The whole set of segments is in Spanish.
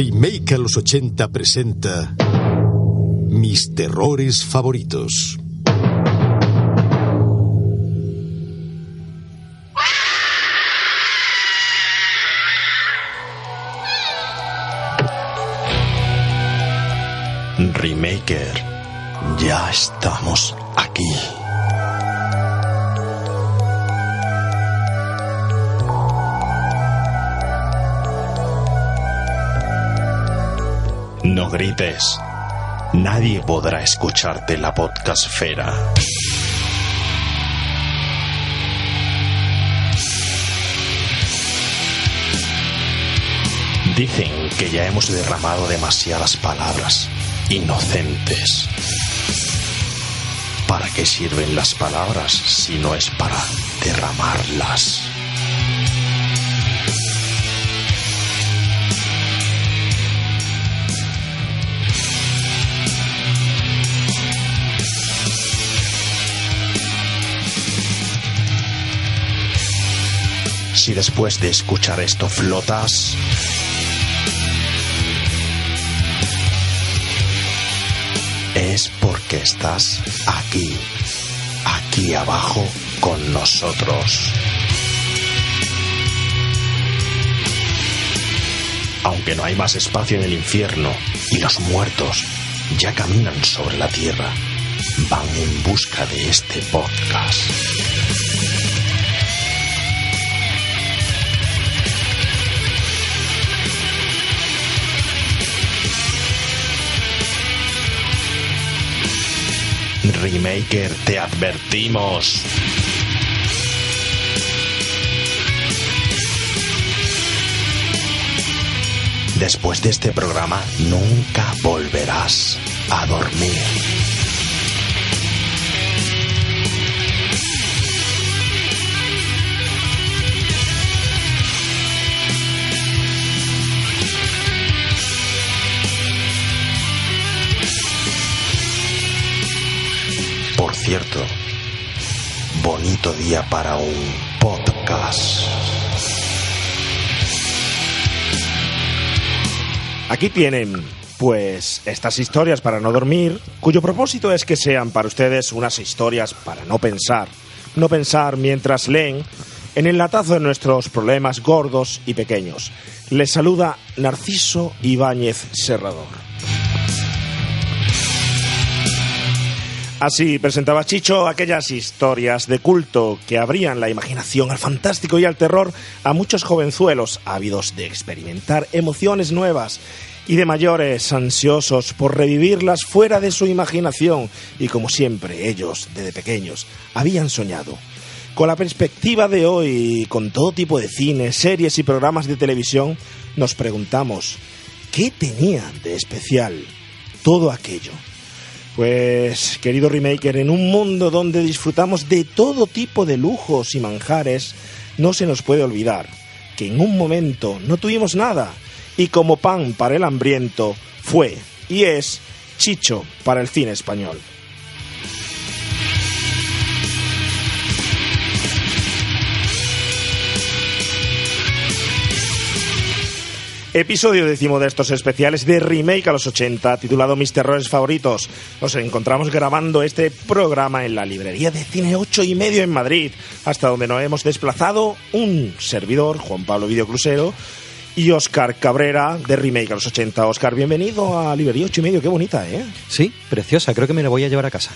Remake a los 80 presenta Mis terrores favoritos. Remaker, ya estamos aquí. No grites. Nadie podrá escucharte en la podcastfera. Dicen que ya hemos derramado demasiadas palabras inocentes. ¿Para qué sirven las palabras si no es para derramarlas? Si después de escuchar esto flotas, es porque estás aquí abajo con nosotros. Aunque no hay más espacio en el infierno y los muertos ya caminan sobre la tierra, van en busca de este podcast. Remaker, te advertimos. Después de este programa nunca volverás a dormir. Por cierto, bonito día para un podcast. Aquí tienen, pues, estas historias para no dormir, cuyo propósito es que sean para ustedes unas historias para no pensar. No pensar mientras leen en el latazo de nuestros problemas gordos y pequeños. Les saluda Narciso Ibáñez Serrador. Así presentaba Chicho aquellas historias de culto que abrían la imaginación al fantástico y al terror a muchos jovenzuelos ávidos de experimentar emociones nuevas y de mayores ansiosos por revivirlas fuera de su imaginación y como siempre ellos, desde pequeños, habían soñado. Con la perspectiva de hoy, con todo tipo de cine, series y programas de televisión, nos preguntamos ¿qué tenía de especial todo aquello? Pues, querido Remaker, en un mundo donde disfrutamos de todo tipo de lujos y manjares, no se nos puede olvidar que en un momento no tuvimos nada y como pan para el hambriento fue y es Chicho para el cine español. Episodio 10 de estos especiales de Remake a los 80, titulado Mis terrores favoritos. Nos encontramos grabando este programa en la librería de Cine 8:30 en Madrid, hasta donde nos hemos desplazado un servidor, Juan Pablo Videoclusero, y Óscar Cabrera, de Remake a los 80. Óscar, bienvenido a librería 8:30, qué bonita, ¿eh? Sí, preciosa, creo que me la voy a llevar a casa.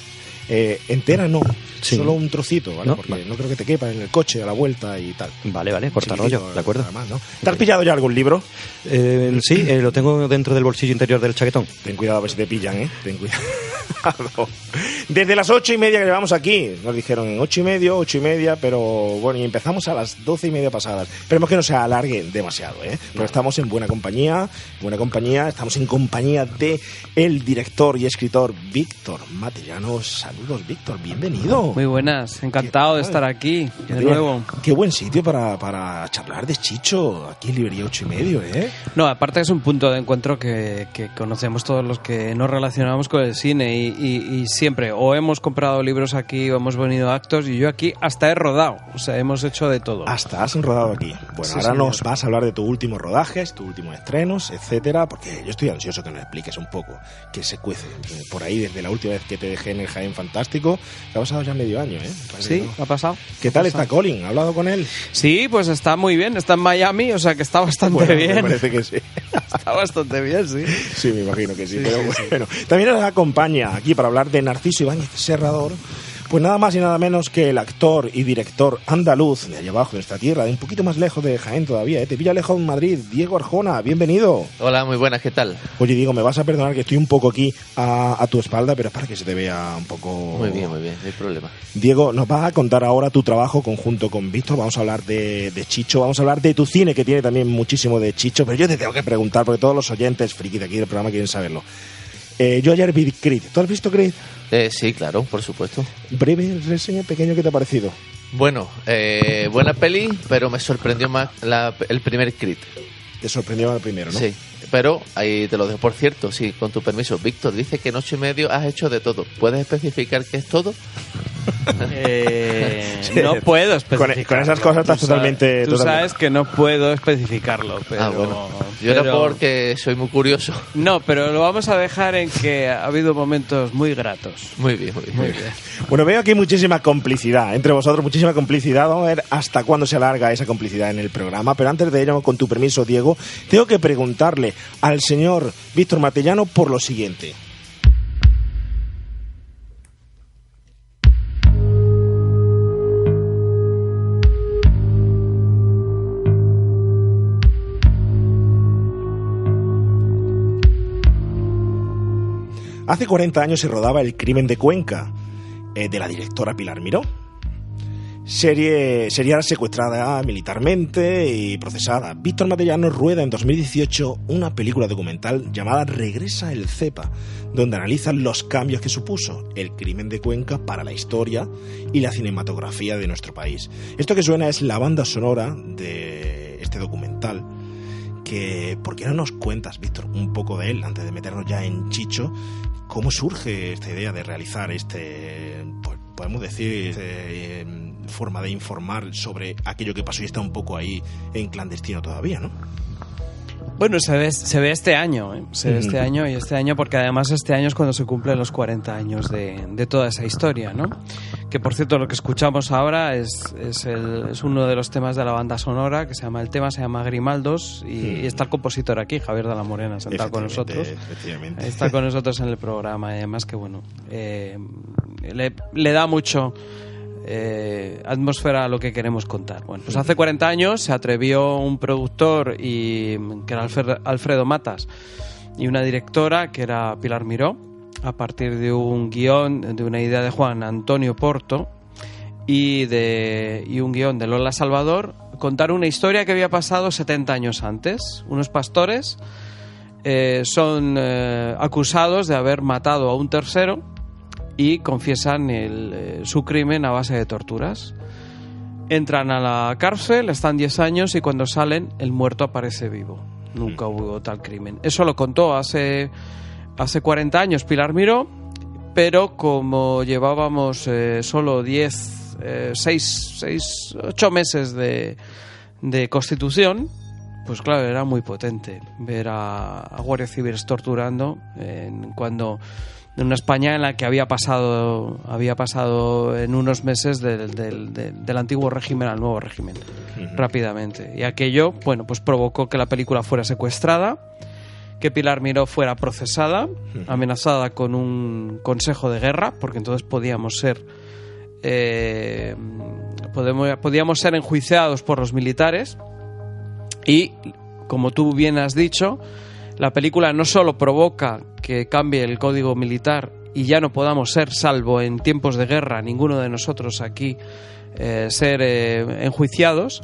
Entera no, sí. Solo un trocito, ¿vale? No, porque vale. No creo que te quepa en el coche a la vuelta y tal. Vale, corta rollo, de acuerdo. Además, ¿no? ¿Te has pillado ya algún libro? Sí, lo tengo dentro del bolsillo interior del chaquetón. Ten cuidado a ver si te pillan, ¿eh? Ten cuidado. Desde las 8:30 que llevamos aquí, nos dijeron en 8:30, 8:30, pero bueno, y empezamos a las 12:30 pasadas. Esperemos que no se alargue demasiado, ¿eh? Pero estamos en buena compañía, estamos en compañía de el director y escritor Víctor Matellano. Saludos, Víctor, bienvenido. Muy buenas, encantado de estar aquí de nuevo. Qué buen sitio para charlar de Chicho, aquí en librería 8:30, ¿eh? No, aparte es un punto de encuentro que conocemos todos los que nos relacionamos con el cine y siempre o hemos comprado libros aquí o hemos venido a actos, y yo aquí hasta he rodado, o sea, hemos hecho de todo. Hasta has rodado aquí. Bueno, Sí, ahora señor. nos vas a hablar de tus últimos rodajes, tus últimos estrenos, etcétera, porque yo estoy ansioso que nos expliques un poco qué se cuece por ahí desde la última vez que te dejé en el Jaén Fantástico. Que ha pasado ya medio año, ¿eh? Parece que Sí, no. ha pasado. ¿Qué tal está Colin? ¿Ha hablado con él? Sí, pues está muy bien, está en Miami, o sea que está bastante Bueno, me bien. parece que sí. Está bastante bien, sí. Sí, me imagino que sí, pero bueno. También nos acompaña aquí para hablar de Narciso Ibáñez Serrador, pues nada más y nada menos que el actor y director andaluz de allá abajo de nuestra tierra, de un poquito más lejos de Jaén todavía, ¿eh? Te pilla lejos en Madrid, Diego Arjona, bienvenido. Hola, muy buenas, ¿qué tal? Oye, Diego, me vas a perdonar que estoy un poco aquí a tu espalda, pero es para que se te vea un poco... Muy bien, no hay problema. Diego, nos vas a contar ahora tu trabajo conjunto con Víctor, vamos a hablar de Chicho, vamos a hablar de tu cine, que tiene también muchísimo de Chicho, pero yo te tengo que preguntar, porque todos los oyentes friki de aquí del programa quieren saberlo. Yo ayer vi Creed. ¿Tú has visto Creed? Sí, claro, por supuesto. Breve reseña, pequeño, ¿qué te ha parecido? Bueno, buena peli, pero me sorprendió más el primer Creed. Te sorprendió el primero, ¿no? Sí, pero ahí te lo dejo. Por cierto, sí, con tu permiso, Víctor, dice que en 8 y medio has hecho de todo. ¿Puedes especificar qué es todo? No puedo especificarlo. Con esas cosas estás totalmente... Tú sabes que no puedo especificarlo, pero... Bueno, yo era porque soy muy curioso. No, pero lo vamos a dejar en que ha habido momentos muy gratos. Muy bien. Bueno, veo aquí muchísima complicidad entre vosotros, muchísima complicidad. Vamos a ver hasta cuándo se alarga esa complicidad en el programa. Pero antes de ello, con tu permiso, Diego, tengo que preguntarle al señor Víctor Matellano por lo siguiente. Hace 40 años se rodaba El crimen de Cuenca, de la directora Pilar Miró. Sería secuestrada militarmente y procesada. Víctor Matellano rueda en 2018 una película documental llamada Regresa el Cepa, donde analiza los cambios que supuso el crimen de Cuenca para la historia y la cinematografía de nuestro país. Esto que suena es la banda sonora de este documental. ¿Por qué no nos cuentas, Víctor, un poco de él, antes de meternos ya en Chicho? ¿Cómo surge esta idea de realizar podemos decir, forma de informar sobre aquello que pasó y está un poco ahí en clandestino todavía, ¿no? Bueno, se ve este año, ¿eh? Se ve este año porque además este año es cuando se cumplen los 40 años de toda esa historia, ¿no? Que por cierto, lo que escuchamos ahora es uno de los temas de la banda sonora, que se llama Grimaldos, y está el compositor aquí, Javier de la Morena, sentado con nosotros. Efectivamente. Está con nosotros en el programa, y además que bueno, le da mucho atmósfera a lo que queremos contar. Bueno, pues hace 40 años se atrevió un productor que era Alfredo Matas, y una directora que era Pilar Miró, a partir de un guión, de una idea de Juan Antonio Porto y un guión de Lola Salvador, contar una historia que había pasado 70 años antes. Unos pastores son acusados de haber matado a un tercero y confiesan su crimen a base de torturas. Entran a la cárcel, están 10 años y cuando salen el muerto aparece vivo. Nunca hubo tal crimen. Eso lo contó hace 40 años Pilar Miró, pero como llevábamos solo 8 meses de constitución, pues claro, era muy potente ver a guardias civiles torturando en una España en la que había pasado en unos meses del antiguo régimen al nuevo régimen, rápidamente. Y aquello, bueno, pues provocó que la película fuera secuestrada, que Pilar Miró fuera procesada, amenazada con un consejo de guerra, porque entonces podíamos ser enjuiciados por los militares. Y, como tú bien has dicho, la película no solo provoca que cambie el código militar y ya no podamos ser, salvo en tiempos de guerra, ninguno de nosotros aquí ser enjuiciados,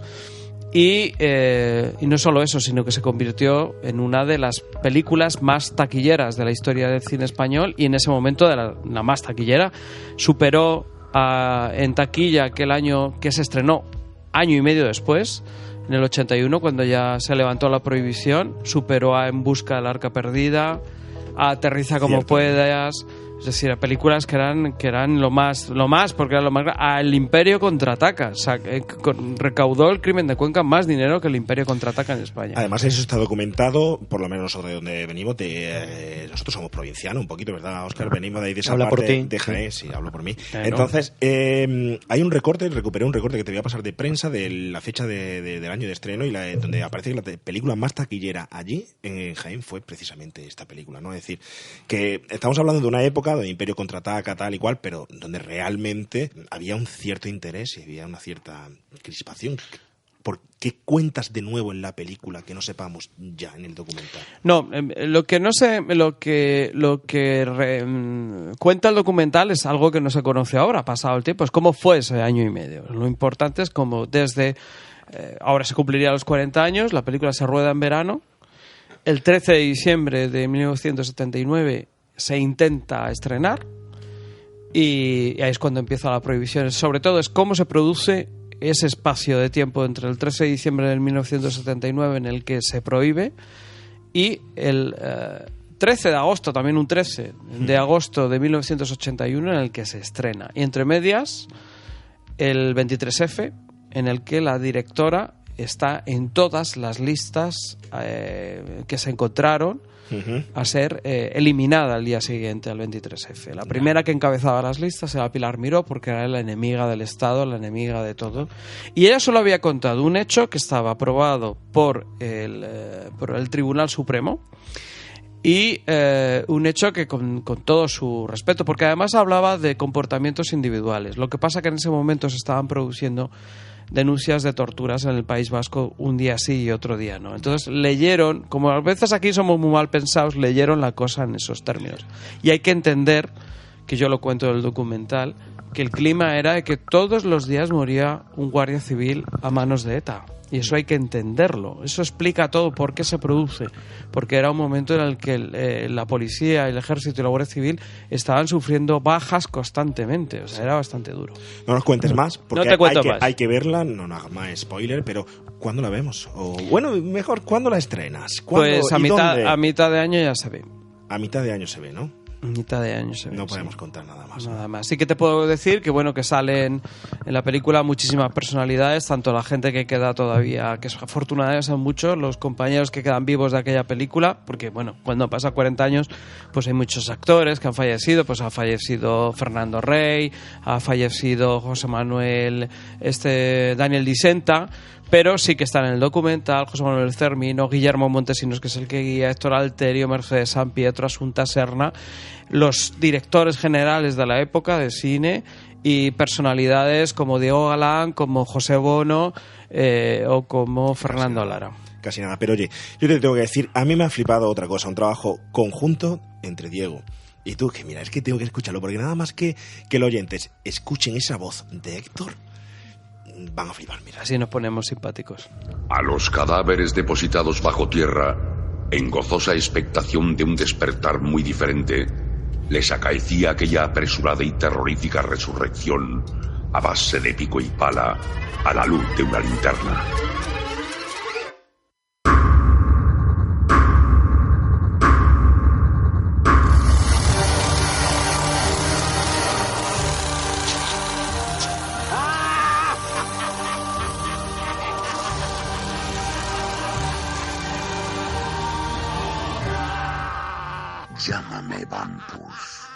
y no solo eso, sino que se convirtió en una de las películas más taquilleras de la historia del cine español, y en ese momento de la más taquillera. Superó en taquilla aquel año que se estrenó, año y medio después, en el 81, cuando ya se levantó la prohibición, superó a En busca del arca perdida, a Aterriza como puedas. Es decir, a películas que eran lo más, porque era lo más. El Imperio contraataca. O sea, recaudó el Crimen de Cuenca más dinero que el Imperio contraataca en España. Además, eso está documentado, por lo menos nosotros de donde venimos, nosotros somos provincianos un poquito, ¿verdad, Óscar? Venimos de ahí de esa Habla parte por ti. de Jaén, sí, hablo por mí. Claro. Entonces, hay un recorte, recuperé un recorte que te voy a pasar de prensa de la fecha del año de estreno y donde aparece que la película más taquillera allí, en Jaén, fue precisamente esta película, ¿no? Es decir, que estamos hablando de una época donde Imperio contraataca, tal y cual, pero donde realmente había un cierto interés y había una cierta crispación. ¿Por qué cuentas de nuevo en la película que no sepamos ya en el documental? No, lo que no sé, cuenta el documental es algo que no se conoce ahora, pasado el tiempo. Es cómo fue ese año y medio. Lo importante es como desde ahora se cumpliría los 40 años, la película se rueda en verano. El 13 de diciembre de 1979 se intenta estrenar y ahí es cuando empieza la prohibición. Sobre todo es cómo se produce ese espacio de tiempo entre el 13 de diciembre de 1979 en el que se prohíbe y el 13 de agosto, también un 13 de agosto de 1981 en el que se estrena. Y entre medias el 23F en el que la directora está en todas las listas que se encontraron a ser eliminada al día siguiente, al 23F. La primera que encabezaba las listas era Pilar Miró, porque era la enemiga del Estado, la enemiga de todo. Y ella solo había contado un hecho que estaba aprobado por el Tribunal Supremo, y un hecho que con todo su respeto, porque además hablaba de comportamientos individuales. Lo que pasa que en ese momento se estaban produciendo denuncias de torturas en el País Vasco, un día sí y otro día no. Entonces leyeron, como a veces aquí somos muy mal pensados, leyeron la cosa en esos términos. Y hay que entender, que yo lo cuento del documental, que el clima era de que todos los días moría un guardia civil a manos de ETA. Y eso hay que entenderlo. Eso explica todo por qué se produce. Porque era un momento en el que la policía, el ejército y la Guardia Civil estaban sufriendo bajas constantemente. O sea, era bastante duro. No nos cuentes más, porque No te cuento más. Hay que verla, no hagas más spoiler, pero ¿cuándo la vemos? O, bueno, mejor, ¿cuándo la estrenas? ¿Cuándo, Pues a mitad de año ya se ve. A mitad de año se ve, ¿no? Mitad de año se ve. No podemos contar nada más. Nada más. Sí que te puedo decir que bueno, que salen en la película muchísimas personalidades, tanto la gente que queda todavía, que es afortunada, son muchos, los compañeros que quedan vivos de aquella película, porque bueno, cuando pasa 40 años, pues hay muchos actores que han fallecido, pues ha fallecido Fernando Rey, ha fallecido José Manuel, Daniel Dicenta, pero sí que están en el documental José Manuel Cermino, Guillermo Montesinos, que es el que guía, Héctor Alterio, Mercedes San Pietro, Asunta Serna, los directores generales de la época de cine y personalidades como Diego Galán, como José Bono o como Fernando Lara. Casi nada, pero oye, yo te tengo que decir, a mí me ha flipado otra cosa, un trabajo conjunto entre Diego y tú, que mira, es que tengo que escucharlo, porque nada más que los oyentes escuchen esa voz de Héctor, van a flipar, mira. Así nos ponemos simpáticos. A los cadáveres depositados bajo tierra, en gozosa expectación de un despertar muy diferente, les acaecía aquella apresurada y terrorífica resurrección a base de pico y pala a la luz de una linterna. Llámame Vampus.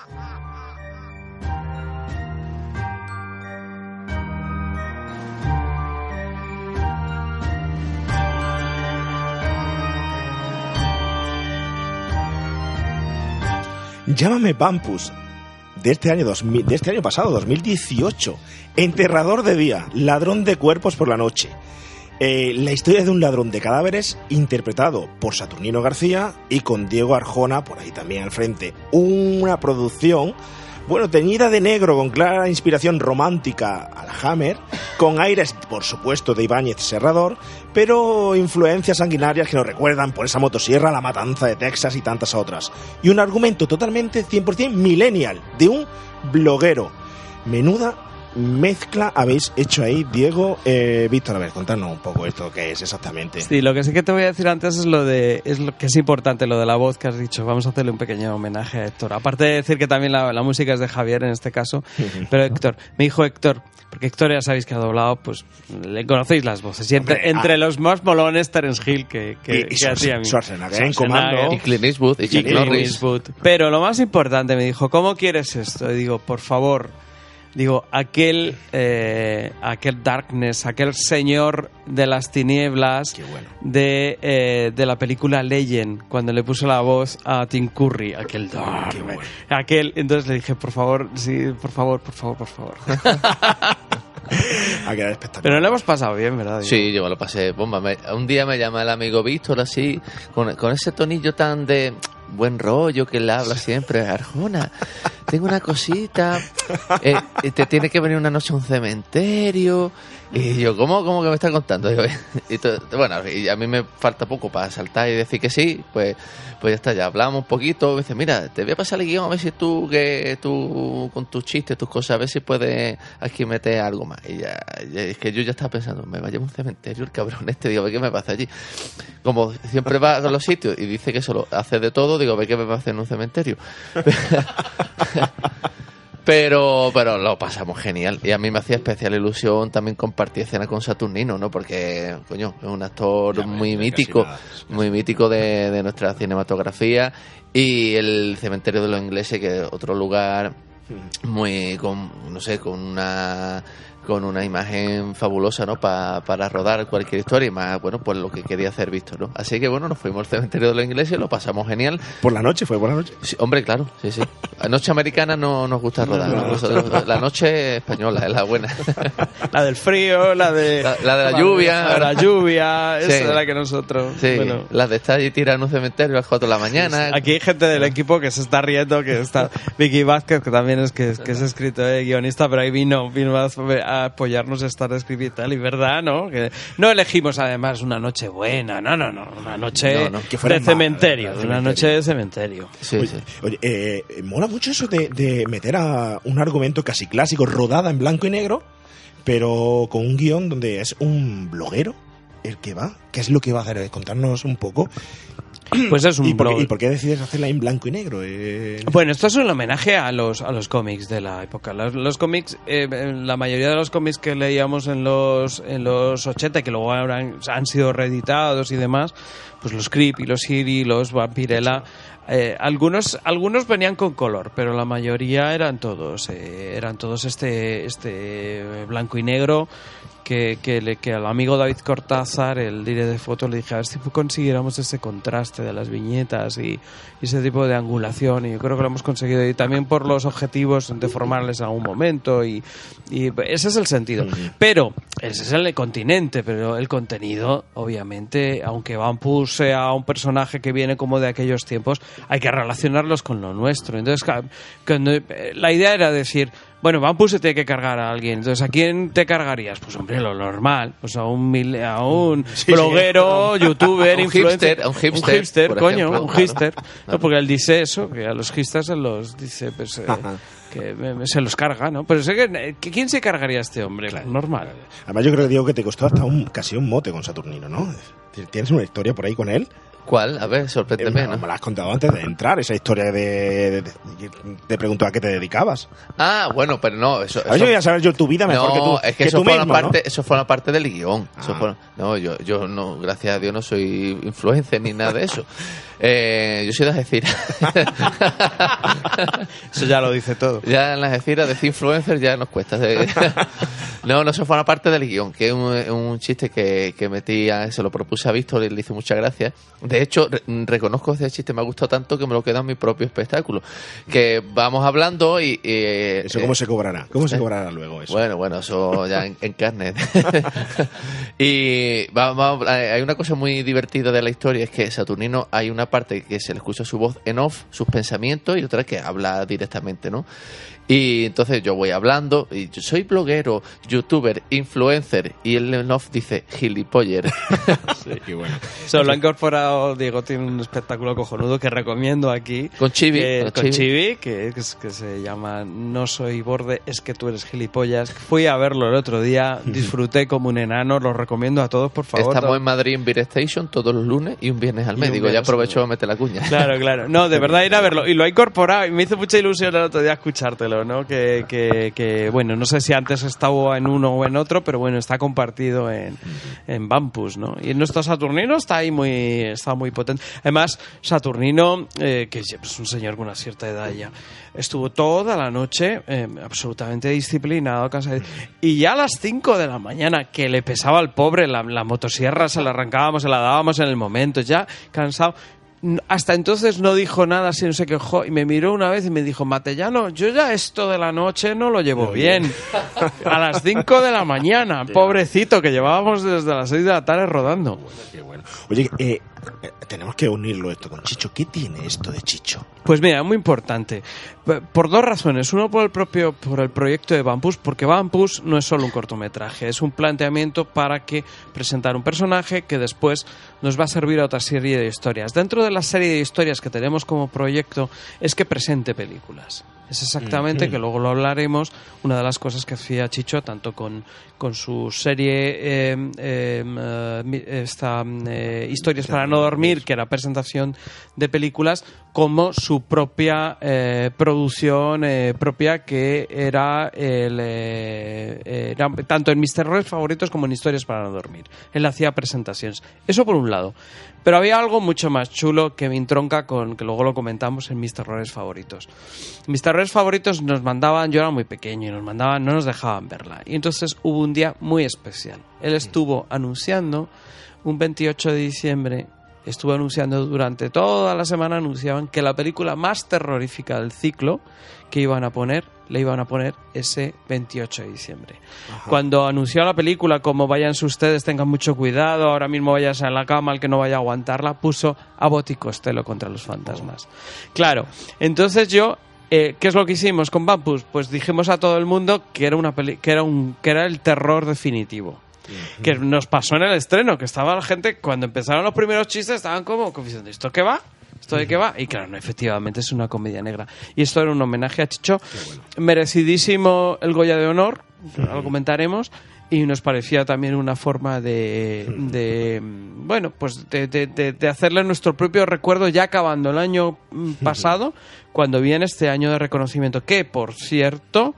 Llámame Vampus, de este año pasado, 2018. Enterrador de día, ladrón de cuerpos por la noche. La historia de un ladrón de cadáveres interpretado por Saturnino García y con Diego Arjona por ahí también al frente. Una producción, bueno, teñida de negro con clara inspiración romántica a la Hammer, con aires, por supuesto, de Ibáñez Serrador, pero influencias sanguinarias que nos recuerdan por esa motosierra La Matanza de Texas y tantas otras. Y un argumento totalmente 100% millennial, de un bloguero. Menuda mezcla habéis hecho ahí, Diego? Víctor, a ver, contadnos un poco esto, ¿qué es exactamente? Sí, lo que sí que te voy a decir antes es lo que es importante, lo de la voz que has dicho. Vamos a hacerle un pequeño homenaje a Héctor. Aparte de decir que también la música es de Javier en este caso, pero Héctor, me dijo Héctor, porque Héctor ya sabéis que ha doblado, pues le conocéis las voces. Y entre los más molones, Terence Hill, que a ti a mí. Schwarzenegger en comando. Y Clint Eastwood y Chuck Norris. Pero lo más importante, me dijo, ¿cómo quieres esto? Y digo, por favor, aquel Darkness, aquel señor de las tinieblas. Qué bueno. de la película Legend, cuando le puso la voz a Tim Curry, aquel Darkness. Bueno. Entonces le dije, por favor, sí, por favor. Ha quedado espectacular. Pero lo hemos pasado bien, ¿verdad? Sí, yo me lo pasé bomba. Un día me llama el amigo Víctor así, con ese tonillo tan de buen rollo que él habla siempre. Arjona, tengo una cosita, te tiene que venir una noche a un cementerio. Y yo, ¿cómo que me estás contando? Digo, bueno, y a mí me falta poco para saltar y decir que sí, pues ya está, ya hablamos un poquito. Me dice, mira, te voy a pasar el guión a ver si tú con tus chistes, tus cosas, a ver si puedes aquí meter algo más. Y ya es que yo ya estaba pensando, me vaya a un cementerio el cabrón este, digo, ¿qué me pasa allí? Como siempre va a los sitios y dice que solo hace de todo, digo, ¿qué me va a hacer en un cementerio? Pero lo pasamos genial. Y a mí me hacía especial ilusión también compartir escena con Saturnino, ¿no? Porque, coño, es un actor muy mítico de nuestra cinematografía. Y el Cementerio de los Ingleses, que es otro lugar muy, con una imagen fabulosa, ¿no? Para rodar cualquier historia y más, bueno, pues lo que quería hacer Víctor, ¿no? Así que bueno, nos fuimos al Cementerio de los Ingleses, lo pasamos genial. ¿Por la noche? ¿Fue por la noche? Sí, hombre, claro, sí. La noche americana no nos gusta rodar, la noche española es la buena. La del frío, la de la lluvia. La lluvia, esa Sí. es la que nosotros... Sí, Bueno, las de estar y tirar en un cementerio a las 4 de la mañana. aquí hay gente del equipo que se está riendo, que está Vicky Vázquez, que también es escritor y guionista, pero ahí vino a apoyarnos a estar escribir y tal, y verdad, ¿no? Que no elegimos además una noche buena, no, una noche que fuera de cementerio, de una noche de cementerio. Sí. Oye, mola mucho eso de meter a un argumento casi clásico, rodada en blanco y negro, pero con un guión donde es un bloguero el que va. ¿Qué es lo que va a hacer? Contarnos un poco. Pues es un blog. ¿Y por qué decides hacerla en blanco y negro? Bueno, esto es un homenaje a los cómics de la época. Los cómics, la mayoría de los cómics que leíamos en los 80, que luego han sido reeditados y demás, pues los Creepy, los Eerie, los Vampirella, algunos venían con color, pero la mayoría eran todos este blanco y negro. Que al amigo David Cortázar, el director de foto, le dije, a ver si consiguiéramos ese contraste de las viñetas y ese tipo de angulación, y yo creo que lo hemos conseguido, y también por los objetivos de formarles en algún momento, y ese es el sentido. Pero ese es el continente, pero el contenido, obviamente, aunque Van Pus sea un personaje que viene como de aquellos tiempos, hay que relacionarlos con lo nuestro. Entonces, la idea era decir, bueno, Van Pus se tiene que cargar a alguien. Entonces, ¿a quién te cargarías? Pues, hombre, lo normal. Pues a un bloguero, youtuber, influencer. Un hipster, por coño, ejemplo, un claro. hipster. No, porque él dice eso, que a los hipsters se los dice, pues, que se los carga, ¿no? Pero sé que ¿quién se cargaría a este hombre? Claro, normal. Además, yo creo, Diego, que te costó hasta casi un mote con Saturnino, ¿no? ¿Tienes una historia por ahí con él? ¿Cuál? A ver, sorpréndeme, ¿no? Me la has contado antes de entrar, esa historia te preguntó a qué te dedicabas. Ah, bueno, pero no, eso A ver, yo voy a saber yo tu vida mejor que tú. Es que eso eso mismo, ¿no? eso fue una parte del guión. Yo no, gracias a Dios no soy influencer ni nada de eso. Yo soy de Algeciras. Eso ya lo dice todo. Ya en las Algeciras decir influencer ya nos cuesta. No, eso fue una parte del guión, que es un chiste que metí, se lo propuse a Víctor y le hice muchas gracias. De hecho, reconozco que ese chiste me ha gustado tanto que me lo queda en mi propio espectáculo. Que vamos hablando y... ¿Eso cómo se cobrará? ¿Cómo se cobrará luego eso? Bueno, eso ya en carnet. Y hay una cosa muy divertida de la historia, es que Saturnino hay una parte que se le escucha su voz en off, sus pensamientos, y otra que habla directamente, ¿no? Y entonces yo voy hablando y yo soy bloguero, youtuber, influencer, y el Leonov dice gilipoller. Sí, qué bueno. Se lo ha incorporado, Diego tiene un espectáculo cojonudo que recomiendo aquí. Con Chibi. Con Chibi, que se llama No soy borde, es que tú eres gilipollas. Fui a verlo el otro día, disfruté como un enano, lo recomiendo a todos, por favor. Estamos en Madrid en Beer Station todos los lunes y un viernes al mes. Digo, ya aprovecho a meter la cuña. Claro. No, de verdad ir a verlo. Y lo ha incorporado y me hizo mucha ilusión el otro día escuchártelo, ¿no? Que bueno, no sé si antes estaba en uno o en otro, pero bueno, está compartido en Vampus, ¿no? Y nuestro Saturnino está ahí está muy potente. Además, Saturnino, que es un señor con una cierta edad ya, estuvo toda la noche absolutamente disciplinado, cansado. Y ya a las 5 de la mañana, que le pesaba al pobre, la motosierra se la arrancábamos, se la dábamos en el momento, ya cansado. Hasta entonces no dijo nada, sino se quejó y me miró una vez y me dijo: Matellano, yo ya esto de la noche no lo llevo bien. A las 5 de la mañana, pobrecito, que llevábamos desde las 6 de la tarde rodando. Qué bueno. Oye, tenemos que unirlo esto con Chicho. ¿Qué tiene esto de Chicho? Pues mira, muy importante. Por dos razones. Uno, por el proyecto de Vampus, porque Vampus no es solo un cortometraje, es un planteamiento para presentar un personaje que después nos va a servir a otra serie de historias. Dentro de la serie de historias que tenemos como proyecto es que presente películas. Es exactamente, que luego lo hablaremos, una de las cosas que hacía Chicho, tanto con su serie Historias para no dormir, que era presentación de películas, como su propia producción propia, que era tanto en Mis Terrores Favoritos como en Historias para no dormir. Él hacía presentaciones. Eso por un lado. Pero había algo mucho más chulo que me entronca con, que luego lo comentamos, en Mis Terrores Favoritos. Mis Terrores Favoritos nos mandaban, yo era muy pequeño, y no nos dejaban verla. Y entonces hubo un día muy especial. Él estuvo anunciando, un 28 de diciembre, estuvo anunciando durante toda la semana, anunciaban que la película más terrorífica del ciclo que le iban a poner ese 28 de diciembre. Ajá. Cuando anunció la película, como váyanse ustedes, tengan mucho cuidado, ahora mismo váyanse a la cama, el que no vaya a aguantarla, puso a Abbott y Costello contra los fantasmas. Claro, entonces ¿qué es lo que hicimos con Vampus? Pues dijimos a todo el mundo que era el terror definitivo. Que nos pasó en el estreno, que estaba la gente, cuando empezaron los primeros chistes, estaban como diciendo: ¿esto qué va? ¿Esto de qué va? Y claro, no, efectivamente es una comedia negra. Y esto era un homenaje a Chicho. Bueno. Merecidísimo el Goya de Honor, lo comentaremos. Y nos parecía también una forma de hacerle nuestro propio recuerdo, ya acabando el año pasado, cuando viene este año de reconocimiento, que por cierto,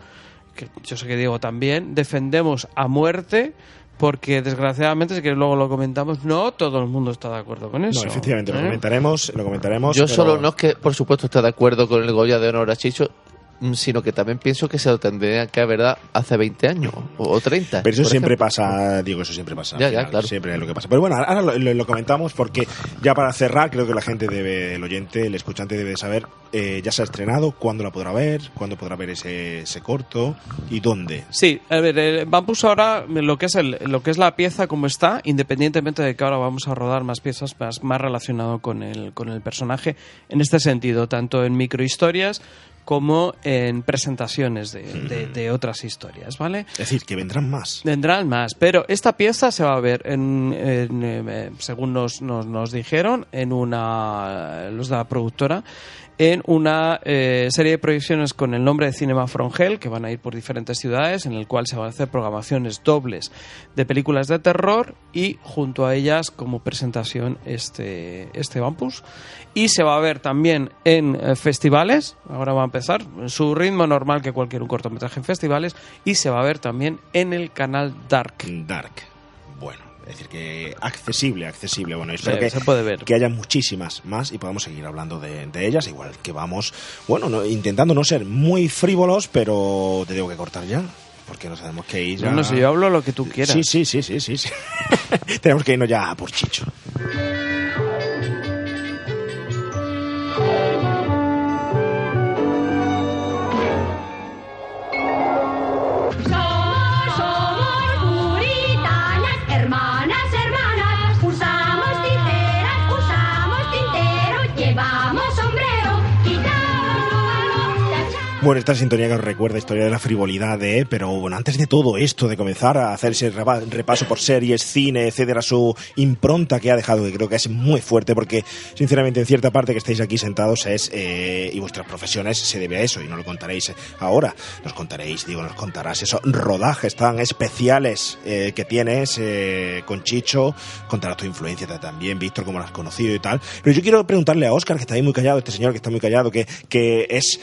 que yo sé que Diego también, defendemos a muerte, porque desgraciadamente, si quieres luego lo comentamos, no todo el mundo está de acuerdo con eso. No, efectivamente, lo comentaremos. Yo pero... solo no es que, por supuesto, esté de acuerdo con el Goya de Honor a Chicho, sino que también pienso que se lo tendría que haber dado hace 20 años o 30. Pero eso siempre pasa, Diego, eso siempre pasa. Ya, claro. Siempre es lo que pasa. Pero bueno, ahora lo comentamos, porque ya para cerrar, creo que la gente el oyente, el escuchante debe de saber, ya se ha estrenado, cuándo la podrá ver, cuándo podrá ver ese corto y dónde. Sí, a ver, vamos ahora, lo que es la pieza como está, independientemente de que ahora vamos a rodar más piezas más relacionado con el personaje, en este sentido, tanto en microhistorias como en presentaciones de otras historias, ¿vale? Es decir, que vendrán más. Vendrán más, pero esta pieza se va a ver, según nos dijeron, los de la productora, en una serie de proyecciones con el nombre de Cinema From Hell, que van a ir por diferentes ciudades, en el cual se van a hacer programaciones dobles de películas de terror y junto a ellas como presentación este Vampus. Y se va a ver también en festivales, ahora va a empezar, en su ritmo normal que cualquier un cortometraje en festivales, y se va a ver también en el canal Dark. Bueno. Es decir, que accesible. Bueno, espero se puede ver. Que haya muchísimas más y podamos seguir hablando de ellas, igual que vamos, intentando no ser muy frívolos, pero te tengo que cortar ya, porque nos tenemos que ir ya. No, si yo hablo lo que tú quieras. Sí. Tenemos que irnos ya por Chicho. Bueno, esta sintonía que os recuerda historia de la frivolidad, pero bueno, antes de todo esto, de comenzar a hacer ese repaso por series, cine, etcétera, su impronta que ha dejado, que creo que es muy fuerte, porque sinceramente en cierta parte que estáis aquí sentados y vuestras profesiones se debe a eso, y no lo contaréis ahora, nos contarás esos rodajes tan especiales que tienes con Chicho, contarás tu influencia también, Víctor, cómo lo has conocido y tal, pero yo quiero preguntarle a Óscar, que está ahí muy callado, este señor que está muy callado, que es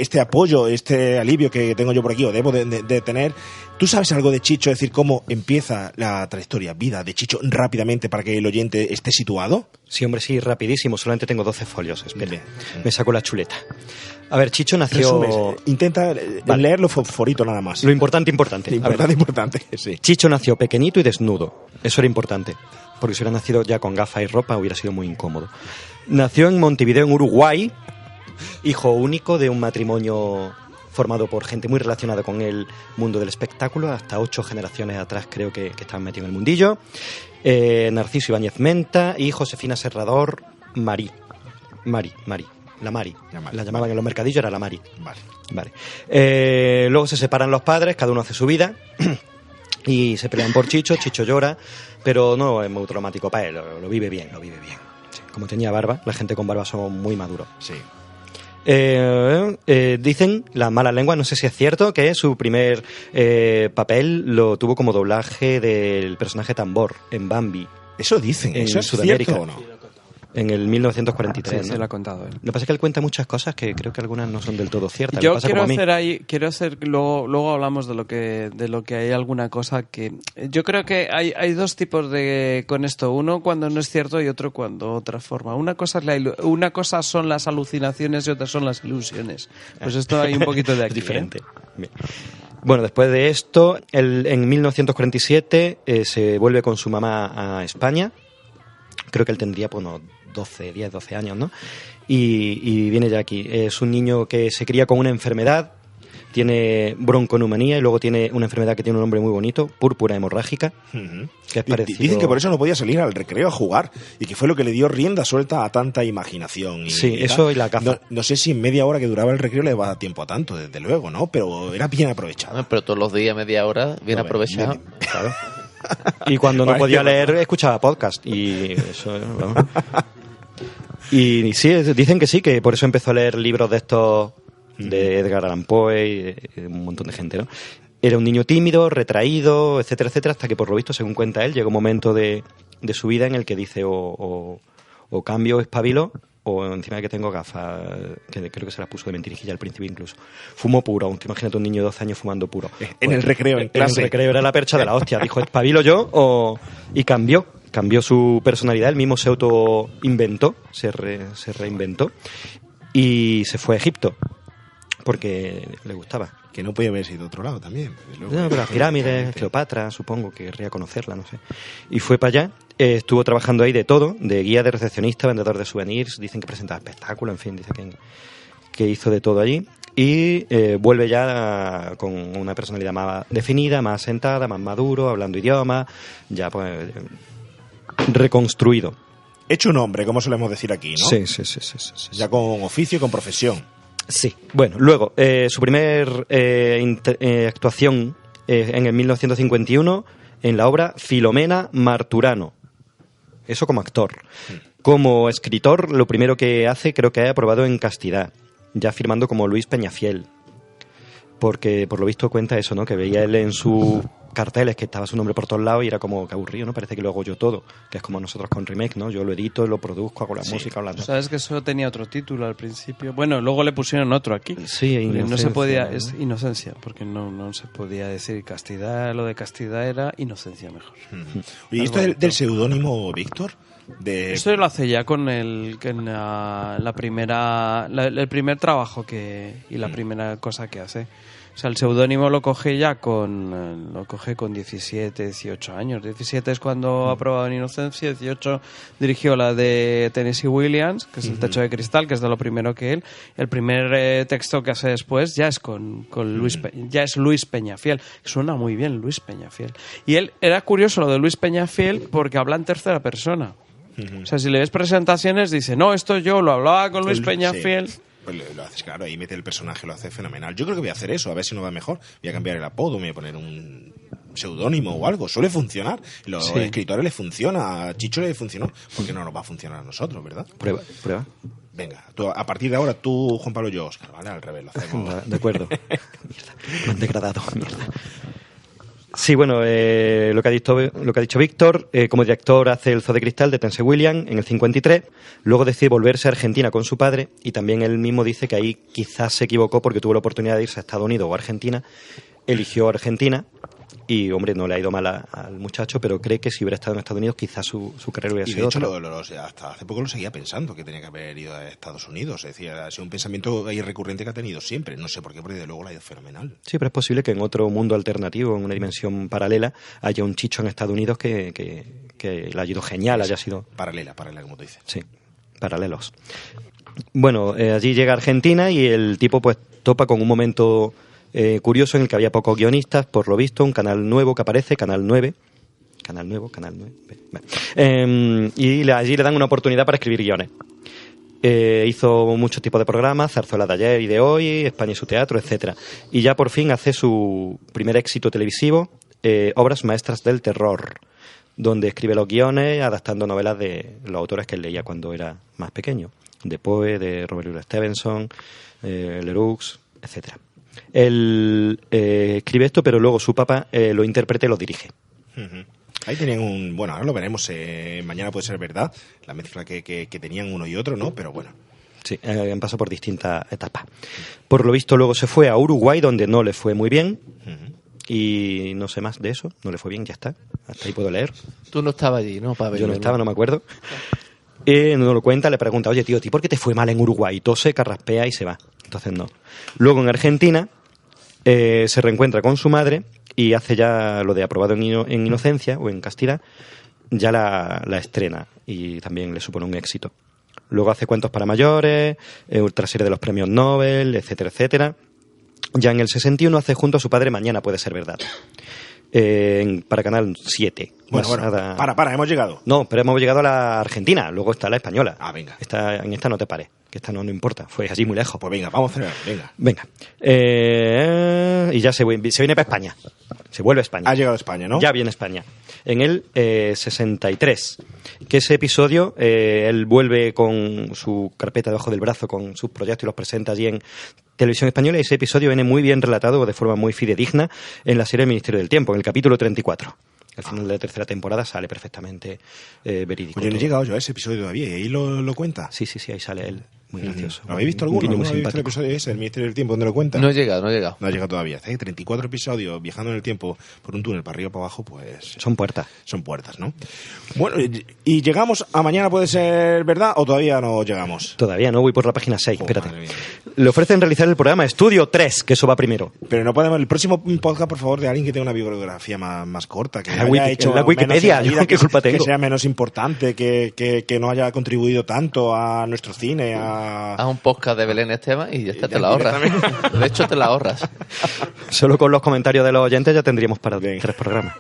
este apoyo, este alivio que tengo yo por aquí, o debo de tener. ¿Tú sabes algo de Chicho? Es decir, ¿cómo empieza la trayectoria, vida de Chicho rápidamente para que el oyente esté situado? Sí, hombre, sí, rapidísimo. Solamente tengo 12 folios. Espera, me saco la chuleta. A ver, Chicho nació... Resumes, intenta leer lo favorito nada más. Lo importante. Importante, sí. Chicho nació pequeñito y desnudo. Eso era importante. Porque si hubiera nacido ya con gafas y ropa hubiera sido muy incómodo. Nació en Montevideo, en Uruguay. Hijo único de un matrimonio formado por gente muy relacionada con el mundo del espectáculo, hasta 8 generaciones atrás creo que estaban metidos en el mundillo. Narciso Ibáñez Menta y Josefina Serrador Mari. La llamaban en los mercadillos, era la Mari. Vale. Luego se separan los padres, cada uno hace su vida y se pelean por Chicho. Chicho llora, pero no es muy traumático para él, lo vive bien. Sí, como tenía barba, la gente con barba son muy maduros. Sí. Dicen las malas lenguas, no sé si es cierto, que su primer papel lo tuvo como doblaje del personaje Tambor en Bambi. Eso dicen, en ¿eso es Sudamérica, cierto o no? En el 1943. Sí, ¿no? lo ha contado él. Lo que pasa es que él cuenta muchas cosas que creo que algunas no son del todo ciertas. Yo quiero hacer luego hablamos de lo que hay alguna cosa que yo creo que hay dos tipos con esto, uno cuando no es cierto y otro cuando otra forma. Una cosa son las alucinaciones y otra son las ilusiones. Pues esto hay un poquito de aquí. Es diferente. Bien. Bueno, después de esto, en 1947 se vuelve con su mamá a España. Creo que él tendría 12 años, ¿no? Y viene ya aquí. Es un niño que se cría con una enfermedad, tiene bronconeumonía y luego tiene una enfermedad que tiene un nombre muy bonito, púrpura hemorrágica, que es parecido... Dicen que por eso no podía salir al recreo a jugar y que fue lo que le dio rienda suelta a tanta imaginación. Sí, eso y la caza. No sé si en media hora que duraba el recreo le daba tiempo a tanto, desde luego, ¿no? Pero era bien aprovechado. Pero todos los días, media hora, bien aprovechado. Claro. Y cuando no podía leer, escuchaba podcast. Y eso, ¿no? Y sí, dicen que sí, que por eso empezó a leer libros de estos, de Edgar Allan Poe y un montón de gente, ¿no? Era un niño tímido, retraído, etcétera, hasta que por lo visto, según cuenta él, llegó un momento de su vida en el que dice o cambio o espabilo, o encima de que tengo gafas, que creo que se las puso de mentirijilla al principio incluso. Fumo puro, imagínate un niño de 12 años fumando puro. En el recreo, en clase. En el recreo era la percha de la hostia. Dijo, espabilo yo, y cambió su personalidad, él mismo se autoinventó, se reinventó, y se fue a Egipto, porque le gustaba. Que no podía haber sido de otro lado también. No, pero las pirámides, Cleopatra, supongo que querría conocerla, no sé. Y fue para allá, estuvo trabajando ahí de todo, de guía, de recepcionista, vendedor de souvenirs, dicen que presentaba espectáculos, en fin, dice que hizo de todo allí. Y vuelve ya con una personalidad más definida, más asentada, más maduro, hablando idiomas, ya pues reconstruido. Hecho un hombre, como solemos decir aquí, ¿no? Sí. Ya con oficio y con profesión. Sí. Bueno, luego, su primer actuación en el 1951 en la obra Filomena Marturano. Eso como actor. Como escritor, lo primero que hace creo que ha aprobado en Castidad, ya firmando como Luis Peñafiel. Porque por lo visto cuenta eso, ¿no? Que veía él en sus carteles que estaba su nombre por todos lados y era como que aburrido, ¿no? Parece que lo hago yo todo, que es como nosotros con Remake, ¿no? Yo lo edito, lo produzco, hago la música, hablando. Sabes que eso tenía otro título al principio. Bueno, luego le pusieron otro aquí. Sí, no se podía, es Inocencia, porque no se podía decir Castidad, lo de Castidad era Inocencia mejor. ¿Y esto es del seudónimo Víctor? Esto lo hace ya con el primer trabajo y la primera cosa que hace. O sea, el seudónimo lo coge con 17, 18 años. 17 es cuando ha aprobado en Inocencia, 18 dirigió la de Tennessee Williams, que es El techo de cristal, que es de lo primero que él. El primer texto que hace después ya es con Luis Peñafiel. Suena muy bien Luis Peñafiel. Y él era curioso lo de Luis Peñafiel porque habla en tercera persona. O sea, si le ves presentaciones dice, no, esto yo lo hablaba con Luis Peñafiel. Sí. Pues lo haces, claro, ahí mete el personaje, lo hace fenomenal. Yo creo que voy a hacer eso, a ver si no va mejor. Voy a cambiar el apodo, me voy a poner un seudónimo o algo. Suele funcionar. Los escritores les funciona, a Chicho le funcionó. ¿Por qué no nos va a funcionar a nosotros, verdad? Prueba. Venga, a partir de ahora tú, Juan Pablo, y yo, Óscar, ¿vale? Al revés, lo hacemos. De acuerdo. Mierda, me han degradado, mierda. Sí, bueno, lo que ha dicho Víctor, como director hace El Zoo de Cristal de Tennessee Williams en el 53, luego decide volverse a Argentina con su padre y también él mismo dice que ahí quizás se equivocó porque tuvo la oportunidad de irse a Estados Unidos o Argentina, eligió Argentina y, hombre, no le ha ido mal al muchacho, pero cree que si hubiera estado en Estados Unidos quizás su carrera hubiera sido otra. Y de hecho, hasta hace poco lo seguía pensando, que tenía que haber ido a Estados Unidos. Es decir, ha sido un pensamiento ahí recurrente que ha tenido siempre. No sé por qué, porque de luego le ha ido fenomenal. Sí, pero es posible que en otro mundo alternativo, en una dimensión paralela, haya un Chicho en Estados Unidos que le ha ido genial, haya sido... Paralela, como tú dices. Sí, paralelos. Bueno, allí llega a Argentina y el tipo pues topa con un momento... curioso en el que había pocos guionistas, por lo visto, un canal nuevo que aparece, Canal 9. Y allí le dan una oportunidad para escribir guiones. Hizo muchos tipos de programas, Zarzuela de ayer y de hoy, España y su teatro, etcétera. Y ya por fin hace su primer éxito televisivo, Obras maestras del terror, donde escribe los guiones adaptando novelas de los autores que él leía cuando era más pequeño, de Poe, de Robert Louis Stevenson, Leroux, etcétera. Él escribe esto, pero luego su papá lo interpreta y lo dirige. Uh-huh. Ahí tenían bueno, ahora lo veremos, mañana puede ser verdad, la mezcla que tenían uno y otro, ¿no? Pero bueno. Sí, han pasado por distintas etapas. Por lo visto luego se fue a Uruguay, donde no le fue muy bien. Uh-huh. Y no sé más de eso, no le fue bien, ya está. Hasta ahí puedo leer. Tú no estabas allí, ¿no, Pablo? Yo no estaba, no me acuerdo. No lo cuenta, le pregunta, oye, tío, ¿por qué te fue mal en Uruguay? Y tose, carraspea y se va. Entonces no. Luego en Argentina se reencuentra con su madre y hace ya lo de Aprobado en Inocencia o en Castidad, ya la estrena y también le supone un éxito. Luego hace Cuentos para mayores, otra serie de los premios Nobel, etcétera, etcétera. Ya en el 61 hace junto a su padre Mañana puede ser verdad. Para Canal 7. Bueno, hemos llegado. No, pero hemos llegado a la Argentina, luego está la española. Ah, venga. En esta no te pares, que esta no importa, fue allí muy lejos. Pues venga, vamos a acelerar, venga. Venga. Y ya se viene para España. Se vuelve a España. Ha llegado a España, ¿no? Ya viene a España. En el 63. Que ese episodio, él vuelve con su carpeta debajo del brazo, con sus proyectos y los presenta allí en Televisión Española. Y ese episodio viene muy bien relatado de forma muy fidedigna en la serie El Ministerio del Tiempo, en el capítulo 34. Al final de la tercera temporada sale perfectamente verídico. Pues yo no he llegado yo a ese episodio todavía y ahí lo cuenta. Sí, ahí sale él. Muy gracioso. ¿Lo habéis visto alguno? ¿No habéis visto el episodio ese, El Ministerio del Tiempo, donde lo cuenta? No he llegado. No ha llegado todavía. Está ahí 34 episodios viajando en el tiempo por un túnel para arriba o para abajo, pues... Son puertas, ¿no? Bueno, ¿y llegamos a Mañana puede ser verdad o todavía no llegamos? Todavía no, voy por la página 6, espérate. Le ofrecen realizar el programa Estudio 3, que eso va primero. Pero no podemos... El próximo podcast, por favor, de alguien que tenga una biografía más corta, que haya hecho la Wikipedia, vida, ¿qué culpa tengo? Que sea menos importante, que no haya contribuido tanto a nuestro cine, a un podcast de Belén Esteban y ya está, te la ahorras. De hecho, te la ahorras. Solo con los comentarios de los oyentes ya tendríamos para 3 programas.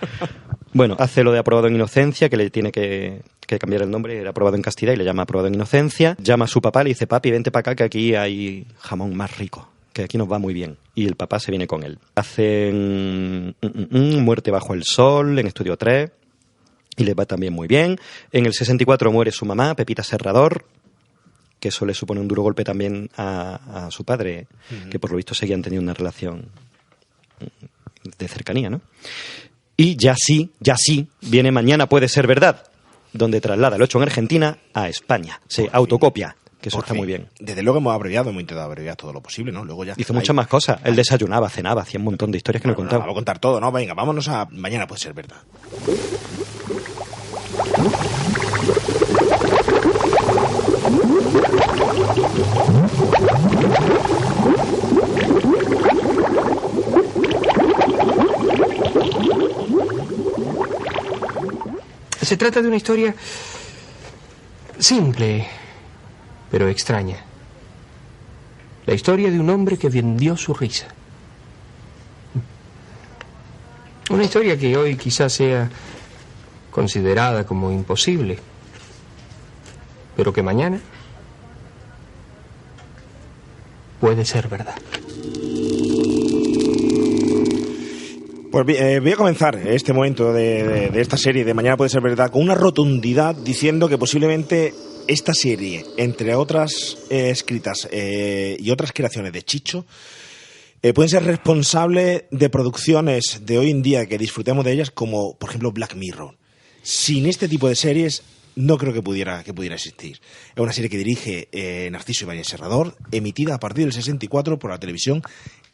Bueno, hace lo de Aprobado en Inocencia, que le tiene que cambiar el nombre, era Aprobado en Castidad y le llama Aprobado en Inocencia. Llama a su papá, le dice, papi, vente para acá que aquí hay jamón más rico, que aquí nos va muy bien. Y el papá se viene con él. Hacen Muerte bajo el sol en Estudio 3 y les va también muy bien. En el 64 muere su mamá, Pepita Serrador, que eso le supone un duro golpe también a su padre, que por lo visto seguían teniendo una relación de cercanía, ¿no? Y ya sí, viene Mañana puede ser verdad, donde traslada el 8 en Argentina a España. Se autocopia, que eso está muy bien. Desde luego hemos intentado abreviar todo lo posible, ¿no? Luego ya hizo muchas más cosas. Él desayunaba, cenaba, hacía un montón de historias que no he contado. Vamos a contar todo, ¿no? Venga, vámonos a Mañana puede ser verdad. Se trata de una historia simple, pero extraña. La historia de un hombre que vendió su risa. Una historia que hoy quizás sea considerada como imposible, pero que mañana puede ser verdad. Pues voy a comenzar este momento de esta serie de Mañana puede ser verdad con una rotundidad diciendo que posiblemente esta serie, entre otras escritas y otras creaciones de Chicho, pueden ser responsables de producciones de hoy en día que disfrutemos de ellas, como por ejemplo Black Mirror. Sin este tipo de series no creo que pudiera existir. Es una serie que dirige Narciso Ibáñez Serrador, emitida a partir del 64 por la televisión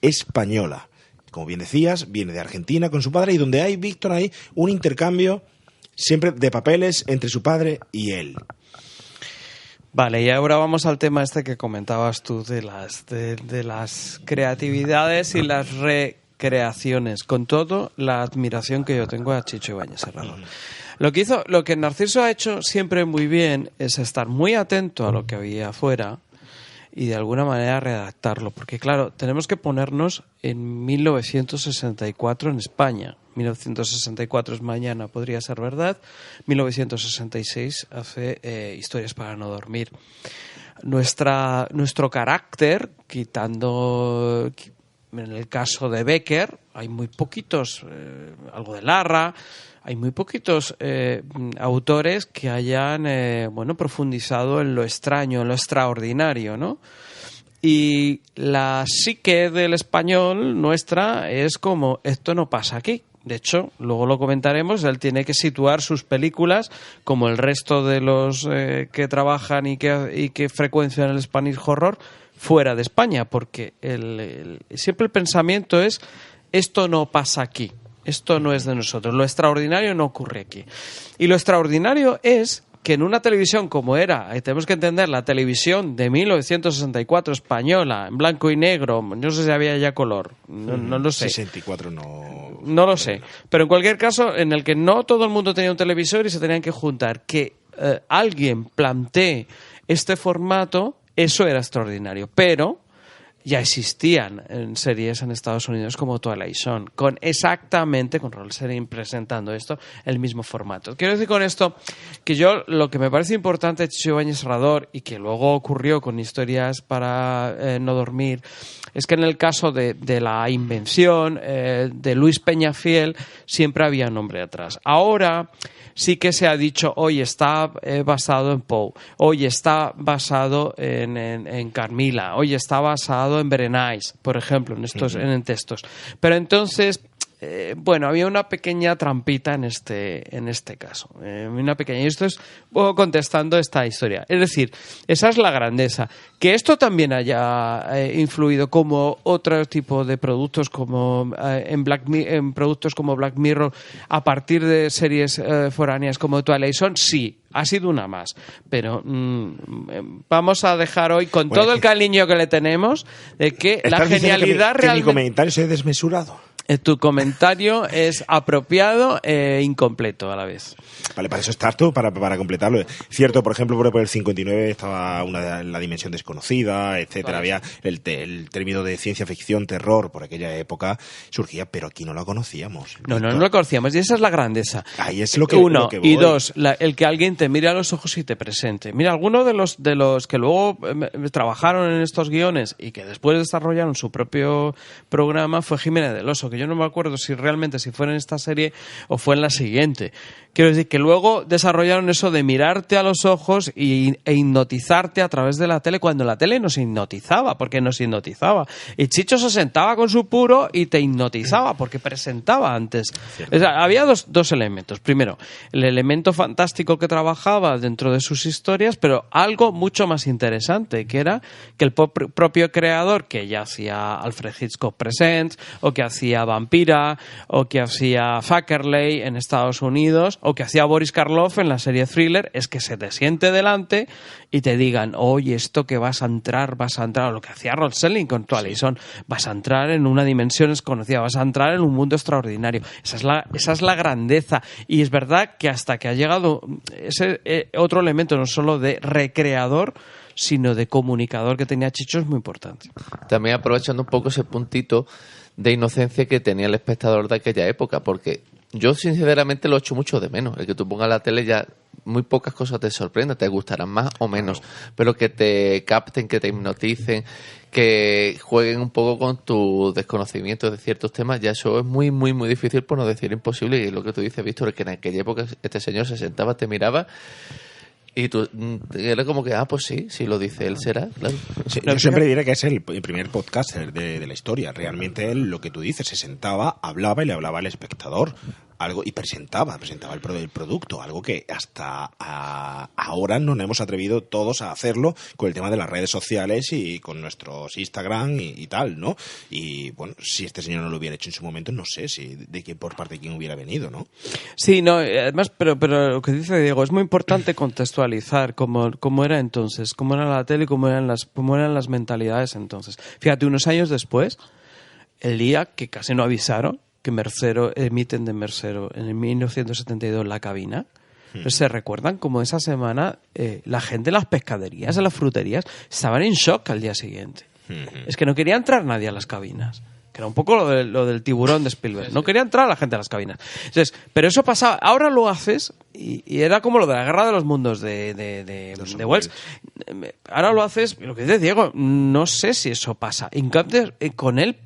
española. Como bien decías, viene de Argentina con su padre, y donde hay, Víctor, hay un intercambio siempre de papeles entre su padre y él. Vale, y ahora vamos al tema este que comentabas tú de las creatividades y las recreaciones, con todo la admiración que yo tengo a Chicho Ibáñez Serrador. Lo que Narciso ha hecho siempre muy bien es estar muy atento a lo que había afuera y de alguna manera redactarlo, porque claro, tenemos que ponernos en 1964 en España. 1964 es mañana, podría ser verdad. 1966 hace Historias para no dormir. Nuestro carácter, quitando, en el caso de Becker, hay muy poquitos, algo de Larra, hay muy poquitos autores que hayan profundizado en lo extraño, en lo extraordinario, ¿no? Y la psique del español nuestra es como, esto no pasa aquí. De hecho, luego lo comentaremos, él tiene que situar sus películas, como el resto de los que trabajan y que frecuencian el Spanish Horror, fuera de España, porque siempre el pensamiento es, esto no pasa aquí. Esto no es de nosotros. Lo extraordinario no ocurre aquí. Y lo extraordinario es que en una televisión como era, tenemos que entender, la televisión de 1964 española, en blanco y negro, no sé si había ya color, no lo sé. 64 no... No lo sé. Pero en cualquier caso, en el que no todo el mundo tenía un televisor y se tenían que juntar, que alguien plantee este formato, eso era extraordinario. Pero ya existían en series en Estados Unidos como Twilight Zone, con Roll Serling presentando esto, el mismo formato. Quiero decir con esto que yo lo que me parece importante de Chicho Ibáñez Serrador, y que luego ocurrió con Historias para no dormir, es que en el caso de la invención de Luis Peñafiel siempre había nombre atrás. Ahora sí que se ha dicho, hoy está basado en Poe, hoy está basado en Carmila, hoy está basado en Berenice, por ejemplo, en textos. Pero entonces, había una pequeña trampita en este caso. Y esto es un poco contestando esta historia. Es decir, esa es la grandeza. Que esto también haya influido como otro tipo de productos, como en productos como Black Mirror, a partir de series foráneas como Twilight Zone, sí. Ha sido una más, pero vamos a dejar hoy, con todo el cariño que le tenemos, de que la genialidad realmente... Que mi comentario sea desmesurado. Tu comentario es apropiado e incompleto a la vez. Vale, para eso estás tú, para completarlo. Cierto, por ejemplo, por el 59 estaba la dimensión desconocida, etcétera. Vale. Había el término de ciencia ficción, terror, por aquella época surgía, pero aquí no lo conocíamos. No lo conocíamos, y esa es la grandeza. Ahí es lo que Uno, lo que voy. Y dos, el que alguien te mire a los ojos y te presente. Mira, algunos de los que luego trabajaron en estos guiones y que después desarrollaron su propio programa fue Jiménez del Oso, que yo no me acuerdo si fue en esta serie o fue en la siguiente. Quiero decir que luego desarrollaron eso de mirarte a los ojos e hipnotizarte a través de la tele, cuando la tele nos hipnotizaba, porque nos hipnotizaba. Y Chicho se sentaba con su puro y te hipnotizaba, porque presentaba antes. O sea, había dos elementos. Primero, el elemento fantástico que trabajaba dentro de sus historias, pero algo mucho más interesante, que era que el propio creador, que ya hacía Alfred Hitchcock Presents, o que hacía Vampira, o que hacía Thackeray en Estados Unidos, o que hacía Boris Karloff en la serie Thriller, es que se te siente delante y te digan, oye, esto que vas a entrar, o lo que hacía Rod Serling con Twilight Zone, vas a entrar en una dimensión desconocida, vas a entrar en un mundo extraordinario. Esa es la grandeza. Y es verdad que hasta que ha llegado ese otro elemento, no solo de recreador, sino de comunicador que tenía Chicho, es muy importante. También aprovechando un poco ese puntito de inocencia que tenía el espectador de aquella época, porque yo sinceramente lo echo mucho de menos. El que tú pongas la tele ya muy pocas cosas te sorprendan, te gustarán más o menos, pero que te capten, que te hipnoticen, que jueguen un poco con tu desconocimiento de ciertos temas, ya eso es muy, muy, muy difícil, por no decir imposible. Y lo que tú dices, Víctor, es que en aquella época este señor se sentaba, te miraba y tú era como que, pues sí, si lo dice él será, claro. Sí, yo siempre diré que es el primer podcaster de la historia. Realmente él, lo que tú dices, se sentaba, hablaba y le hablaba al espectador. Algo y presentaba el producto, algo que hasta ahora no nos hemos atrevido todos a hacerlo con el tema de las redes sociales y con nuestros Instagram y tal, ¿no? Y bueno, si este señor no lo hubiera hecho en su momento, no sé si por parte de quién hubiera venido, ¿no? Sí, no, además, pero lo que dice Diego, es muy importante contextualizar cómo era entonces, cómo era la tele y cómo eran las mentalidades entonces. Fíjate, unos años después, el día que casi no avisaron, que Mercero emiten de Mercero en el 1972 La Cabina. ¿Se recuerdan cómo esa semana la gente en las pescaderías, en las fruterías, estaban en shock al día siguiente? Es que no quería entrar nadie a las cabinas. Que era un poco lo del tiburón de Spielberg. No quería entrar la gente a las cabinas. Entonces, pero eso pasaba. Ahora lo haces y era como lo de la Guerra de los Mundos de Wells. Ahora lo haces, lo que dice Diego, no sé si eso pasa. En cambio, con él.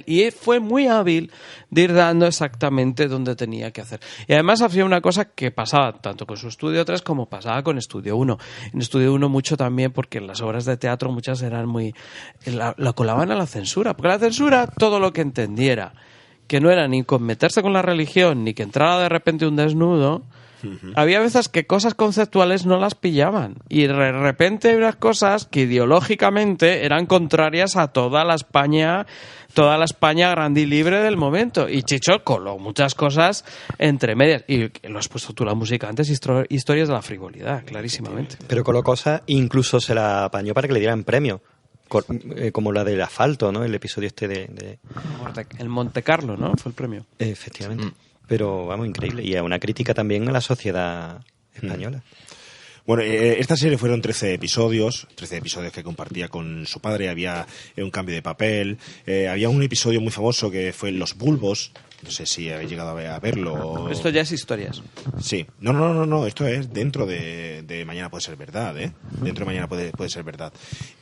Y fue muy hábil de ir dando exactamente dónde tenía que hacer. Y además hacía una cosa que pasaba tanto con su Estudio 3 como pasaba con Estudio 1. En Estudio 1 mucho también, porque las obras de teatro muchas eran muy... La colaban a la censura. Porque la censura, todo lo que entendiera, que no era ni con meterse con la religión, ni que entrara de repente un desnudo... Había veces que cosas conceptuales no las pillaban y de repente hay unas cosas que ideológicamente eran contrarias a toda la España grande y libre del momento, y Chicho coló muchas cosas entre medias, y lo has puesto tú la música antes, historias de la frivolidad, clarísimamente. Pero coló cosas, incluso se la apañó para que le dieran premio, como la del asfalto, ¿no? El episodio este de... El Monte Carlo, ¿no? Fue el premio. Efectivamente. Pero, vamos, increíble. Y a una crítica también a la sociedad española. Bueno, esta serie fueron 13 episodios que compartía con su padre. Había un cambio de papel. Había un episodio muy famoso que fue Los Bulbos. No sé si habéis llegado a verlo. Esto ya es historias. Sí. No. Esto es dentro de Mañana puede ser verdad, ¿eh? Dentro de Mañana puede ser verdad.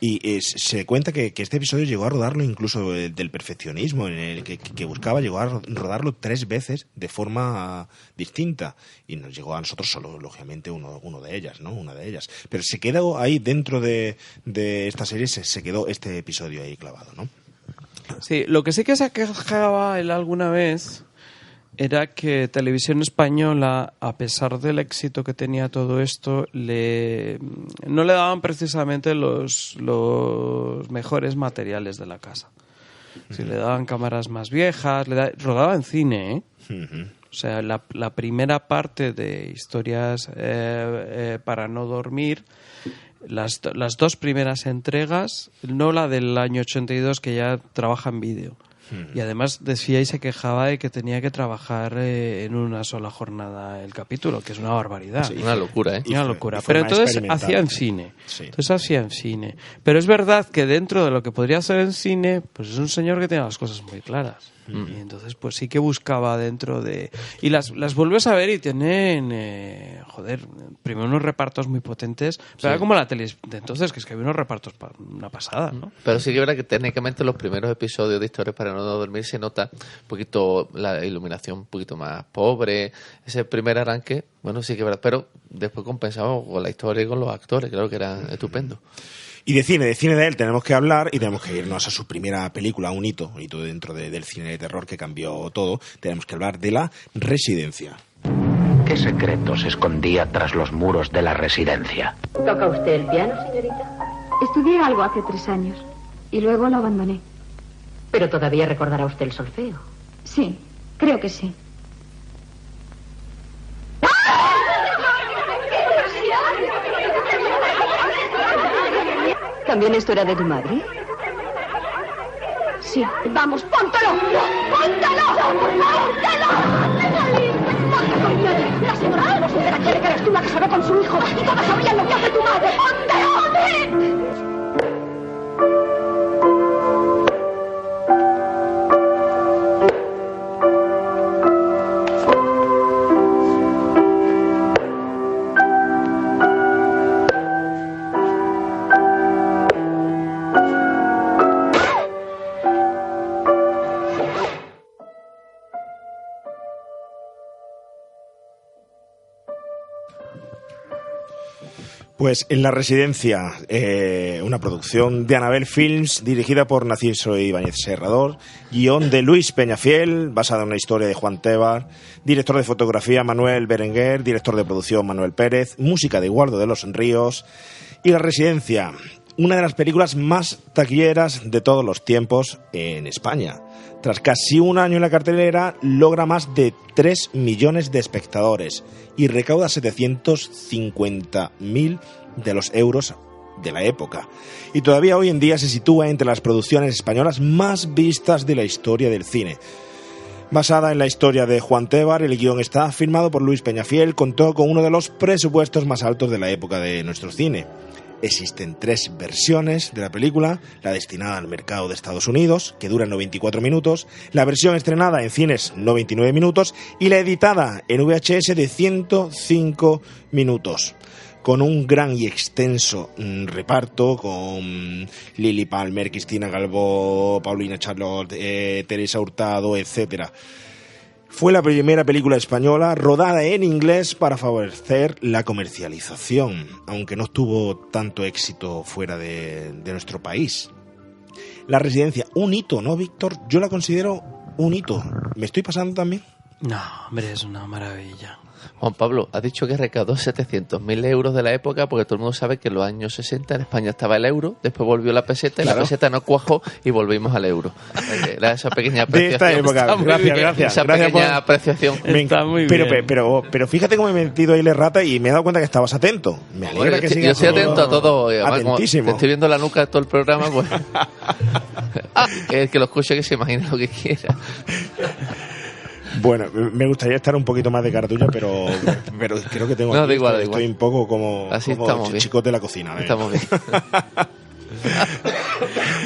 Y se cuenta que este episodio llegó a rodarlo incluso del perfeccionismo, en el que buscaba, llegó a rodarlo 3 veces de forma distinta. Y nos llegó a nosotros solo, lógicamente, uno de ellas, ¿no? Una de ellas. Pero se quedó ahí dentro de esta serie, se quedó este episodio ahí clavado, ¿no? Sí, lo que sí que se quejaba él alguna vez era que Televisión Española, a pesar del éxito que tenía todo esto, no le daban precisamente los mejores materiales de la casa. Si le daban cámaras más viejas, rodaba en cine, ¿eh? Uh-huh. O sea, la primera parte de Historias para no dormir, las 2 primeras entregas, no la del año 82 que ya trabaja en vídeo. Y además decía y se quejaba de que tenía que trabajar en una sola jornada el capítulo, que es una barbaridad. Sí, una locura, ¿eh? Una locura. Pero entonces hacía en cine. Sí. Pero es verdad que dentro de lo que podría hacer en cine, pues es un señor que tiene las cosas muy claras. Y entonces pues sí que buscaba dentro de... Y las vuelves a ver y tienen, primero unos repartos muy potentes, pero era como la tele de entonces, que es que había unos repartos una pasada, ¿no? Pero sí que es verdad que técnicamente los primeros episodios de Historias para no dormir se nota un poquito la iluminación un poquito más pobre, ese primer arranque, bueno, sí que es verdad, pero después compensamos con la historia y con los actores, creo que eran estupendos. Y de cine de él tenemos que hablar y tenemos que irnos a su primera película, un hito dentro del cine de terror que cambió todo. Tenemos que hablar de La Residencia. ¿Qué secreto se escondía tras los muros de La Residencia? ¿Toca usted el piano, señorita? Estudié algo hace 3 años y luego lo abandoné. Pero todavía recordará usted el solfeo. Sí, creo que sí. ¿También esto era de tu madre? Sí. Vamos, póntalo. ¡Póntalo! ¡Póntalo! La señora Alba se quiere que eres tú la que se ve con su hijo y todas sabían lo que hace tu madre. ¡Póntalo! Pues en La Residencia, una producción de Anabel Films, dirigida por Narciso Ibáñez Serrador, guión de Luis Peñafiel, basada en una historia de Juan Tebar, director de fotografía Manuel Berenguer, director de producción Manuel Pérez, música de Eduardo de los Ríos. Y La Residencia, una de las películas más taquilleras de todos los tiempos en España. Tras casi un año en la cartelera, logra más de 3 millones de espectadores y recauda 750.000 de los euros de la época. Y todavía hoy en día se sitúa entre las producciones españolas más vistas de la historia del cine. Basada en la historia de Juan Tebar, el guión está firmado por Luis Peñafiel, contó con uno de los presupuestos más altos de la época de nuestro cine. Existen 3 versiones de la película, la destinada al mercado de Estados Unidos, que dura 94 minutos, la versión estrenada en cines 99 minutos y la editada en VHS de 105 minutos, con un gran y extenso reparto, con Lily Palmer, Cristina Galvó, Paulina Charlotte, Teresa Hurtado, etcétera. Fue la primera película española rodada en inglés para favorecer la comercialización, aunque no tuvo tanto éxito fuera de nuestro país. La Residencia, un hito, ¿no, Víctor? Yo la considero un hito. ¿Me estoy pasando también? No, hombre, es una maravilla. Juan Pablo, has dicho que recaudó 700.000 euros de la época, porque todo el mundo sabe que en los años 60 en España estaba el euro, después volvió la peseta y claro, la peseta no cuajó y volvimos al euro. Esa pequeña apreciación. De esta época, gracias. Esa gracias pequeña por... apreciación. Está muy bien. Pero fíjate cómo me he metido ahí la rata y me he dado cuenta que estabas atento. Me alegra que sigas. Yo estoy atento a todo. Atentísimo. Te estoy viendo la nuca de todo el programa, pues... el que lo escuche que se imagine lo que quiera. Bueno, me gustaría estar un poquito más de cara tuya, pero creo que tengo... No, da igual. Estoy un poco como chicote de la cocina. Estamos bien.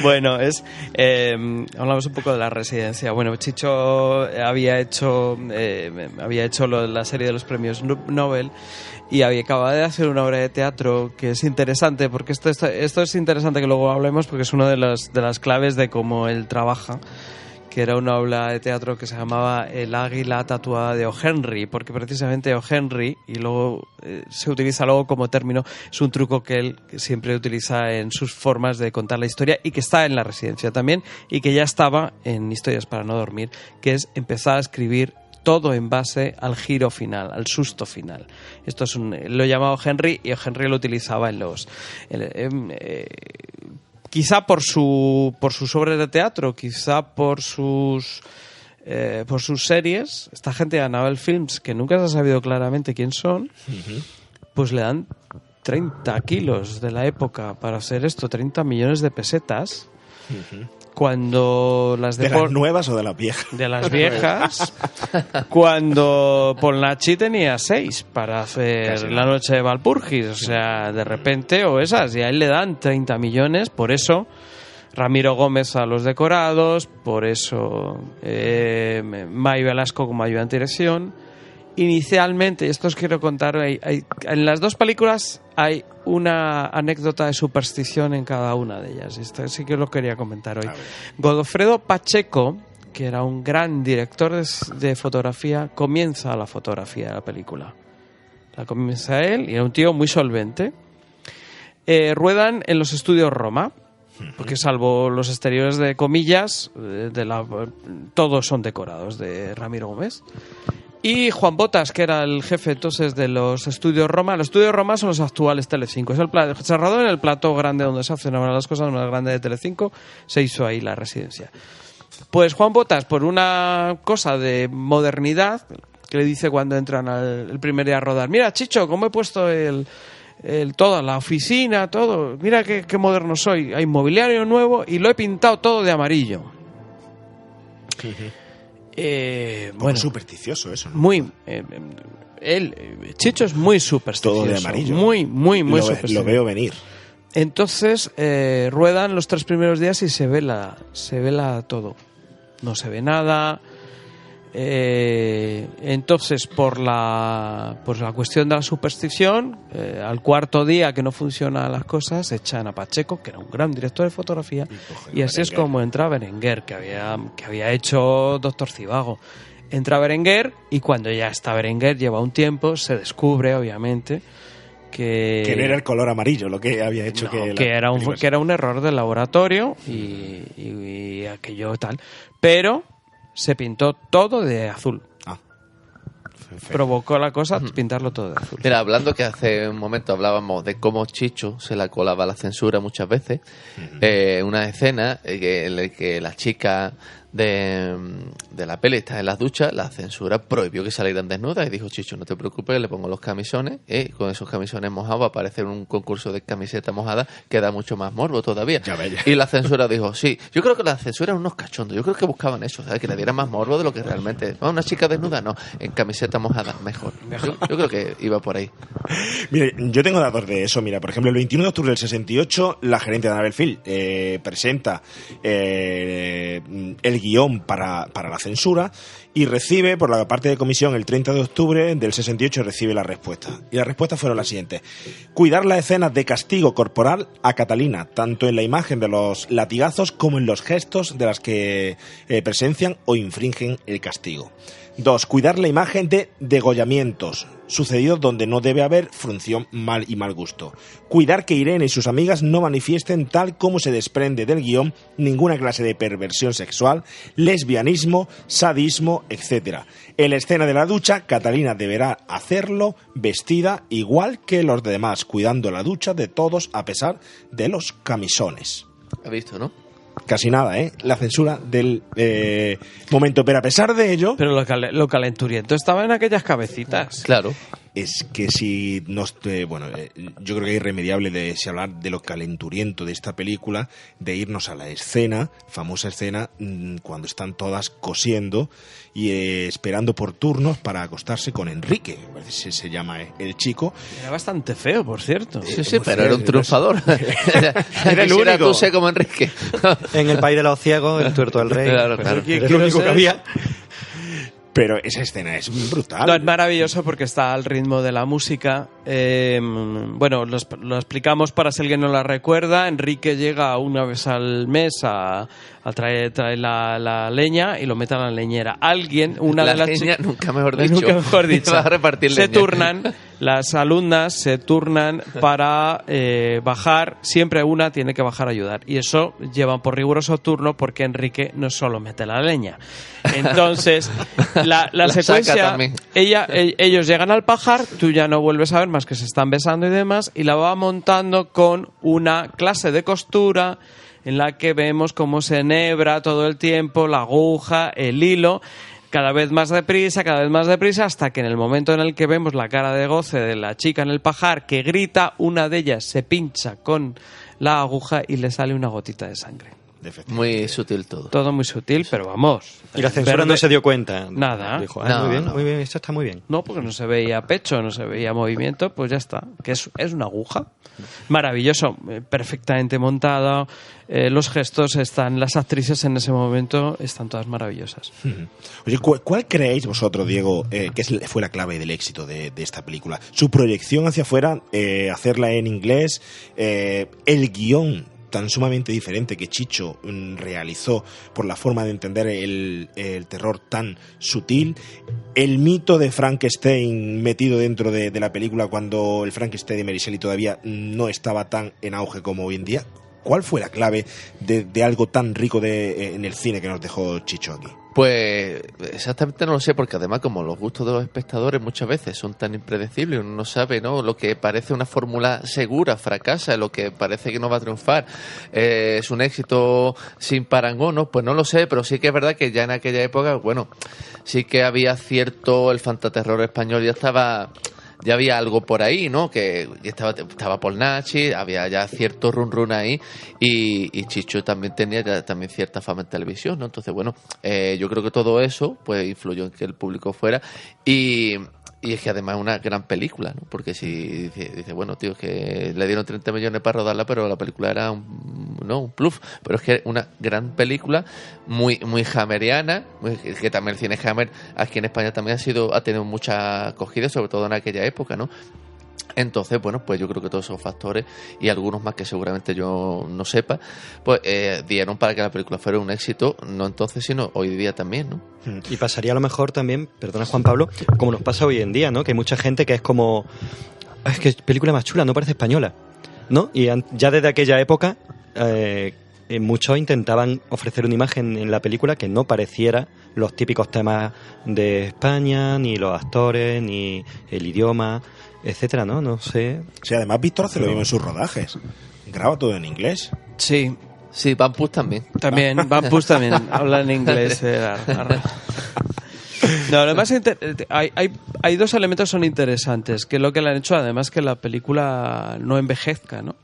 Bueno, hablamos un poco de La Residencia. Bueno, Chicho había hecho la serie de los premios Nobel y acababa de hacer una obra de teatro que es interesante, porque esto es interesante que luego hablemos, porque es una de las claves de cómo él trabaja, que era una obra de teatro que se llamaba El águila tatuada de O. Henry, porque precisamente O. Henry, y luego se utiliza luego como término, es un truco que él siempre utiliza en sus formas de contar la historia y que está en La Residencia también, y que ya estaba en Historias para no dormir, que es empezar a escribir todo en base al giro final, al susto final. Esto lo llamaba O. Henry, y O. Henry lo utilizaba quizá por sus obras de teatro, quizá por sus series. Esta gente de Anabel Films, que nunca se ha sabido claramente quién son, pues le dan 30 kilos de la época para hacer esto, 30 millones de pesetas. Cuando las ¿De las nuevas o de las viejas? De las viejas. Cuando Polnachi tenía 6 para hacer La noche de Valpurgis. O sea, de repente, o esas. Y a él le dan 30 millones. Por eso, Ramiro Gómez a los decorados. Por eso, May Velasco como ayudante de dirección. Inicialmente, esto os quiero contar, en las dos películas hay una anécdota de superstición en cada una de ellas. Esto sí que lo quería comentar hoy. Godofredo Pacheco, que era un gran director de fotografía, comienza la fotografía de la película. La comienza él y era un tío muy solvente. Ruedan en los estudios Roma, porque salvo los exteriores de comillas, todos son decorados de Ramiro Gómez. Y Juan Botas, que era el jefe entonces de los estudios Roma. Los estudios Roma son los actuales Telecinco. Se rodó en el plató grande donde se hacen ahora las cosas, más grande de Telecinco. Se hizo ahí La Residencia. Pues Juan Botas, por una cosa de modernidad, que le dice cuando entran el primer día a rodar: mira, Chicho, cómo he puesto toda la oficina, todo. Mira qué moderno soy. Hay mobiliario nuevo y lo he pintado todo de amarillo. Bueno, supersticioso eso, ¿no? Muy. Chicho es muy supersticioso. Todo de amarillo. Muy supersticioso. Lo veo venir. Entonces ruedan los 3 primeros días y se vela todo. No se ve nada. Entonces, por la cuestión de la superstición, al 4.º día que no funcionan las cosas, echan a Pacheco, que era un gran director de fotografía, y así es como entra Berenguer, que había hecho Doctor Zivago. Entra Berenguer, y cuando ya está Berenguer, lleva un tiempo, se descubre, obviamente, Que no era el color amarillo lo que había hecho que era un error del laboratorio y aquello tal. Pero se pintó todo de azul. Provocó la cosa pintarlo todo de azul. Mira, hablando que hace un momento hablábamos de cómo Chicho se la colaba la censura muchas veces, una escena en la que la chica de la peli está en las duchas, la censura prohibió que salieran desnudas y dijo: Chicho, no te preocupes, le pongo los camisones, con esos camisones mojados va a aparecer un concurso de camiseta mojada que da mucho más morbo todavía. Y la censura dijo: sí, yo creo que la censura eran unos cachondos, yo creo que buscaban eso, ¿sabes? Que le diera más morbo de lo que realmente. Una chica desnuda, no, en camiseta mojada, mejor. Yo creo que iba por ahí. Mire, yo tengo datos de eso. Mira, por ejemplo, el 21 de octubre del 68, la gerente de Annabelle Field presenta el guión para la censura y recibe, por la parte de comisión, el 30 de octubre del 68 recibe la respuesta. Y las respuestas fueron las siguientes: cuidar las escenas de castigo corporal a Catalina, tanto en la imagen de los latigazos como en los gestos de las que presencian o infringen el castigo. 2. Cuidar la imagen de degollamientos sucedidos donde no debe haber frunción, mal y mal gusto. Cuidar que Irene y sus amigas no manifiesten, tal como se desprende del guión, ninguna clase de perversión sexual, lesbianismo, sadismo, etc. En la escena de la ducha, Catalina deberá hacerlo vestida igual que los demás, cuidando la ducha de todos a pesar de los camisones. ¿Has visto, no? Casi nada, la censura del momento, pero a pesar de ello... Pero lo calenturiento estaba en aquellas cabecitas. Claro. Es que si no... yo creo que es irremediable de si hablar de lo calenturiento de esta película, de irnos a la escena, famosa escena, cuando están todas cosiendo y esperando por turnos para acostarse con Enrique, si se llama el chico. Era bastante feo, por cierto. Sí, pero era un triunfador. Era el único. Tú sé como Enrique. En el país de los ciegos, el tuerto del rey. Claro. Era lo único que había. Pero esa escena es brutal. No, es maravilloso porque está al ritmo de la música. Lo explicamos para si alguien no la recuerda. Enrique llega una vez al mes a traer la leña y lo mete a la leñera. Nunca mejor dicho. Va a repartir leña. Las alumnas se turnan para bajar. Siempre una tiene que bajar a ayudar. Y eso llevan por riguroso turno porque Enrique no solo mete la leña. Entonces, la secuencia, ellos llegan al pajar, tú ya no vuelves a ver más que se están besando y demás, y la va montando con una clase de costura en la que vemos cómo se enhebra todo el tiempo la aguja, el hilo, cada vez más deprisa, hasta que en el momento en el que vemos la cara de goce de la chica en el pajar que grita, una de ellas se pincha con la aguja y le sale una gotita de sangre. Muy sutil todo. Todo muy sutil, pero vamos. Y la censura no se dio cuenta. Nada. Dijo, muy bien, esto está muy bien. No, porque no se veía pecho, no se veía movimiento, pues ya está. Que es una aguja. Maravilloso, perfectamente montado. Los gestos están, las actrices en ese momento están todas maravillosas. Oye, ¿cuál creéis vosotros, Diego, que fue la clave del éxito de esta película? Su proyección hacia afuera, hacerla en inglés, el guión tan sumamente diferente que Chicho realizó por la forma de entender el terror tan sutil, el mito de Frankenstein metido dentro de la película cuando el Frankenstein de Mary Shelley todavía no estaba tan en auge como hoy en día. ¿Cuál fue la clave de algo tan rico en el cine que nos dejó Chicho aquí? Pues exactamente no lo sé, porque además como los gustos de los espectadores muchas veces son tan impredecibles, uno no sabe, ¿no? Lo que parece una fórmula segura fracasa, lo que parece que no va a triunfar es un éxito sin parangón, ¿no? Pues no lo sé, pero sí que es verdad que ya en aquella época, bueno, sí que había el fantaterror español ya había algo por ahí, ¿no? Que estaba Polnachi, había ya cierto run ahí y Chicho también tenía ya también cierta fama en televisión, ¿no? Entonces, bueno, yo creo que todo eso pues influyó en que el público fuera y es que además es una gran película, ¿no? Porque si dice, bueno, tío, es que le dieron 30 millones para rodarla, pero la película era un bluff. Pero es que es una gran película, muy hammeriana, que también el cine Hammer aquí en España también ha tenido mucha acogida, sobre todo en aquella época, ¿no? Entonces, bueno, pues yo creo que todos esos factores y algunos más que seguramente yo no sepa, pues dieron para que la película fuera un éxito, no entonces, sino hoy día también, ¿no? Y pasaría a lo mejor también, perdona Juan Pablo, como nos pasa hoy en día, ¿no? Que hay mucha gente que es como... es que película más chula, no parece española, ¿no? Y ya desde aquella época muchos intentaban ofrecer una imagen en la película que no pareciera los típicos temas de España, ni los actores, ni el idioma, etcétera, ¿no? No sé. Sí, además Víctor hace lo mismo en sus rodajes. Graba todo en inglés. Sí. Sí, Van Puss también. También, Van Puss también habla en inglés. No, además hay dos elementos que son interesantes, que es lo que le han hecho, además, que la película no envejezca, ¿no?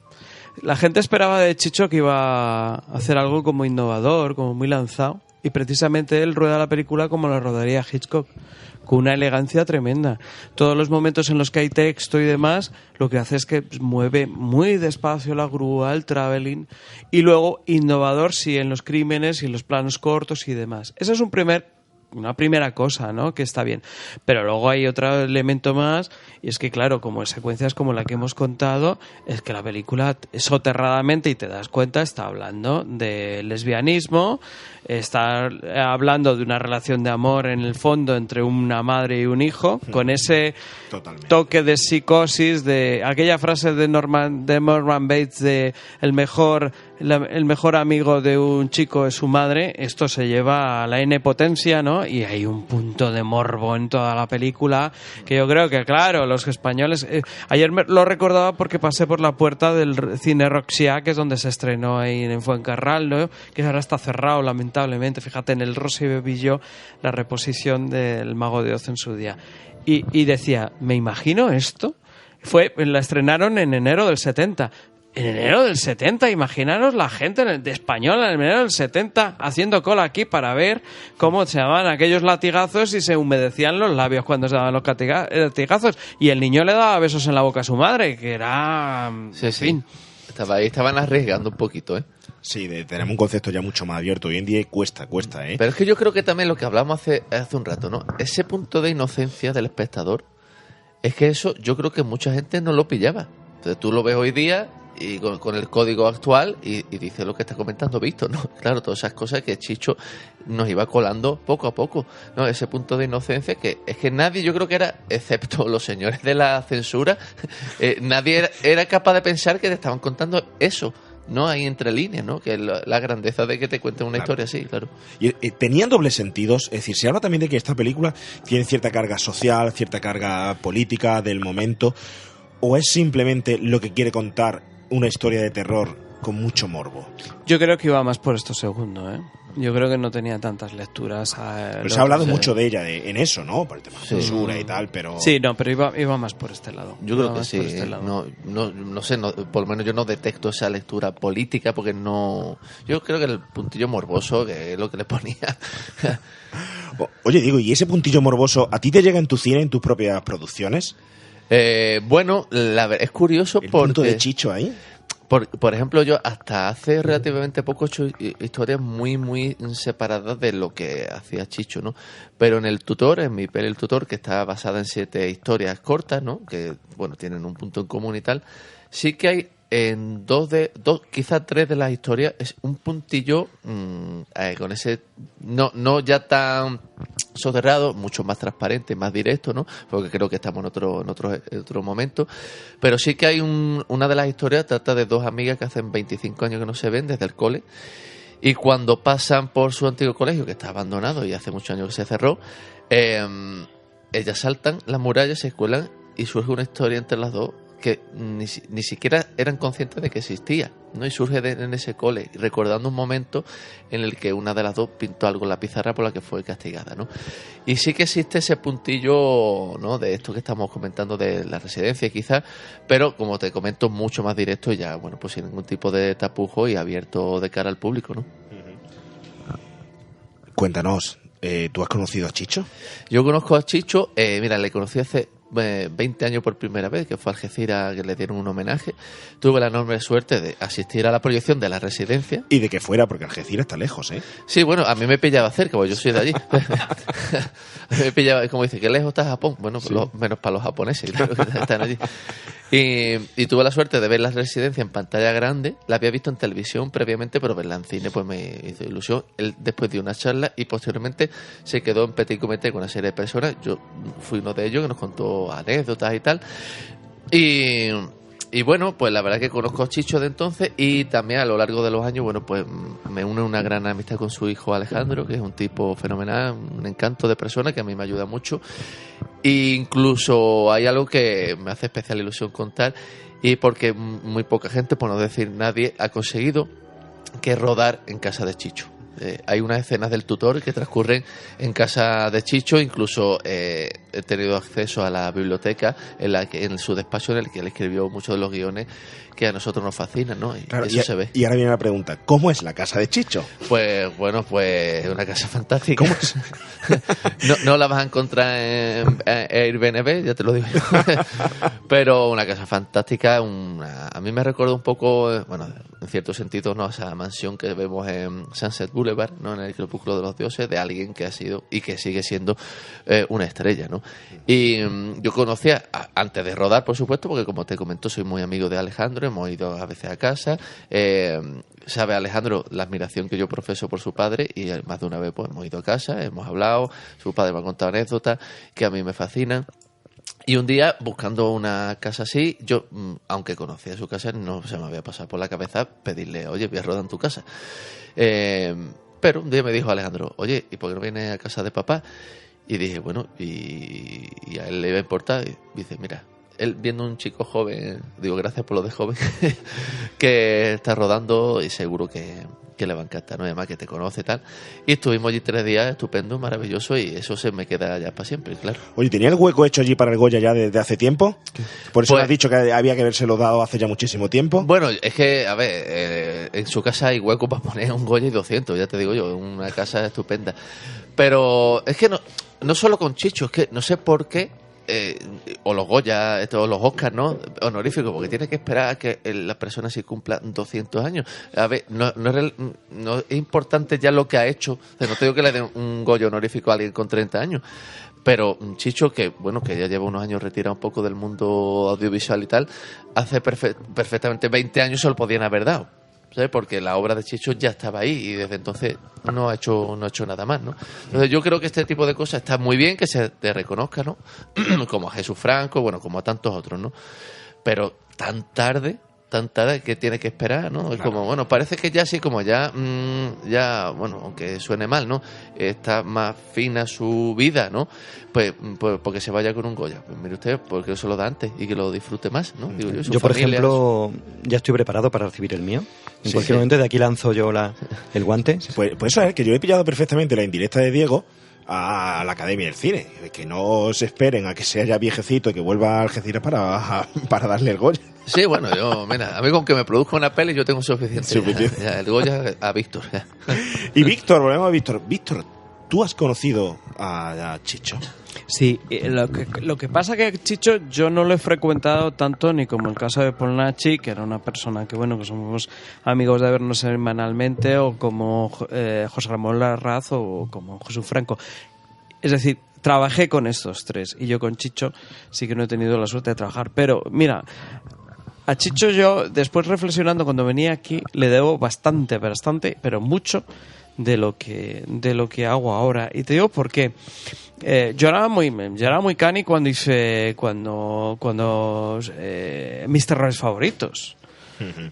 La gente esperaba de Chicho que iba a hacer algo como innovador, como muy lanzado, y precisamente él rueda la película como la rodaría Hitchcock, con una elegancia tremenda. Todos los momentos en los que hay texto y demás, lo que hace es que mueve muy despacio la grúa, el travelling, y luego innovador sí en los crímenes y en los planos cortos y demás. Ese es una primera cosa, ¿no? Que está bien. Pero luego hay otro elemento más, y es que, claro, como secuencias como la que hemos contado, es que la película soterradamente, y te das cuenta, está hablando de lesbianismo, está hablando de una relación de amor en el fondo entre una madre y un hijo, con ese toque de psicosis, de aquella frase de Norman Bates de el mejor amigo de un chico es su madre. Esto se lleva a la N potencia, ¿no? Y hay un punto de morbo en toda la película que yo creo que, claro, los españoles... ayer lo recordaba porque pasé por la puerta del cine Roxia, que es donde se estrenó ahí en Fuencarral, ¿no? Que ahora está cerrado, lamentablemente. Fíjate, en el Rosy Bebillo, la reposición del Mago de Oz en su día. Y decía, ¿me imagino esto? La estrenaron en enero del 70. En enero del 70, imaginaros la gente de española en enero del 70 haciendo cola aquí para ver cómo se daban aquellos latigazos y se humedecían los labios cuando se daban los latigazos. Y el niño le daba besos en la boca a su madre, que era... Sí, sí. Estaban arriesgando un poquito, ¿eh? Sí, tenemos un concepto ya mucho más abierto. Hoy en día cuesta, ¿eh? Pero es que yo creo que también lo que hablamos hace un rato, ¿no? Ese punto de inocencia del espectador, es que eso yo creo que mucha gente no lo pillaba. Entonces tú lo ves hoy día y con el código actual y dice lo que está comentando Víctor, ¿no? Claro, todas esas cosas que Chicho nos iba colando poco a poco, ¿no? Ese punto de inocencia que es que nadie, yo creo que era, excepto los señores de la censura, nadie era capaz de pensar que te estaban contando eso, ¿no? Ahí entre líneas, ¿no? Que la grandeza de que te cuenten una historia así, claro. Y tenían dobles sentidos, es decir, se habla también de que esta película tiene cierta carga social, cierta carga política del momento, o es simplemente lo que quiere contar una historia de terror con mucho morbo. Yo creo que iba más por esto segundo, ¿eh? Yo creo que no tenía tantas lecturas. Pero se ha hablado mucho de ella en eso, ¿no? Por el tema de censura y tal, pero... Sí, no, pero iba más por este lado. Yo creo que sí. No sé, por lo menos yo no detecto esa lectura política porque no... Yo creo que el puntillo morboso, que es lo que le ponía... Oye, digo, ¿y ese puntillo morboso a ti te llega en tu cine, en tus propias producciones? Bueno, es curioso ¿El porque... punto de Chicho ahí? Por ejemplo, yo hasta hace relativamente poco he hecho historias muy, muy separadas de lo que hacía Chicho, ¿no? Pero en El Tutor, en mi peli El Tutor, que está basada en 7 historias cortas, ¿no? Que, bueno, tienen un punto en común y tal. Sí que hay en dos, quizás 3 de las historias, es un puntillo con ese... No ya tan soterrado, mucho más transparente, más directo, ¿no? Porque creo que estamos en otro momento. Pero sí que hay una de las historias trata de 2 amigas que hacen 25 años que no se ven desde el cole. Y cuando pasan por su antiguo colegio, que está abandonado y hace muchos años que se cerró, ellas saltan las murallas, se escuelan y surge una historia entre las dos que ni siquiera eran conscientes de que existía, ¿no? Y surge en ese cole, recordando un momento en el que una de las dos pintó algo en la pizarra por la que fue castigada, ¿no? Y sí que existe ese puntillo, ¿no? De esto que estamos comentando de la residencia quizás, pero como te comento, mucho más directo y ya, bueno, pues sin ningún tipo de tapujo y abierto de cara al público, ¿no? Cuéntanos, ¿tú has conocido a Chicho? Yo conozco a Chicho, mira, le conocí hace 20 años por primera vez, que fue a Algeciras, que le dieron un homenaje. Tuve la enorme suerte de asistir a la proyección de La Residencia. Y de que fuera, porque Algeciras está lejos, ¿eh? Sí, bueno, a mí me pillaba cerca, porque yo soy de allí. A mí me pillaba, como dice, ¿qué lejos está Japón? Bueno, sí. Menos para los japoneses, claro, que están allí. Y tuve la suerte de ver La Residencia en pantalla grande. La había visto en televisión previamente, pero verla en cine pues me hizo ilusión. Él después dio una charla y posteriormente se quedó en petit comité con una serie de personas. Yo fui uno de ellos que nos contó anécdotas y tal. Y bueno, pues la verdad que conozco a Chicho de entonces y también a lo largo de los años, bueno, pues me une una gran amistad con su hijo Alejandro, que es un tipo fenomenal, un encanto de persona que a mí me ayuda mucho. E incluso hay algo que me hace especial ilusión contar, y porque muy poca gente, por no decir nadie, ha conseguido que rodar en casa de Chicho. Hay unas escenas del Tutor que transcurren en casa de Chicho, incluso he tenido acceso a la biblioteca en su despacho, en el que él escribió muchos de los guiones que a nosotros nos fascinan, ¿no? Y claro, eso se ve. Y ahora viene la pregunta, ¿cómo es la casa de Chicho? Pues bueno, pues es una casa fantástica. ¿Cómo es? no la vas a encontrar en Airbnb, ya te lo digo yo. Pero una casa fantástica, a mí me recuerda un poco, bueno, en cierto sentido, ¿no?, esa mansión que vemos en Sunset Boulevard, ¿no?, en el Crepúsculo de los Dioses, de alguien que ha sido y que sigue siendo una estrella, ¿no? Y yo conocía, antes de rodar, por supuesto, porque como te comento, soy muy amigo de Alejandro, hemos ido a veces a casa, sabe Alejandro la admiración que yo profeso por su padre, y más de una vez pues hemos ido a casa, hemos hablado, su padre me ha contado anécdotas que a mí me fascinan. Y un día, buscando una casa así, yo, aunque conocía su casa, no se me había pasado por la cabeza pedirle, oye, voy a rodar en tu casa. Pero un día me dijo Alejandro, oye, ¿y por qué no vienes a casa de papá? Y dije, bueno, y a él le iba a importar. Y dice, mira, él viendo un chico joven, digo, gracias por lo de joven, que está rodando y seguro que le va a encantar, ¿no? Además que te conoce y tal. Y estuvimos allí 3 días, estupendo, maravilloso, y eso se me queda ya para siempre, claro. Oye, ¿tenía el hueco hecho allí para el Goya ya desde hace tiempo? Por eso pues, me has dicho que había que habérselo dado hace ya muchísimo tiempo. Bueno, es que, a ver, en su casa hay hueco para poner un Goya y 200, ya te digo yo, una casa estupenda. Pero es que no solo con Chicho, es que no sé por qué, o los Goya, o los Oscars, ¿no?, honoríficos, porque tiene que esperar a que la persona sí cumpla 200 años. A ver, no es importante ya lo que ha hecho. O sea, no te digo que le den un Goya honorífico a alguien con 30 años. Pero Chicho, que bueno, que ya lleva unos años retirado un poco del mundo audiovisual y tal, hace perfectamente 20 años se lo podían haber dado, ¿sabes? Porque la obra de Chicho ya estaba ahí y desde entonces no ha hecho nada más, ¿no? Entonces yo creo que este tipo de cosas está muy bien que se te reconozca, ¿no? Como a Jesús Franco, bueno, como a tantos otros, ¿no? Pero tan tarde que tiene que esperar, ¿no? Es como, bueno, parece que ya sí, como ya, bueno, aunque suene mal, ¿no?, está más fina su vida, ¿no? Pues porque se vaya con un Goya. Pues mire usted, porque eso lo da antes y que lo disfrute más, ¿no? Digo yo por ejemplo, ya estoy preparado para recibir el mío. En cualquier momento, de aquí lanzo yo el guante. Pues eso es, que yo he pillado perfectamente la indirecta de Diego a la Academia del Cine. Que no se esperen a que sea ya viejecito y que vuelva a Algeciras para darle el Goya. Sí, bueno, mira, a mí con que me produzca una peli yo tengo suficiente. Ya, el Goya a Víctor. Ya. Y Víctor, volvemos a Víctor. Víctor, ¿tú has conocido a Chicho? Sí, lo que pasa que Chicho yo no lo he frecuentado tanto, ni como el caso de Polnachi, que era una persona que, bueno, que somos amigos de vernos semanalmente, o como José Ramón Larraz, o como Jesús Franco. Es decir, trabajé con estos 3, y yo con Chicho sí que no he tenido la suerte de trabajar. Pero mira, a Chicho yo, después reflexionando cuando venía aquí, le debo bastante, pero mucho de lo que hago ahora. Y te digo por qué. Yo era muy cani cuando hice mis terrores favoritos.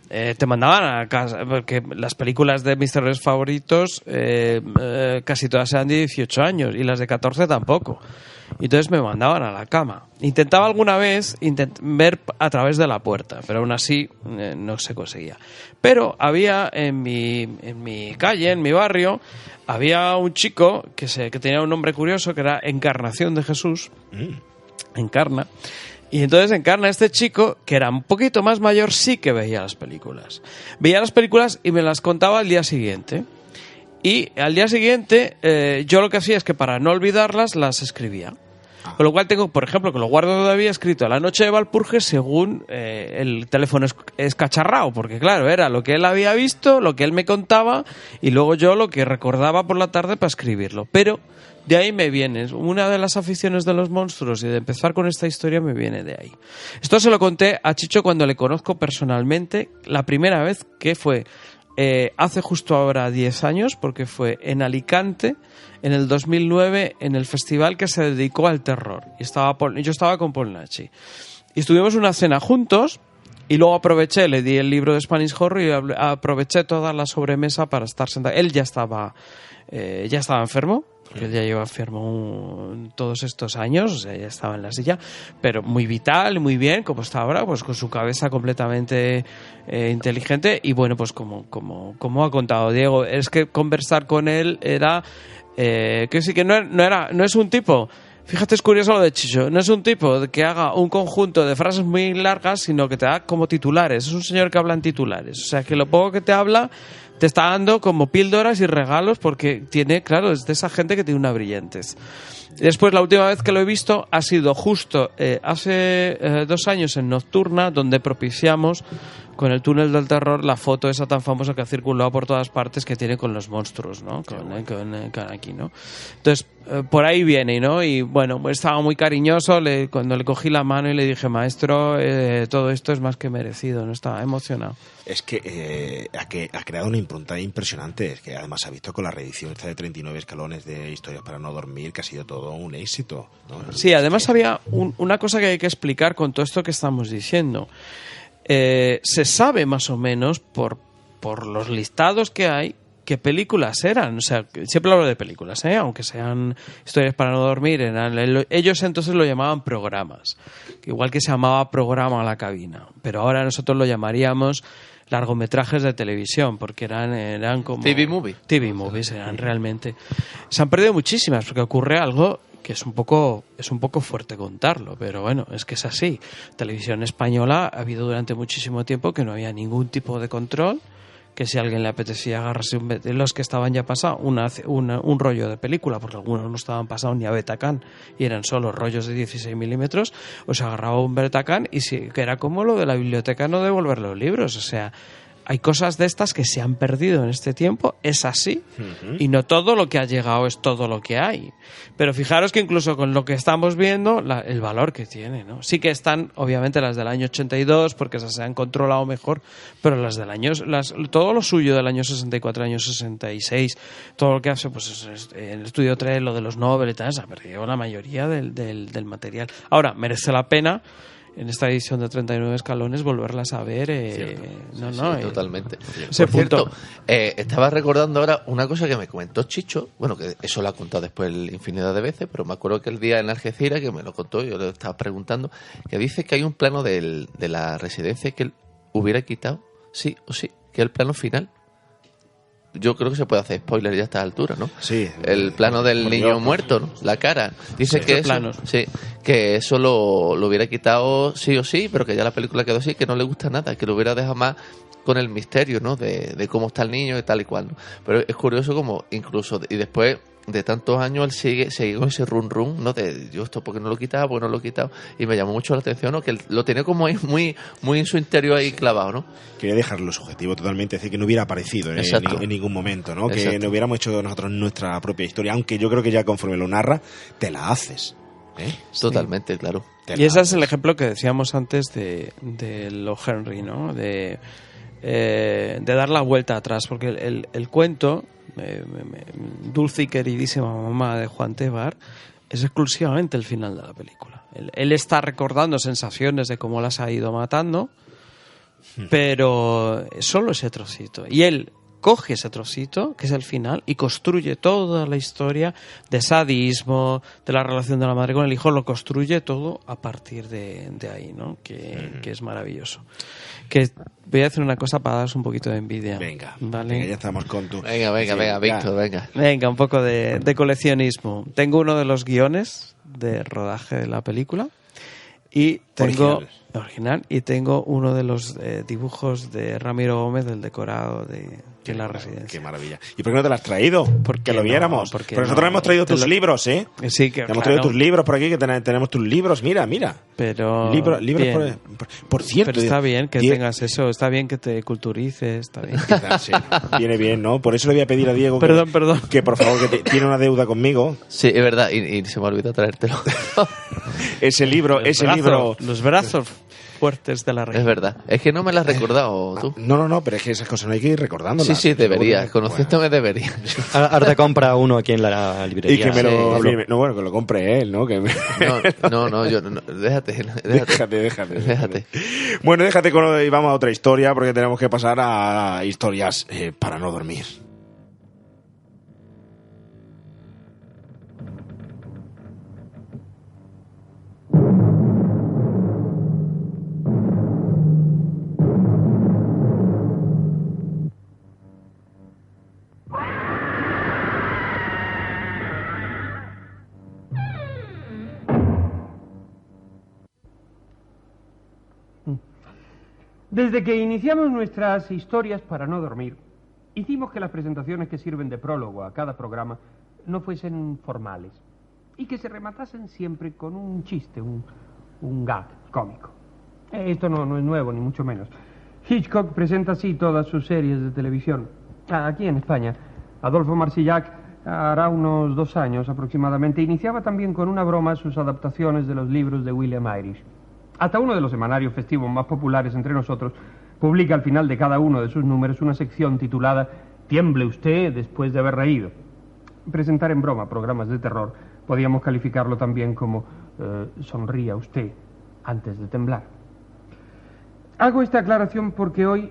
Te mandaban a casa, porque las películas de mis terrores favoritos casi todas eran de 18 años, y las de 14 tampoco. Y entonces me mandaban a la cama. Intentaba alguna vez ver a través de la puerta, pero aún así no se conseguía. Pero había en mi calle, en mi barrio, había un chico que tenía un nombre curioso, que era Encarnación de Jesús. Encarna. Y entonces Encarna, este chico, que era un poquito más mayor, sí que veía las películas. Veía las películas y me las contaba al día siguiente. Y al día siguiente yo lo que hacía es que para no olvidarlas las escribía. Con lo cual tengo, por ejemplo, que lo guardo todavía escrito, La noche de Valpurgis, según el teléfono escacharrado, porque claro, era lo que él había visto, lo que él me contaba, y luego yo lo que recordaba por la tarde para escribirlo. Pero de ahí me viene, una de las aficiones de los monstruos y de empezar con esta historia me viene de ahí. Esto se lo conté a Chicho cuando le conozco personalmente, la primera vez, que fue hace justo ahora 10 años, porque fue en Alicante, en el 2009, en el festival que se dedicó al terror. Y yo estaba con Polnachi. Y estuvimos una cena juntos y luego aproveché, le di el libro de Spanish Horror y aproveché toda la sobremesa para estar sentado. Él ya estaba enfermo, porque él ya lleva enfermo todos estos años, o sea, ya estaba en la silla, pero muy vital, muy bien, como está ahora, pues con su cabeza completamente inteligente. Y bueno, pues como ha contado Diego, es que conversar con él era que sí que no es un tipo. Fíjate, es curioso lo de Chicho. No es un tipo que haga un conjunto de frases muy largas, sino que te da como titulares. Es un señor que habla en titulares. O sea, que lo poco que te habla te está dando como píldoras y regalos, porque tiene, claro, es de esa gente que tiene una brillantez. Después, la última vez que lo he visto ha sido justo hace 2 años en Nocturna, donde propiciamos con el túnel del terror la foto esa tan famosa que ha circulado por todas partes, que tiene con los monstruos, ¿no? Con aquí, ¿no? Entonces, por ahí viene, ¿no? Y bueno, pues estaba muy cariñoso cuando le cogí la mano y le dije, maestro, todo esto es más que merecido, ¿no? Estaba emocionado. Es que ha creado una impronta impresionante. Es que además ha visto con la reedición esta de 39 escalones de Historias para no dormir, que ha sido todo un éxito, ¿no? Sí, además había una cosa que hay que explicar con todo esto que estamos diciendo. Se sabe más o menos por los listados que hay qué películas eran. O sea, siempre hablo de películas, aunque sean Historias para no dormir, ellos entonces lo llamaban programas, igual que se llamaba Programa a la cabina, pero ahora nosotros lo llamaríamos largometrajes de televisión, porque eran como TV movies eran realmente. Se han perdido muchísimas, porque ocurre algo que es un poco fuerte contarlo, pero bueno, es que es así. Televisión española ha habido durante muchísimo tiempo que no había ningún tipo de control, que si a alguien le apetecía agarrarse los que estaban ya pasados, un rollo de película, porque algunos no estaban pasados ni a Betacán y eran solo rollos de 16 milímetros, o se agarraba un Betacán y que era como lo de la biblioteca no devolver los libros. O sea, hay cosas de estas que se han perdido en este tiempo, es así, y no todo lo que ha llegado es todo lo que hay. Pero fijaros que incluso con lo que estamos viendo, el valor que tiene, ¿no? Sí que están, obviamente, las del año 82, porque esas se han controlado mejor, pero las del año, todo lo suyo del año 64, año 66, todo lo que hace, pues en el Estudio 3, lo de los Nobel y tal, se ha perdido la mayoría del material. Ahora, merece la pena en esta edición de 39 escalones volverlas a ver. Totalmente. Ese Por cierto, estaba recordando ahora una cosa que me comentó Chicho, bueno, que eso lo ha contado después infinidad de veces, pero me acuerdo que el día en Algeciras, que me lo contó, yo le estaba preguntando, que dice que hay un plano de la residencia que él hubiera quitado, sí o sí, que es el plano final. Yo creo que se puede hacer spoiler ya a esta altura, ¿no? Sí. El plano del niño muerto, ¿no? La cara. Dice que eso lo hubiera quitado sí o sí, pero que ya la película quedó así, que no le gusta nada, que lo hubiera dejado más con el misterio, ¿no? De cómo está el niño y tal y cual, ¿no? Pero es curioso como incluso, y después de tantos años él sigue con ese run, ¿no? De yo esto porque no lo he quitado, porque no lo he quitado, y me llamó mucho la atención, ¿no? Que él lo tenía como ahí muy en su interior ahí clavado, ¿no? Quería dejarlo subjetivo totalmente, es decir, que no hubiera aparecido en ningún momento, ¿no? Que no hubiéramos hecho nosotros nuestra propia historia, aunque yo creo que ya conforme lo narra, te la haces. Totalmente, claro. Y ese es el ejemplo que decíamos antes de lo Henry, ¿no? De dar la vuelta atrás, porque el cuento, Dulce y queridísima mamá de Juan Tebar, es exclusivamente el final de la película. Él está recordando sensaciones de cómo las ha ido matando, pero solo ese trocito. Y él coge ese trocito, que es el final, y construye toda la historia de sadismo, de la relación de la madre con el hijo, lo construye todo a partir de ahí, ¿no? Que es maravilloso. Que voy a hacer una cosa para daros un poquito de envidia. Venga, ¿vale? Venga, ya estamos con tu... Venga, Víctor, venga. Venga, un poco de coleccionismo. Tengo uno de los guiones de rodaje de la película y tengo... Original. Y tengo uno de los dibujos de Ramiro Gómez del decorado de la residencia. Qué maravilla. ¿Y por qué no te lo has traído? Porque lo viéramos. Porque nosotros hemos traído tus libros, ¿eh? Sí, que hemos traído tus libros por aquí, que tenemos tus libros. Mira. Pero libros por cierto. Pero está bien que tengas eso, está bien que te culturices, está bien. Sí, viene bien, ¿no? Por eso le voy a pedir a Diego perdón. que por favor, que tiene una deuda conmigo. Sí, es verdad, y se me olvidó traértelo. ese libro. Los brazos. fuertes de la región. Es verdad. Es que no me la has recordado tú. No, pero es que esas cosas no hay que ir recordándolas. Sí, debería. Conociéndome debería. Ahora te compra uno aquí en la librería. Y que me lo... Sí. No, bueno, que lo compre él, ¿no? Que me... No, yo no. Déjate. Bueno, déjate y vamos a otra historia porque tenemos que pasar a historias para no dormir. Desde que iniciamos nuestras historias para no dormir, hicimos que las presentaciones que sirven de prólogo a cada programa no fuesen formales y que se rematasen siempre con un chiste, un gag cómico. Esto no es nuevo, ni mucho menos. Hitchcock presenta así todas sus series de televisión. Aquí en España, Adolfo Marsillac, hará unos 2 años aproximadamente, iniciaba también con una broma sus adaptaciones de los libros de William Irish. Hasta uno de los semanarios festivos más populares entre nosotros publica al final de cada uno de sus números una sección titulada «Tiemble usted después de haber reído». Presentar en broma programas de terror podíamos calificarlo también como «Sonría usted antes de temblar». Hago esta aclaración porque hoy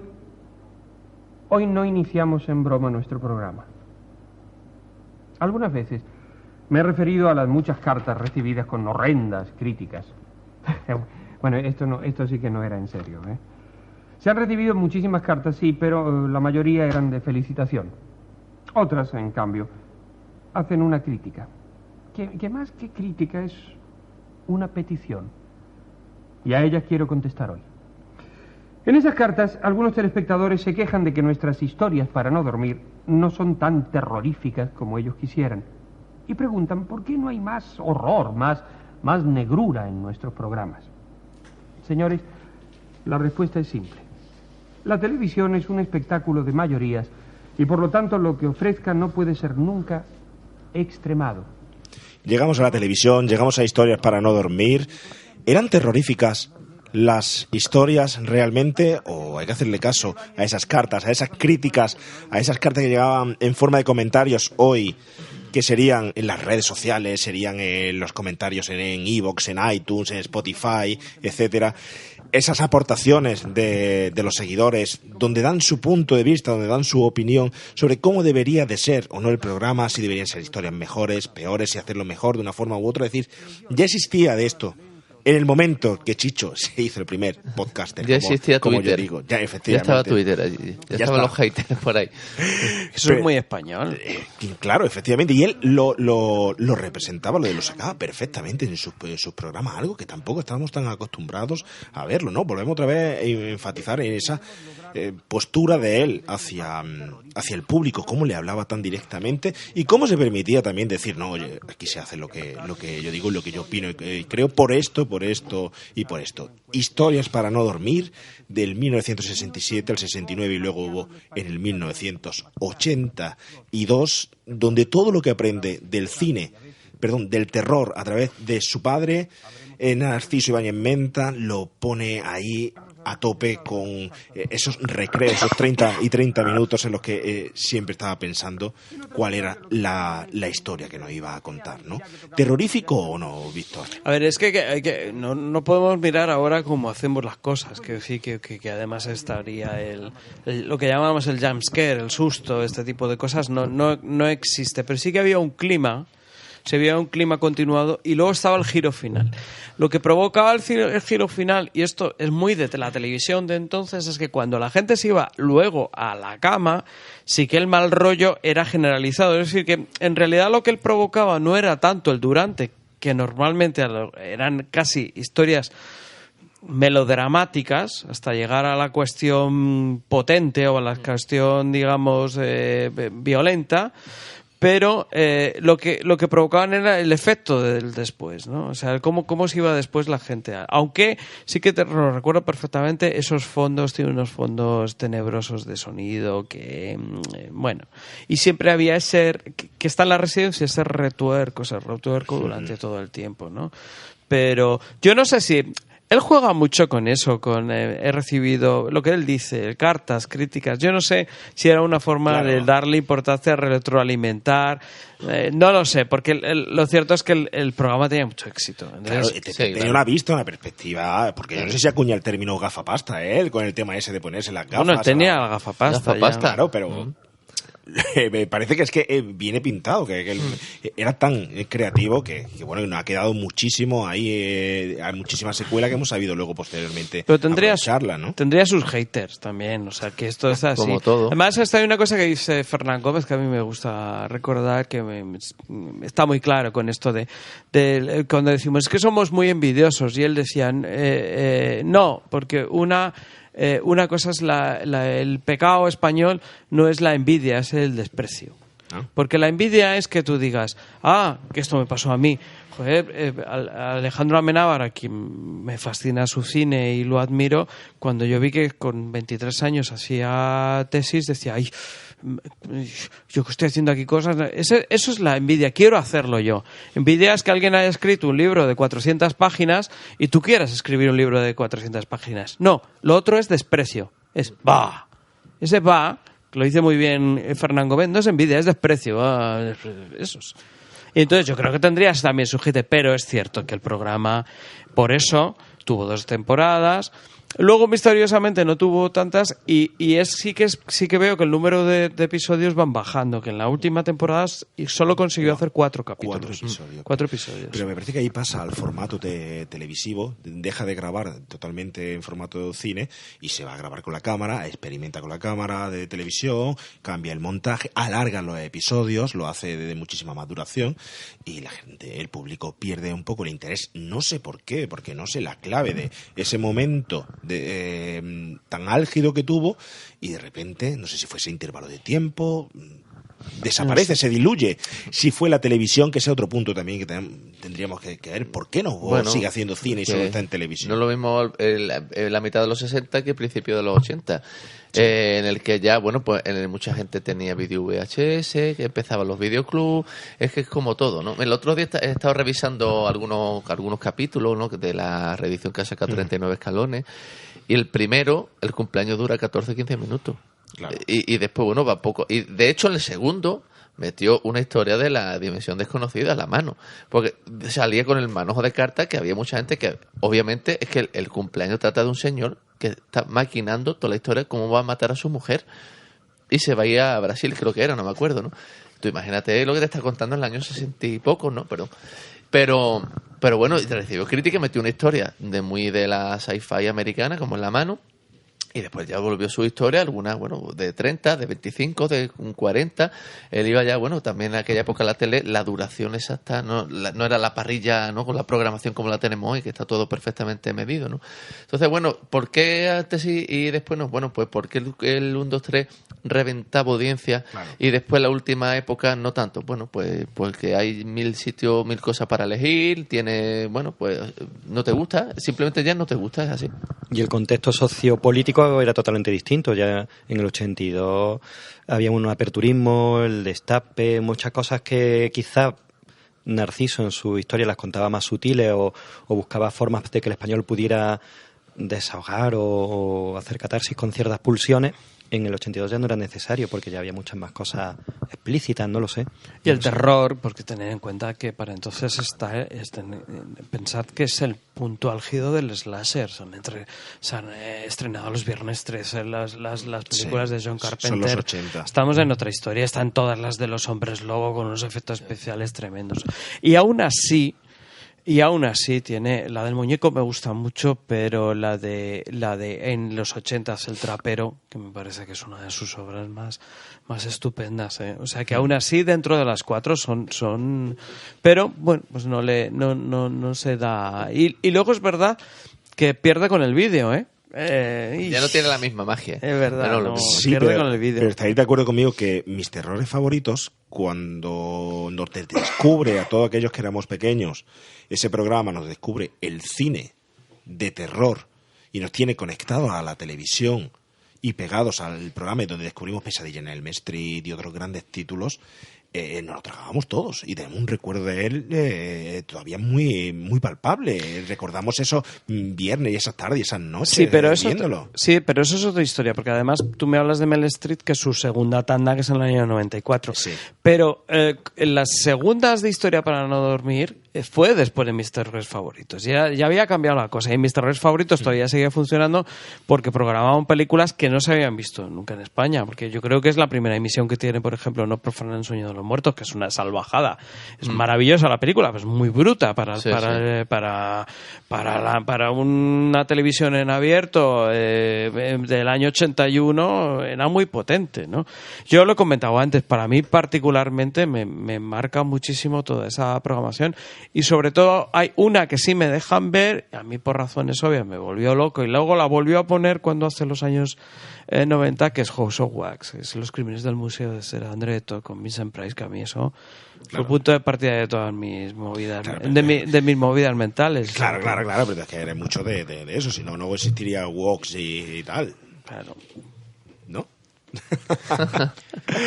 no iniciamos en broma nuestro programa. Algunas veces me he referido a las muchas cartas recibidas con horrendas críticas. Bueno, esto sí que no era en serio, ¿eh? Se han recibido muchísimas cartas, sí, pero la mayoría eran de felicitación. Otras, en cambio, hacen una crítica. Que más que crítica es una petición. Y a ellas quiero contestar hoy. En esas cartas, algunos telespectadores se quejan de que nuestras historias para no dormir no son tan terroríficas como ellos quisieran. Y preguntan por qué no hay más horror, más negrura en nuestros programas. Señores, la respuesta es simple. La televisión es un espectáculo de mayorías y por lo tanto lo que ofrezca no puede ser nunca extremado. Llegamos a la televisión, llegamos a historias para no dormir. ¿Eran terroríficas las historias realmente o hay que hacerle caso a esas cartas, a esas críticas, a esas cartas que llegaban en forma de comentarios hoy, que serían en las redes sociales, serían en los comentarios en iVoox, en iTunes, en Spotify, etcétera? Esas aportaciones de los seguidores, donde dan su punto de vista, donde dan su opinión sobre cómo debería de ser o no el programa, si deberían ser historias mejores, peores, si hacerlo mejor de una forma u otra. Es decir, ya existía de esto en el momento que Chicho se hizo el primer podcaster. Ya existía como Twitter. Yo digo, ya efectivamente. Ya estaba Twitter allí. Ya estaban los haters por ahí. Eso es muy español. Claro, efectivamente. Y él lo representaba, lo sacaba perfectamente en sus programas. Algo que tampoco estábamos tan acostumbrados a verlo, ¿no? Volvemos otra vez a enfatizar en esa postura de él hacia el público, cómo le hablaba tan directamente y cómo se permitía también decir, no, oye, aquí se hace lo que yo digo, lo que yo opino y creo por esto y por esto. Historias para no dormir, del 1967 al 69 y luego hubo en el 1982, donde todo lo que aprende del terror a través de su padre, Narciso Ibáñez Menta, lo pone ahí a tope con esos recreos, esos 30 minutos en los que siempre estaba pensando cuál era la historia que nos iba a contar, ¿no? ¿Terrorífico o no, Víctor? A ver, es que no podemos mirar ahora cómo hacemos las cosas, que sí, que además estaría lo que llamamos el jumpscare, el susto, este tipo de cosas, no existe, pero sí que había un clima. Se veía un clima continuado y luego estaba el giro final. Lo que provocaba el giro final, y esto es muy de la televisión de entonces, es que cuando la gente se iba luego a la cama, sí que el mal rollo era generalizado. Es decir, que en realidad lo que él provocaba no era tanto el durante, que normalmente eran casi historias melodramáticas hasta llegar a la cuestión potente o a la cuestión, digamos, violenta. Pero lo que provocaban era el efecto del después, ¿no? O sea, cómo se iba después la gente. Aunque sí que te lo recuerdo perfectamente, esos fondos tienen unos fondos tenebrosos de sonido que, bueno. Y siempre había ese, que está en la residencia, ese retuerco durante todo el tiempo, ¿no? Pero yo no sé si Él juega mucho con eso, he recibido lo que él dice, cartas, críticas. Yo no sé si era una forma de darle importancia a retroalimentar. No lo sé, porque lo cierto es que el programa tenía mucho éxito. Entonces, tenía una vista, una perspectiva, porque yo no sé si acuña el término gafapasta, con el tema ese de ponerse las gafas. Bueno, tenía la gafapasta. Claro, pero... Me parece que es que viene pintado, que era tan creativo que bueno, ha quedado muchísimo ahí, hay muchísima secuela que hemos sabido luego posteriormente aprovecharla, ¿no? Tendría sus haters también, o sea, que esto es así. Como todo. Además, hay una cosa que dice Fernán Gómez que a mí me gusta recordar, que está muy claro con esto de cuando decimos, es que somos muy envidiosos, y él decía, no, porque una cosa es el pecado español, no es la envidia, es el desprecio. Porque la envidia es que tú digas, que esto me pasó a mí. Joder, Alejandro Amenábar, a quien me fascina su cine y lo admiro, cuando yo vi que con 23 años hacía tesis, decía, ay, yo que estoy haciendo aquí cosas. Eso es la envidia, quiero hacerlo yo. Envidia es que alguien haya escrito un libro de 400 páginas y tú quieras escribir un libro de 400 páginas. No, lo otro es desprecio, es va. Ese va, que lo dice muy bien Fernán Gómez, no es envidia, es desprecio. Eso es. Y entonces yo creo que tendrías también su gente, pero es cierto que el programa, por eso, tuvo 2 temporadas. Luego, misteriosamente, no tuvo tantas y sí que veo que el número de episodios van bajando, que en la última temporada solo consiguió hacer 4 capítulos. 4 episodios. Pero me parece que ahí pasa al formato televisivo, deja de grabar totalmente en formato cine y se va a grabar con la cámara, experimenta con la cámara de televisión, cambia el montaje, alarga los episodios, lo hace de muchísima más duración y la gente, el público pierde un poco el interés. No sé por qué, porque no sé la clave de ese momento tan álgido que tuvo y de repente, no sé si fue ese intervalo de tiempo, desaparece, se diluye. Si fue la televisión, que ese otro punto también que tendríamos que ver, ¿por qué no sigue haciendo cine y solo está en televisión? No es lo mismo la mitad de los 60 que el principio de los 80. En el que ya, pues mucha gente tenía vídeo VHS, que empezaban los videoclubs, es que es como todo, ¿no? El otro día he estado revisando algunos capítulos, ¿no?, de la reedición que ha sacado 39 escalones, y el primero, el cumpleaños dura 14-15 minutos. Claro. Y después, va poco. Y de hecho, en el segundo metió una historia de la dimensión desconocida a la mano, porque salía con el manojo de cartas, que había mucha gente que, obviamente, es que el cumpleaños trata de un señor que está maquinando toda la historia de cómo va a matar a su mujer y se va a ir a Brasil, creo que era, no me acuerdo, ¿no? Tú imagínate lo que te está contando en el año 60 y poco, ¿no? Pero bueno, recibió crítica y metió una historia de la sci-fi americana como en la mano. Y después ya volvió su historia, algunas, de 30, de 25, de 40. Él iba ya, también en aquella época la tele, la duración exacta, no era la parrilla, ¿no?, con la programación como la tenemos hoy, que está todo perfectamente medido, ¿no? Entonces, ¿por qué antes y después no? Pues porque el 1, 2, 3 reventaba audiencia, claro, y después la última época no tanto. Pues porque hay 1000 sitios, 1000 cosas para elegir, tiene, pues no te gusta, simplemente ya no te gusta, es así. Y el contexto sociopolítico era totalmente distinto. Ya en el 82 había un aperturismo, el destape, muchas cosas que quizá Narciso en su historia las contaba más sutiles o buscaba formas de que el español pudiera desahogar o hacer catarsis con ciertas pulsiones. En el 82 ya no era necesario porque ya había muchas más cosas explícitas, no lo sé. Y el terror, porque tener en cuenta que para entonces pensad que es el punto álgido del slasher. Se han estrenado los viernes 13 las películas de John Carpenter. Son los 80. Estamos en otra historia, están todas las de los hombres lobo con unos efectos especiales tremendos. Y aún así tiene, la del muñeco me gusta mucho, pero la de en los 80s, El trapero, que me parece que es una de sus obras más estupendas, ¿eh? O sea que aún así dentro de las 4 son pero pues no se da. Y luego es verdad que pierde con el vídeo, ¿eh? Ya no tiene la misma magia. Es verdad, pierde con el vídeo. Pero estaréis de acuerdo conmigo que mis terrores favoritos, cuando nos descubre a todos aquellos que éramos pequeños, ese programa nos descubre el cine de terror y nos tiene conectados a la televisión y pegados al programa donde descubrimos Pesadilla en Elm Street y otros grandes títulos, nos lo tragábamos todos y tenemos un recuerdo de él todavía muy, muy palpable. Recordamos esos viernes y esas tardes y esas noches viéndolo. Sí, pero eso es otra historia, porque además tú me hablas de Mel Street, que es su segunda tanda, que es en el año 94. Sí. Pero en las segundas de Historia para no dormir fue después de Mis Terrores Favoritos. Ya había cambiado la cosa y Mis Terrores Favoritos todavía seguía funcionando porque programaban películas que no se habían visto nunca en España, porque yo creo que es la primera emisión que tiene, por ejemplo, No profanen el sueño de los muertos, que es una salvajada. Es maravillosa la película, pues muy bruta para una televisión en abierto del año 81, era muy potente, ¿no? Yo lo he comentado antes, para mí particularmente me marca muchísimo toda esa programación. Y sobre todo hay una que sí me dejan ver, a mí por razones obvias me volvió loco, y luego la volvió a poner cuando hace los años 90, que es House of Wax, es Los crímenes del museo de Sir Andretto con Vincent Price, que a mí eso fue punto de partida de todas mis movidas, de mis movidas mentales. Claro, pero es que eres mucho de eso, si no, no existiría Wax y tal. Claro. ¿No?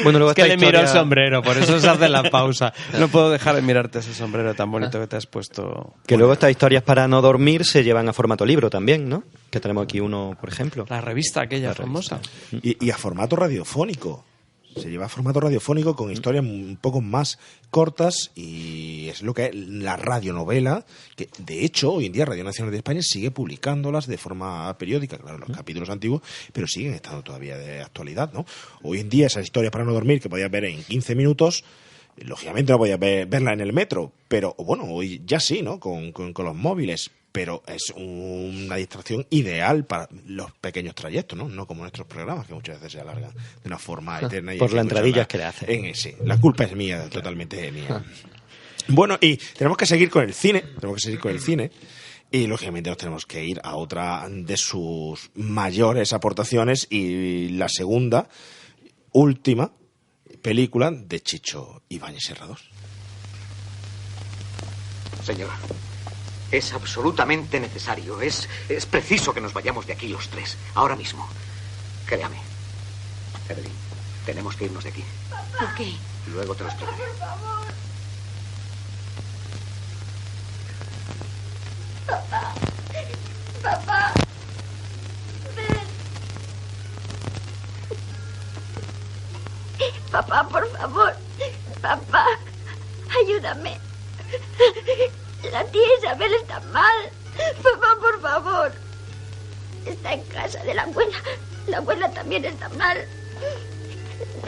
Bueno, luego es que le miro el sombrero, por eso se hace la pausa. No puedo dejar de mirarte ese sombrero tan bonito que te has puesto. Que luego estas historias para no dormir se llevan a formato libro también, ¿no? Que tenemos aquí uno, por ejemplo. La revista aquella famosa. Y a formato radiofónico. Se lleva a formato radiofónico con historias un poco más cortas, y es lo que es la radionovela, que de hecho hoy en día Radio Nacional de España sigue publicándolas de forma periódica, claro, los capítulos antiguos, pero siguen estando todavía de actualidad, ¿no? Hoy en día esas historias para no dormir que podías ver en 15 minutos, lógicamente no podías verla en el metro, pero bueno, hoy ya sí, ¿no? Con los móviles. Pero es una distracción ideal para los pequeños trayectos, ¿no? No como nuestros programas, que muchas veces se alargan de una forma eterna. Por las entradillas que le hacen. Sí, la culpa es mía, totalmente mía. Bueno, y tenemos que seguir con el cine, y lógicamente nos tenemos que ir a otra de sus mayores aportaciones, y la segunda, última película de Chicho Ibáñez Serrador. Señora, es absolutamente necesario, es preciso que nos vayamos de aquí los tres, ahora mismo. Créame. Evelyn, tenemos que irnos de aquí. ¿Por qué? Luego te lo explicaré. Papá. Papá. Ven. Papá, por favor. Papá, ayúdame. La tía Isabel está mal. Papá, por favor. Está en casa de la abuela. La abuela también está mal.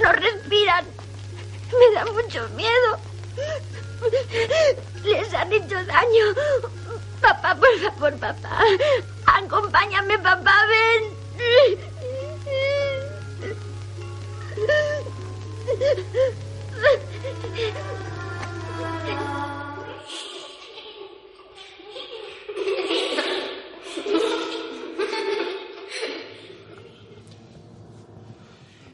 No respiran. Me da mucho miedo. Les han hecho daño. Papá, por favor, papá. Acompáñame, papá, ven.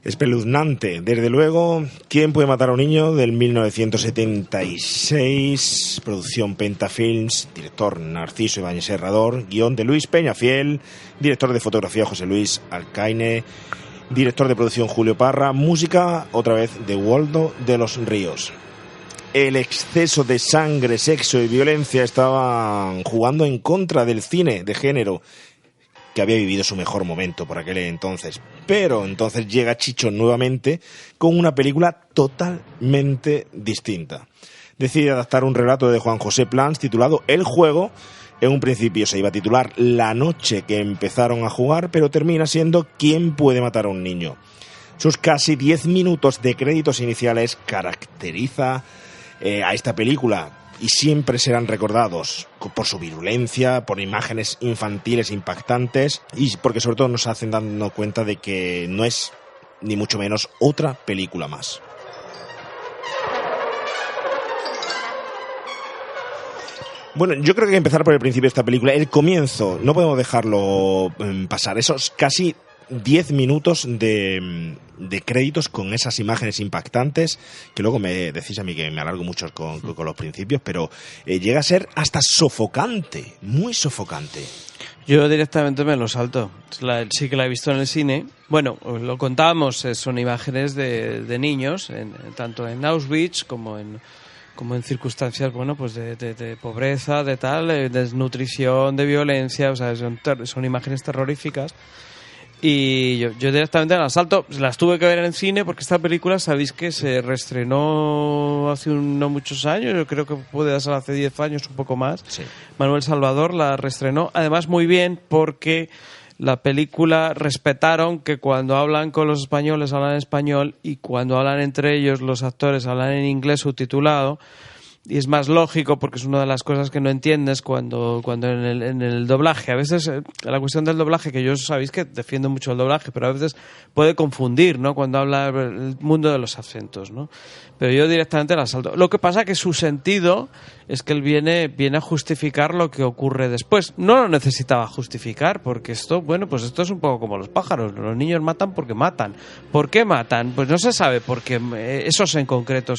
Espeluznante, desde luego. ¿Quién puede matar a un niño? Del 1976, producción Pentafilms, director Narciso Ibáñez Serrador, guión de Luis Peñafiel, director de fotografía José Luis Alcaine, director de producción Julio Parra, música otra vez de Waldo de los Ríos. El exceso de sangre, sexo y violencia estaban jugando en contra del cine de género, que había vivido su mejor momento por aquel entonces. Pero entonces llega Chicho nuevamente con una película totalmente distinta. Decide adaptar un relato de Juan José Plans titulado El juego. En un principio se iba a titular La noche que empezaron a jugar, pero termina siendo ¿Quién puede matar a un niño? Sus casi 10 minutos de créditos iniciales caracteriza a esta película, y siempre serán recordados por su virulencia, por imágenes infantiles impactantes, y porque sobre todo nos hacen darnos cuenta de que no es ni mucho menos otra película más. Bueno, yo creo que hay que empezar por el principio de esta película. El comienzo, no podemos dejarlo pasar. Esos casi 10 minutos de créditos con esas imágenes impactantes, que luego me decís a mí que me alargo mucho con los principios, pero llega a ser hasta sofocante, muy sofocante. Yo directamente me lo salto. Sí que la he visto en el cine. Bueno, lo contábamos, son imágenes de niños, tanto en Auschwitz como en circunstancias, bueno, pues de pobreza, de tal, de desnutrición, de violencia, o sea, son imágenes terroríficas. Y yo directamente las salto. Las tuve que ver en el cine porque esta película, sabéis que se reestrenó hace no muchos años, yo creo que puede ser hace 10 años, un poco más. Sí. Manuel Salvador la reestrenó, además muy bien, porque la película respetaron que cuando hablan con los españoles hablan en español y cuando hablan entre ellos los actores hablan en inglés subtitulado. Y es más lógico porque es una de las cosas que no entiendes cuando en el doblaje. A veces la cuestión del doblaje, que yo sabéis que defiendo mucho el doblaje, pero a veces puede confundir, ¿no? Cuando habla el mundo de los acentos, ¿no? Pero yo directamente la salto. Lo que pasa que su sentido es que él viene a justificar lo que ocurre después. No lo necesitaba justificar porque esto, bueno, pues esto es un poco como los pájaros. Los niños matan porque matan. ¿Por qué matan? Pues no se sabe porque esos en concreto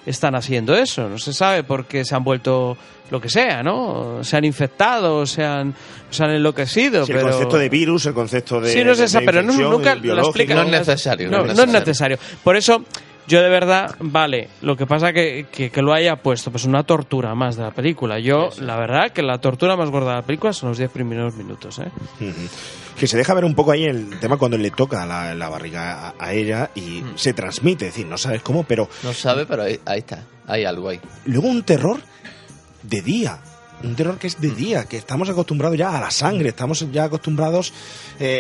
están haciendo eso. No se sabe porque se han vuelto lo que sea, ¿no? Se han infectado, se han enloquecido. Sí, pero... el concepto de virus, el concepto de... Sí, no se sabe, pero nunca lo explican. No es necesario. No es necesario. Por eso... Yo de verdad, vale, lo que pasa que lo haya puesto, pues una tortura más de la película. Yo, la verdad, que la tortura más gorda de la película son los 10 primeros minutos, ¿eh? Que se deja ver un poco ahí el tema cuando le toca la barriga a ella y se transmite, es decir, no sabes cómo, pero... No sabe, pero ahí está, hay algo ahí. Luego un terror de día. Un terror que es de día, que estamos acostumbrados ya a la sangre, estamos ya acostumbrados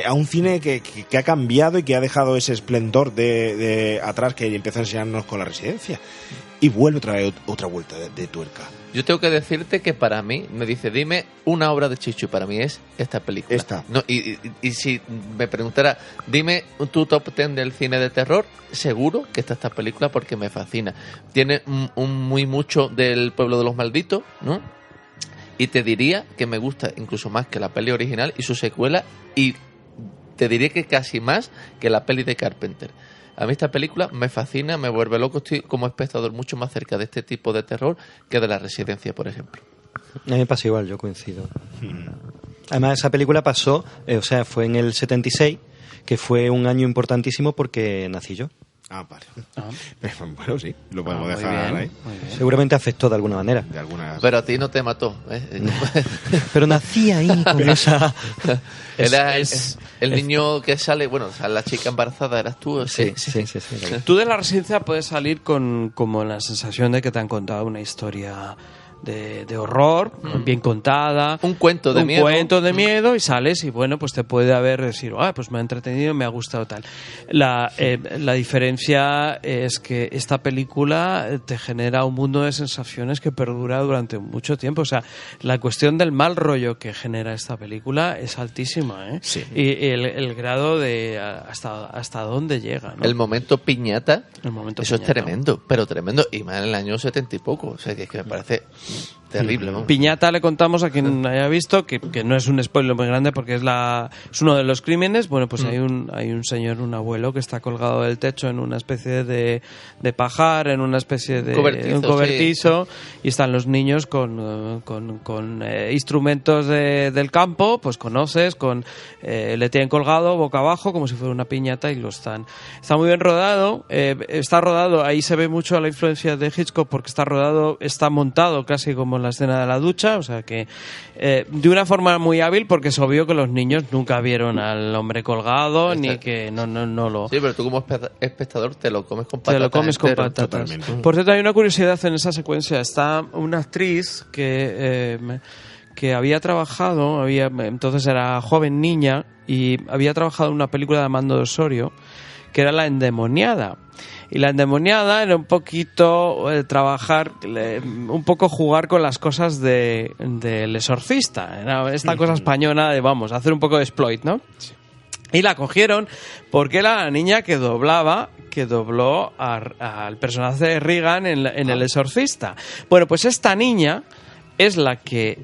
a un cine que ha cambiado y que ha dejado ese esplendor de atrás que empieza a enseñarnos con La Residencia. Y vuelve otra vez otra vuelta de tuerca. Yo tengo que decirte que para mí, me dice, dime una obra de Chicho, y para mí es esta película. Esta. No, y si me preguntara, dime tu top 10 del cine de terror, seguro que esta película porque me fascina. Tiene muy mucho del Pueblo de los Malditos, ¿no? Y te diría que me gusta incluso más que la peli original y su secuela, y te diría que casi más que la peli de Carpenter. A mí esta película me fascina, me vuelve loco, estoy como espectador mucho más cerca de este tipo de terror que de La Residencia, por ejemplo. A mí me pasa igual, yo coincido. Además, esa película pasó, fue en el 76, que fue un año importantísimo porque nací yo. Ah, vale. Bueno, sí, lo podemos dejar ahí. Seguramente afectó de alguna manera. Pero a ti no te mató, ¿eh? Pero nací ahí con esa... Era el niño que sale, bueno, la chica embarazada, ¿eras tú? Sí. Tú de La Residencia puedes salir con como la sensación de que te han contado una historia de horror, bien contada, un cuento de miedo, y sales y bueno, pues te puede decir, pues me ha entretenido, me ha gustado tal. La diferencia es que esta película te genera un mundo de sensaciones que perdura durante mucho tiempo. O sea, la cuestión del mal rollo que genera esta película es altísima, ¿eh? Sí. Y el grado de hasta dónde llega, ¿no? El momento piñata, eso piñata. Es tremendo, pero tremendo, y más en el año 70 y poco, o sea, que me parece terrible, ¿no? Piñata, le contamos a quien haya visto que no es un spoiler muy grande porque es uno de los crímenes. Bueno, pues hay un señor, un abuelo que está colgado del techo en una especie de pajar, en una especie de un cobertizo, sí. Y están los niños con instrumentos del campo, pues conoces, le tienen colgado boca abajo como si fuera una piñata y está muy bien rodado. Está rodado, ahí se ve mucho la influencia de Hitchcock porque está montado casi como la escena de la ducha, o sea que de una forma muy hábil, porque es obvio que los niños nunca vieron al hombre colgado ni que no lo... Sí, pero tú como espectador te lo comes con patatas. Te lo comes con patatas. Totalmente. Por cierto, hay una curiosidad en esa secuencia. Está una actriz que había trabajado, entonces era joven niña, y había trabajado en una película de Armando de Osorio, que era La Endemoniada. Y La Endemoniada era un poquito un poco jugar con las cosas del exorcista. Era esta cosa española de, hacer un poco de exploit, ¿no? Sí. Y la cogieron porque era la niña que dobló al personaje de Regan en El Exorcista. Bueno, pues esta niña es la que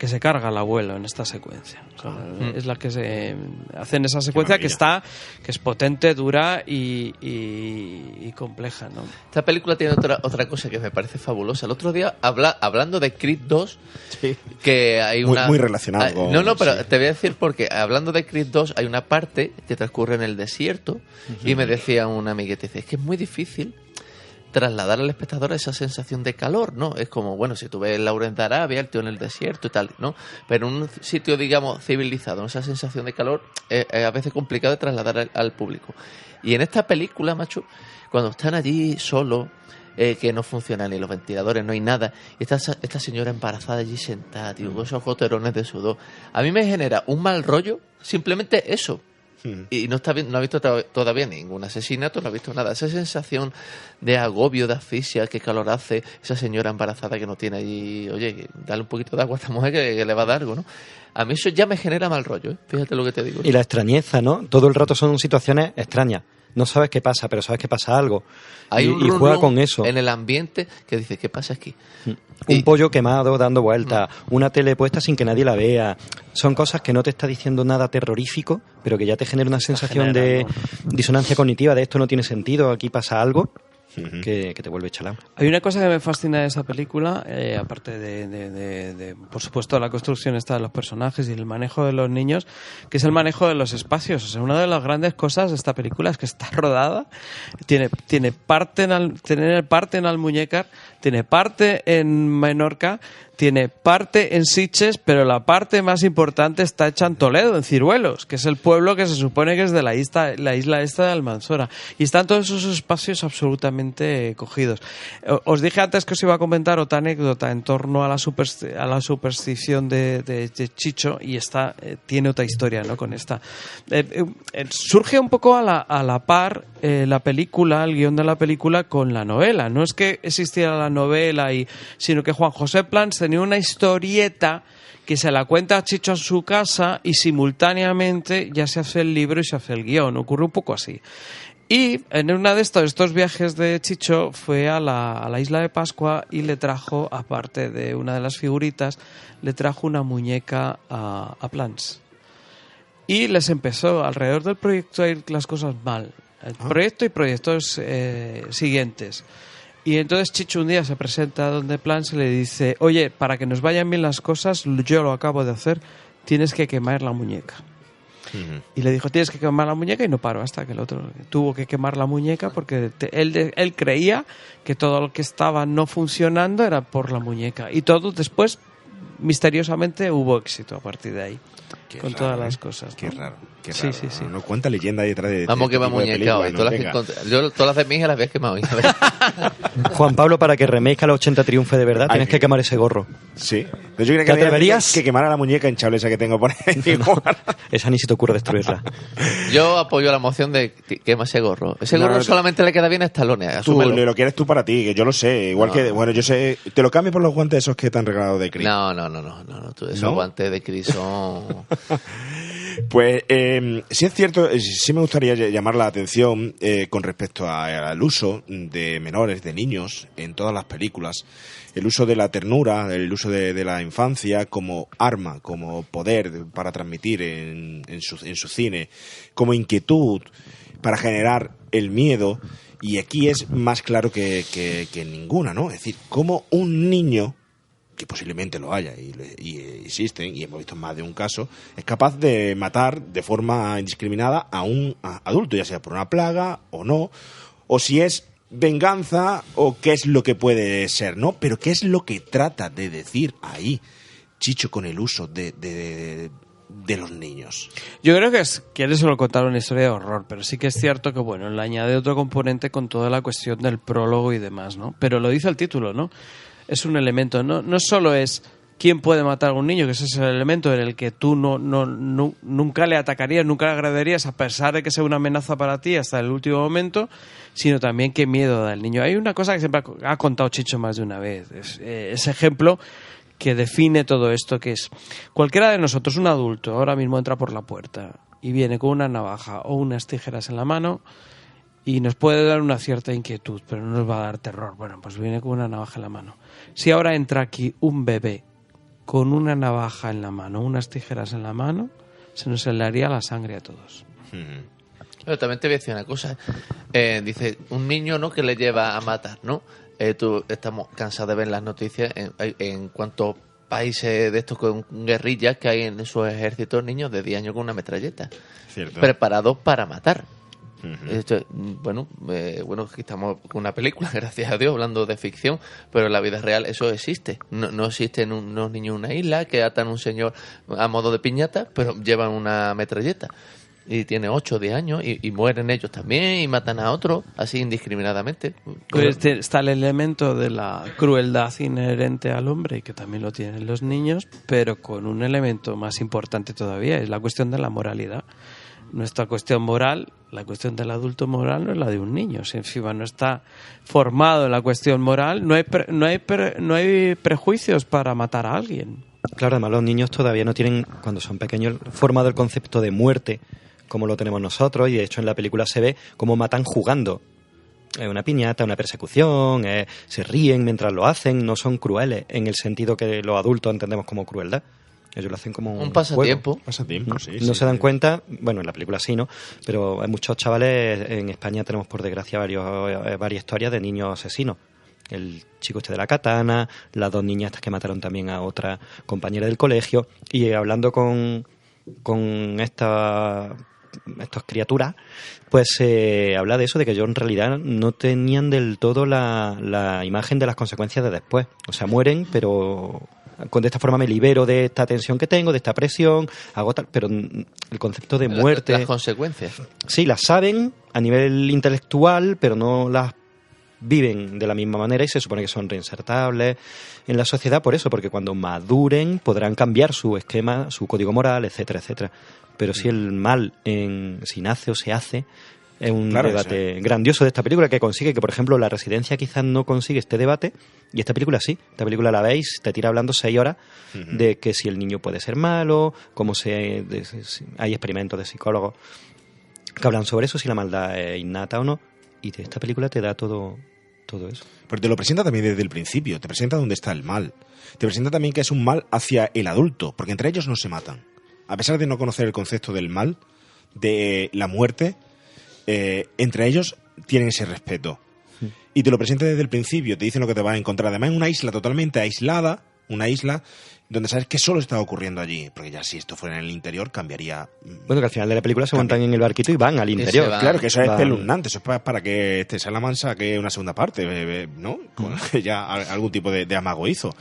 se carga al abuelo en esta secuencia. O sea, es la que se hace en esa secuencia que es potente, dura y compleja, ¿no? Esta película tiene otra cosa que me parece fabulosa. El otro día, hablando de Creed 2, que hay muy relacionado con... No, pero te voy a decir porque hablando de Creed 2 hay una parte que transcurre en el desierto y me decía una amigueta, dice, es que es muy difícil trasladar al espectador esa sensación de calor, ¿no? Es como, bueno, si tú ves Lawrence de Arabia, el tío en el desierto y tal, ¿no? Pero en un sitio, digamos, civilizado, esa sensación de calor es a veces complicado de trasladar al público. Y en esta película, macho, cuando están allí solos, que no funcionan ni los ventiladores, no hay nada, y esta señora embarazada allí sentada, tío, con esos goterones de sudor, a mí me genera un mal rollo, simplemente eso. Y no ha visto todavía ningún asesinato, no ha visto nada. Esa sensación de agobio, de asfixia, qué calor hace esa señora embarazada que no tiene allí, oye, dale un poquito de agua a esta mujer que le va a dar algo, ¿no? A mí eso ya me genera mal rollo, ¿eh? Fíjate lo que te digo. Y la extrañeza, ¿no? Todo el rato son situaciones extrañas. No sabes qué pasa, pero sabes que pasa algo. Hay y juega con eso. En el ambiente que dice, ¿qué pasa aquí? Un pollo quemado dando vueltas, una tele puesta sin que nadie la vea. Son cosas que no te está diciendo nada terrorífico, pero que ya te genera una sensación de disonancia cognitiva, de esto no tiene sentido, aquí pasa algo. Que te vuelve chalao. Hay una cosa que me fascina de esa película, aparte de por supuesto, la construcción esta de los personajes y el manejo de los niños, que es el manejo de los espacios. O sea, una de las grandes cosas de esta película es que está rodada, tiene parte en Almuñécar, tiene parte en Menorca, tiene parte en Sitges, pero la parte más importante está hecha en Toledo, en Ciruelos, que es el pueblo que se supone que es de la isla esta de Almanzora. Y están todos esos espacios absolutamente cogidos. Os dije antes que os iba a comentar otra anécdota en torno a la superstición de Chicho, y esta tiene otra historia, ¿no? Con esta. Surge un poco a la par la película, el guión de la película con la novela. No es que existiera la novela, sino que Juan José Plans tenía una historieta que se la cuenta a Chicho en su casa y simultáneamente ya se hace el libro y se hace el guión. Ocurre un poco así. Y en una de estos viajes de Chicho fue a la isla de Pascua y le trajo, aparte de una de las figuritas, le trajo una muñeca a Plans. Y les empezó alrededor del proyecto a ir las cosas mal. El proyecto y proyectos siguientes. Y entonces Chicho un día se presenta donde Plans y le dice, oye, para que nos vayan bien las cosas, yo lo acabo de hacer, tienes que quemar la muñeca. Y le dijo, tienes que quemar la muñeca, y no paró hasta que el otro tuvo que quemar la muñeca porque él creía que todo lo que estaba no funcionando era por la muñeca. Y todo después, misteriosamente, hubo éxito a partir de ahí. Qué con raro, todas las cosas. Qué ¿no? raro. Qué Sí, raro. sí, sí. No cuenta leyenda detrás de... Vamos que va tipo de muñeca hoy. película, ¿no? Yo todas las de mi hija las había quemado. Juan Pablo, para que Remake a los 80 triunfe de verdad, tienes que quemar ese gorro. Sí. Pero yo creo que ¿Te atreverías? que quemara la muñeca hinchable esa que tengo por ahí. No, esa ni se te ocurre destruirla. Yo apoyo la moción de quema ese gorro. Ese No, gorro no, solamente le queda bien a Stallone. Tú Asúmelo. lo quieres tú para ti, que yo lo sé. Igual que, bueno, yo sé... Te lo cambio por los guantes esos que te han regalado de Chris. No. Tú, esos ¿No? guantes de Chris son... Pues sí es cierto, sí me gustaría llamar la atención con respecto al uso de menores, de niños, en todas las películas. El uso de la ternura, el uso de la infancia como arma, como poder para transmitir en su cine, como inquietud para generar el miedo. Y aquí es más claro que ninguna, ¿no? Es decir, como un niño, que posiblemente lo haya y existen, y hemos visto más de un caso, es capaz de matar de forma indiscriminada a un adulto, ya sea por una plaga o no, o si es venganza o qué es lo que puede ser, ¿no? Pero qué es lo que trata de decir ahí Chicho con el uso de los niños. Yo creo que quiere solo contar una historia de horror, pero sí que es cierto que, bueno, le añade otro componente con toda la cuestión del prólogo y demás, ¿no? Pero lo dice el título, ¿no? Es un elemento, no solo es quién puede matar a un niño, que ese es el elemento en el que tú nunca le atacarías, nunca le agradarías, a pesar de que sea una amenaza para ti hasta el último momento, sino también qué miedo da el niño. Hay una cosa que siempre ha contado Chicho más de una vez, ese ejemplo que define todo esto, que es cualquiera de nosotros, un adulto, ahora mismo entra por la puerta y viene con una navaja o unas tijeras en la mano y nos puede dar una cierta inquietud, pero no nos va a dar terror. Bueno, pues viene con una navaja en la mano. Si ahora entra aquí un bebé con una navaja en la mano, unas tijeras en la mano, se nos helaría la sangre a todos. Pero también te voy a decir una cosa. Dice, un niño, ¿no?, que le lleva a matar, ¿no? Estamos cansados de ver las noticias en cuantos países de estos con guerrillas que hay en sus ejércitos, niños de 10 años con una metralleta. Cierto. Preparados para matar. Esto, bueno, aquí estamos con una película, gracias a Dios, hablando de ficción, pero en la vida real eso existe. No existen unos niños en una isla que atan a un señor a modo de piñata, pero llevan una metralleta. Y tiene 8 o 10 años y mueren ellos también y matan a otros así indiscriminadamente. Pues está el elemento de la crueldad inherente al hombre, y que también lo tienen los niños, pero con un elemento más importante todavía, es la cuestión de la moralidad. Nuestra cuestión moral, la cuestión del adulto moral, no es la de un niño. Si encima no está formado en la cuestión moral, no hay prejuicios para matar a alguien. Claro, además los niños todavía no tienen, cuando son pequeños, formado el concepto de muerte como lo tenemos nosotros, y de hecho en la película se ve cómo matan jugando. Es una piñata, una persecución, se ríen mientras lo hacen, no son crueles en el sentido que los adultos entendemos como crueldad. Ellos lo hacen como un pasatiempo. Pasatiempo, sí. No se dan cuenta, bueno, en la película sí, ¿no? Pero hay muchos chavales, en España tenemos por desgracia varias historias de niños asesinos. El chico este de la katana, las 2 niñas estas que mataron también a otra compañera del colegio, y hablando con estas criaturas, pues se habla de eso, de que ellos en realidad no tenían del todo la imagen de las consecuencias de después. O sea, mueren, pero de esta forma me libero de esta tensión que tengo, de esta presión, hago tal, pero el concepto de muerte... Las consecuencias. Sí, las saben a nivel intelectual, pero no las viven de la misma manera, y se supone que son reinsertables en la sociedad por eso, porque cuando maduren podrán cambiar su esquema, su código moral, etcétera, etcétera. Pero si el mal si nace o se hace, es un debate grandioso de esta película, que consigue que, por ejemplo, La Residencia quizás no consigue este debate, y esta película sí. Esta película la veis, te tira hablando 6 horas de que si el niño puede ser malo, hay experimentos de psicólogos que hablan sobre eso, si la maldad es innata o no, y de esta película te da todo eso. Pero te lo presenta también desde el principio, te presenta dónde está el mal. Te presenta también que es un mal hacia el adulto, porque entre ellos no se matan. A pesar de no conocer el concepto del mal, de la muerte, entre ellos tienen ese respeto. Y te lo presenta desde el principio, te dicen lo que te vas a encontrar. Además, en una isla totalmente aislada, una isla donde sabes que solo está ocurriendo allí, porque ya si esto fuera en el interior cambiaría. Bueno, que al final de la película se montan en el barquito y van al interior. Claro, que eso es espeluznante, eso es para que Salaman saque una segunda parte, ¿no? Ya algún tipo de amago hizo.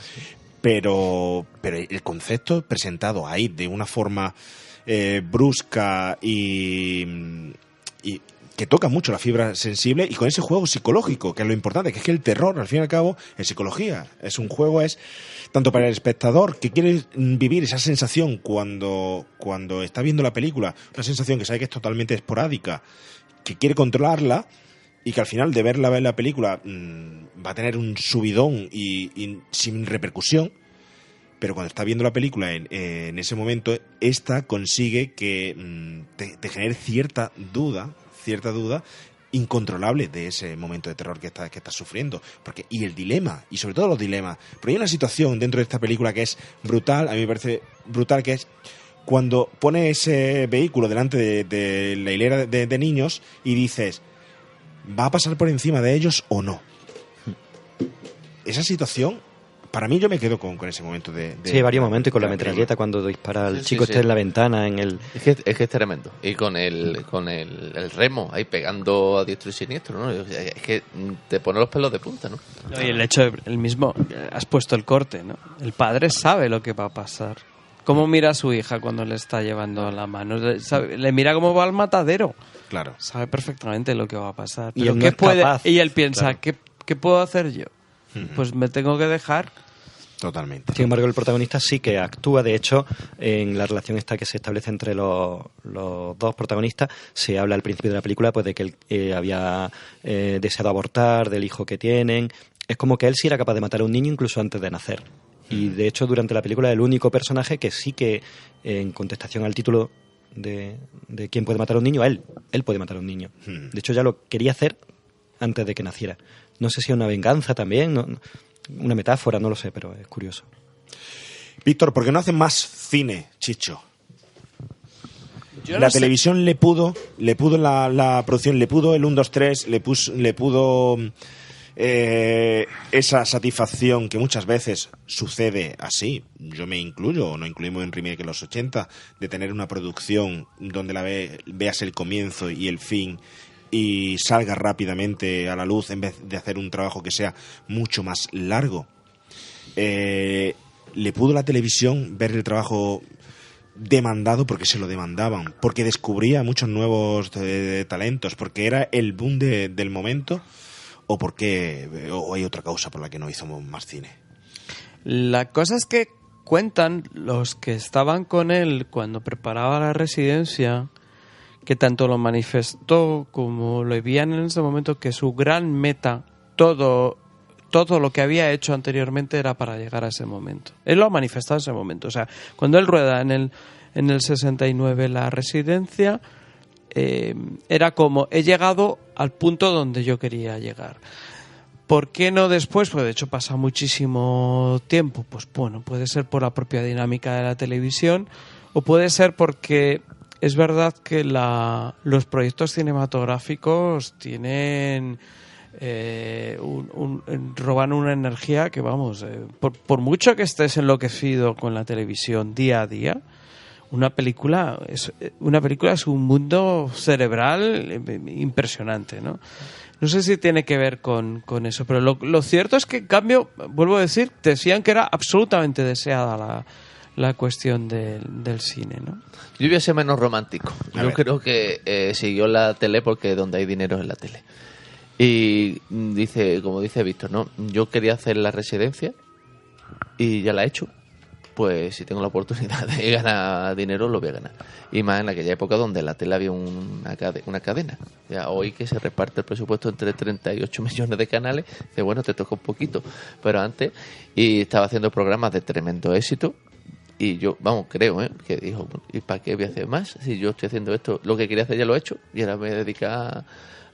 Pero el concepto presentado ahí de una forma brusca y que toca mucho la fibra sensible, y con ese juego psicológico, que es lo importante, que es que el terror, al fin y al cabo, es psicología. Es un juego, es tanto para el espectador que quiere vivir esa sensación cuando está viendo la película, una sensación que sabe que es totalmente esporádica, que quiere controlarla, y que al final de verla ver la película va a tener un subidón y sin repercusión. Pero cuando está viendo la película en ese momento, esta consigue que te genere cierta duda incontrolable de ese momento de terror que estás sufriendo. Y el dilema, y sobre todo los dilemas. Pero hay una situación dentro de esta película que es brutal, a mí me parece brutal, que es cuando pone ese vehículo delante de la hilera de niños y dices, ¿va a pasar por encima de ellos o no? Esa situación, para mí, yo me quedo con ese momento de sí, hay varios momentos, y con la metralleta cuando dispara al chico en la ventana en el... Es que es tremendo. Y con el remo ahí pegando a diestro y siniestro, ¿no? Es que te pone los pelos de punta, ¿no? Y el hecho, el mismo, has puesto el corte, ¿no? El padre sabe lo que va a pasar. ¿Cómo mira a su hija cuando le está llevando la mano? Le mira cómo va al matadero. Claro. Sabe perfectamente lo que va a pasar. Pero y él capaz. Y él piensa, claro. ¿qué puedo hacer yo? Pues me tengo que dejar. Totalmente. Sin embargo, el protagonista sí que actúa. De hecho, en la relación esta que se establece entre los dos protagonistas, se habla al principio de la película pues de que él había deseado abortar, del hijo que tienen. Es como que él sí era capaz de matar a un niño incluso antes de nacer. Y de hecho, durante la película, el único personaje que sí que, en contestación al título de quién puede matar a un niño, él puede matar a un niño. De hecho, ya lo quería hacer antes de que naciera. No sé si es una venganza también, una metáfora, no lo sé, pero es curioso. Víctor, ¿por qué no hacen más cine, Chicho? Yo La no sé. televisión le pudo la producción, le pudo el 1, 2, 3, le pudo esa satisfacción que muchas veces sucede así. Yo me incluyo, o no incluimos en Remake en los 80, de tener una producción donde veas el comienzo y el fin y salga rápidamente a la luz en vez de hacer un trabajo que sea mucho más largo. Le pudo la televisión ver el trabajo demandado porque se lo demandaban, porque descubría muchos nuevos talentos, porque era el boom del momento, o porque o hay otra causa por la que no hizo más cine. La cosa es que cuentan los que estaban con él cuando preparaba la residencia, que tanto lo manifestó como lo veían en ese momento, que su gran meta, todo lo que había hecho anteriormente era para llegar a ese momento. Él lo ha manifestado en ese momento. O sea, cuando él rueda en el 69 la residencia, era como, he llegado al punto donde yo quería llegar. ¿Por qué no después? Pues de hecho pasa muchísimo tiempo. Pues bueno, puede ser por la propia dinámica de la televisión, o puede ser porque es verdad que los proyectos cinematográficos tienen... roban una energía que, vamos, por mucho que estés enloquecido con la televisión día a día, una película es un mundo cerebral impresionante, ¿no? No sé si tiene que ver con eso, pero lo cierto es que, en cambio, vuelvo a decir, decían que era absolutamente deseada la cuestión del cine, ¿no? Yo voy a ser menos romántico. Yo creo que siguió la tele porque donde hay dinero es en la tele. Y como dice Víctor, ¿no? Yo quería hacer la residencia y ya la he hecho. Pues si tengo la oportunidad de ganar dinero, lo voy a ganar. Y más en aquella época donde en la tele había una cadena. Ya hoy que se reparte el presupuesto entre 38 millones de canales, dice, bueno, te toca un poquito. Pero antes, y estaba haciendo programas de tremendo éxito. Y yo, creo, que dijo, ¿y para qué voy a hacer más? Si yo estoy haciendo esto, lo que quería hacer ya lo he hecho. Y ahora me voy a dedicar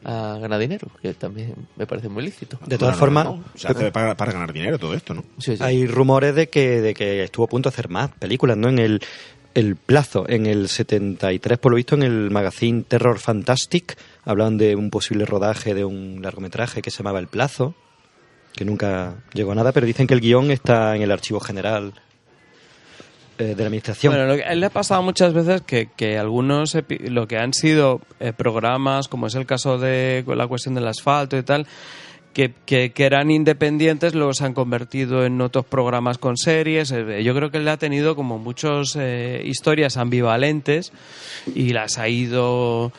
a ganar dinero, que también me parece muy lícito. De todas formas, se hace para ganar dinero todo esto, ¿no? Sí. Hay rumores de que estuvo a punto de hacer más películas, ¿no? En el plazo, en el 73, por lo visto, en el magazine Terror Fantastic, hablaban de un posible rodaje de un largometraje que se llamaba El Plazo, que nunca llegó a nada, pero dicen que el guión está en el archivo general de la administración. Bueno, a él le ha pasado muchas veces que algunos lo que han sido programas, como es el caso de la cuestión del asfalto y tal, que eran independientes, luego se han convertido en otros programas con series. Yo creo que él ha tenido como muchas historias ambivalentes y las ha ido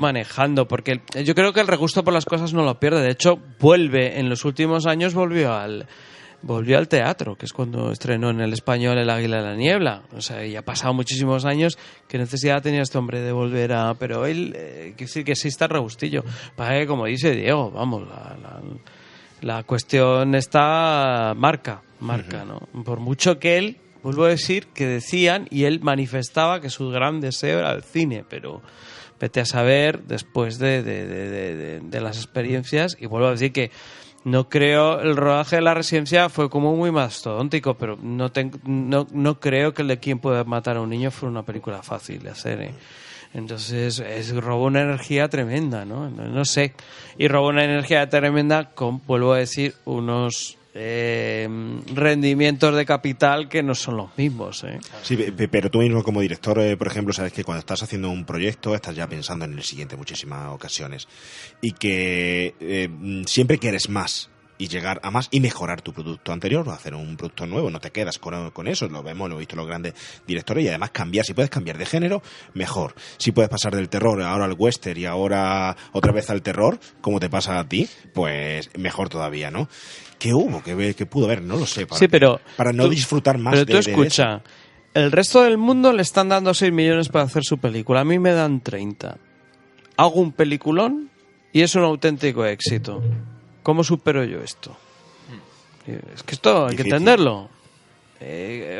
manejando, porque yo creo que el regusto por las cosas no lo pierde. De hecho, en los últimos años volvió al teatro, que es cuando estrenó en el Español El Águila de la Niebla. O sea, ya ha pasado muchísimos años. ¿Qué necesidad tenía este hombre de volver a...? Pero él, que sí está el regustillo. Para que, como dice Diego, vamos, la cuestión está marca, ¿no? Por mucho que él, vuelvo a decir, que decían, y él manifestaba que su gran deseo era el cine, pero vete a saber después de las experiencias, y vuelvo a decir que no creo, el rodaje de la residencia fue como muy mastodóntico, pero no creo que el de Quién puede matar a un niño fuera una película fácil de hacer, Entonces robó una energía tremenda, ¿no? No sé. Y robó una energía tremenda con, vuelvo a decir, unos rendimientos de capital que no son los mismos, Sí, pero tú mismo como director, por ejemplo, sabes que cuando estás haciendo un proyecto estás ya pensando en el siguiente en muchísimas ocasiones, y que siempre quieres más y llegar a más y mejorar tu producto anterior o hacer un producto nuevo. No te quedas con eso, lo he visto los grandes directores, y además cambiar, si puedes cambiar de género, mejor. Si puedes pasar del terror ahora al western y ahora otra vez al terror, como te pasa a ti, pues mejor todavía, ¿no? ¿Qué hubo? ¿Qué pudo haber? No lo sé. Para no disfrutar más pero tú escucha, el resto del mundo le están dando 6 millones para hacer su película. A mí me dan 30. Hago un peliculón y es un auténtico éxito. ¿Cómo supero yo esto? Es que esto hay que entenderlo.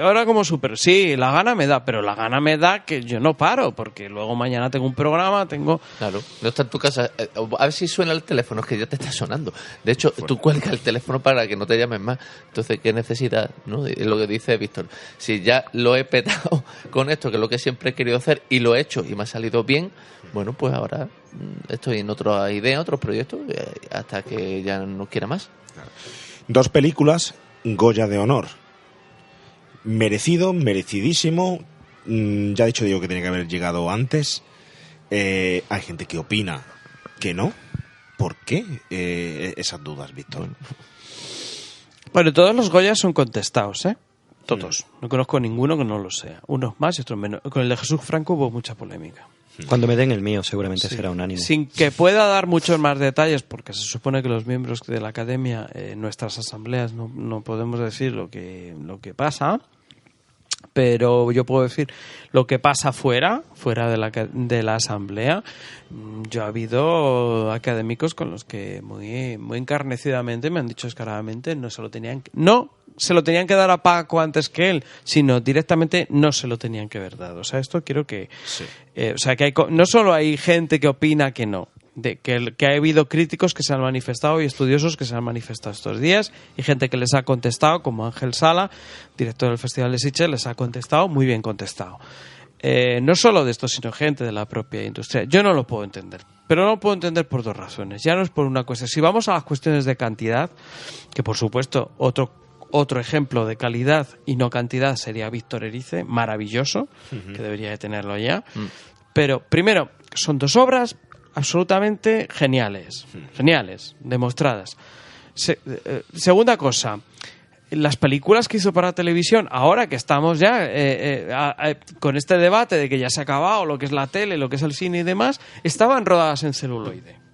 ahora como súper, sí, la gana me da, pero la gana me da que yo no paro, porque luego mañana tengo un programa, Claro, no está en tu casa. A ver si suena el teléfono, es que ya te está sonando. De hecho, tú cuelgas el teléfono para que no te llamen más. Entonces, ¿qué necesidad? ¿No? Es lo que dice Víctor. Si ya lo he petado con esto, que es lo que siempre he querido hacer, y lo he hecho y me ha salido bien, bueno, pues ahora estoy en otra idea, otros proyectos, hasta que ya no quiera más. 2 películas, Goya de honor. Merecido, merecidísimo. Ya he dicho Diego que tenía que haber llegado antes. Hay gente que opina que no. ¿Por qué esas dudas, Víctor? Bueno, todos los Goyas son contestados, ¿eh? Todos. No conozco ninguno que no lo sea. Unos más y otros menos. Con el de Jesús Franco hubo mucha polémica. Cuando me den el mío seguramente será unánime. Sin que pueda dar muchos más detalles, porque se supone que los miembros de la Academia, en nuestras asambleas, no podemos decir lo que pasa, pero yo puedo decir lo que pasa fuera de la asamblea. Yo ha habido académicos con los que muy, muy encarnecidamente me han dicho descaradamente no se lo tenían que dar a Paco antes que él, sino directamente no se lo tenían que haber dado. O sea, esto quiero que... Sí. Que no solo hay gente que opina que no, que ha habido críticos que se han manifestado y estudiosos que se han manifestado estos días, y gente que les ha contestado, como Ángel Sala, director del Festival de Sitges, les ha contestado, muy bien contestado. No solo de esto, sino gente de la propia industria. Yo no lo puedo entender, pero no lo puedo entender por 2 razones. Ya no es por una cuestión. Si vamos a las cuestiones de cantidad, que por supuesto otro ejemplo de calidad y no cantidad sería Víctor Erice, maravilloso, que debería de tenerlo ya. Pero primero, son 2 obras absolutamente geniales, demostradas. Segunda cosa, las películas que hizo para televisión, ahora que estamos ya con este debate de que ya se ha acabado lo que es la tele, lo que es el cine y demás, estaban rodadas en celuloide.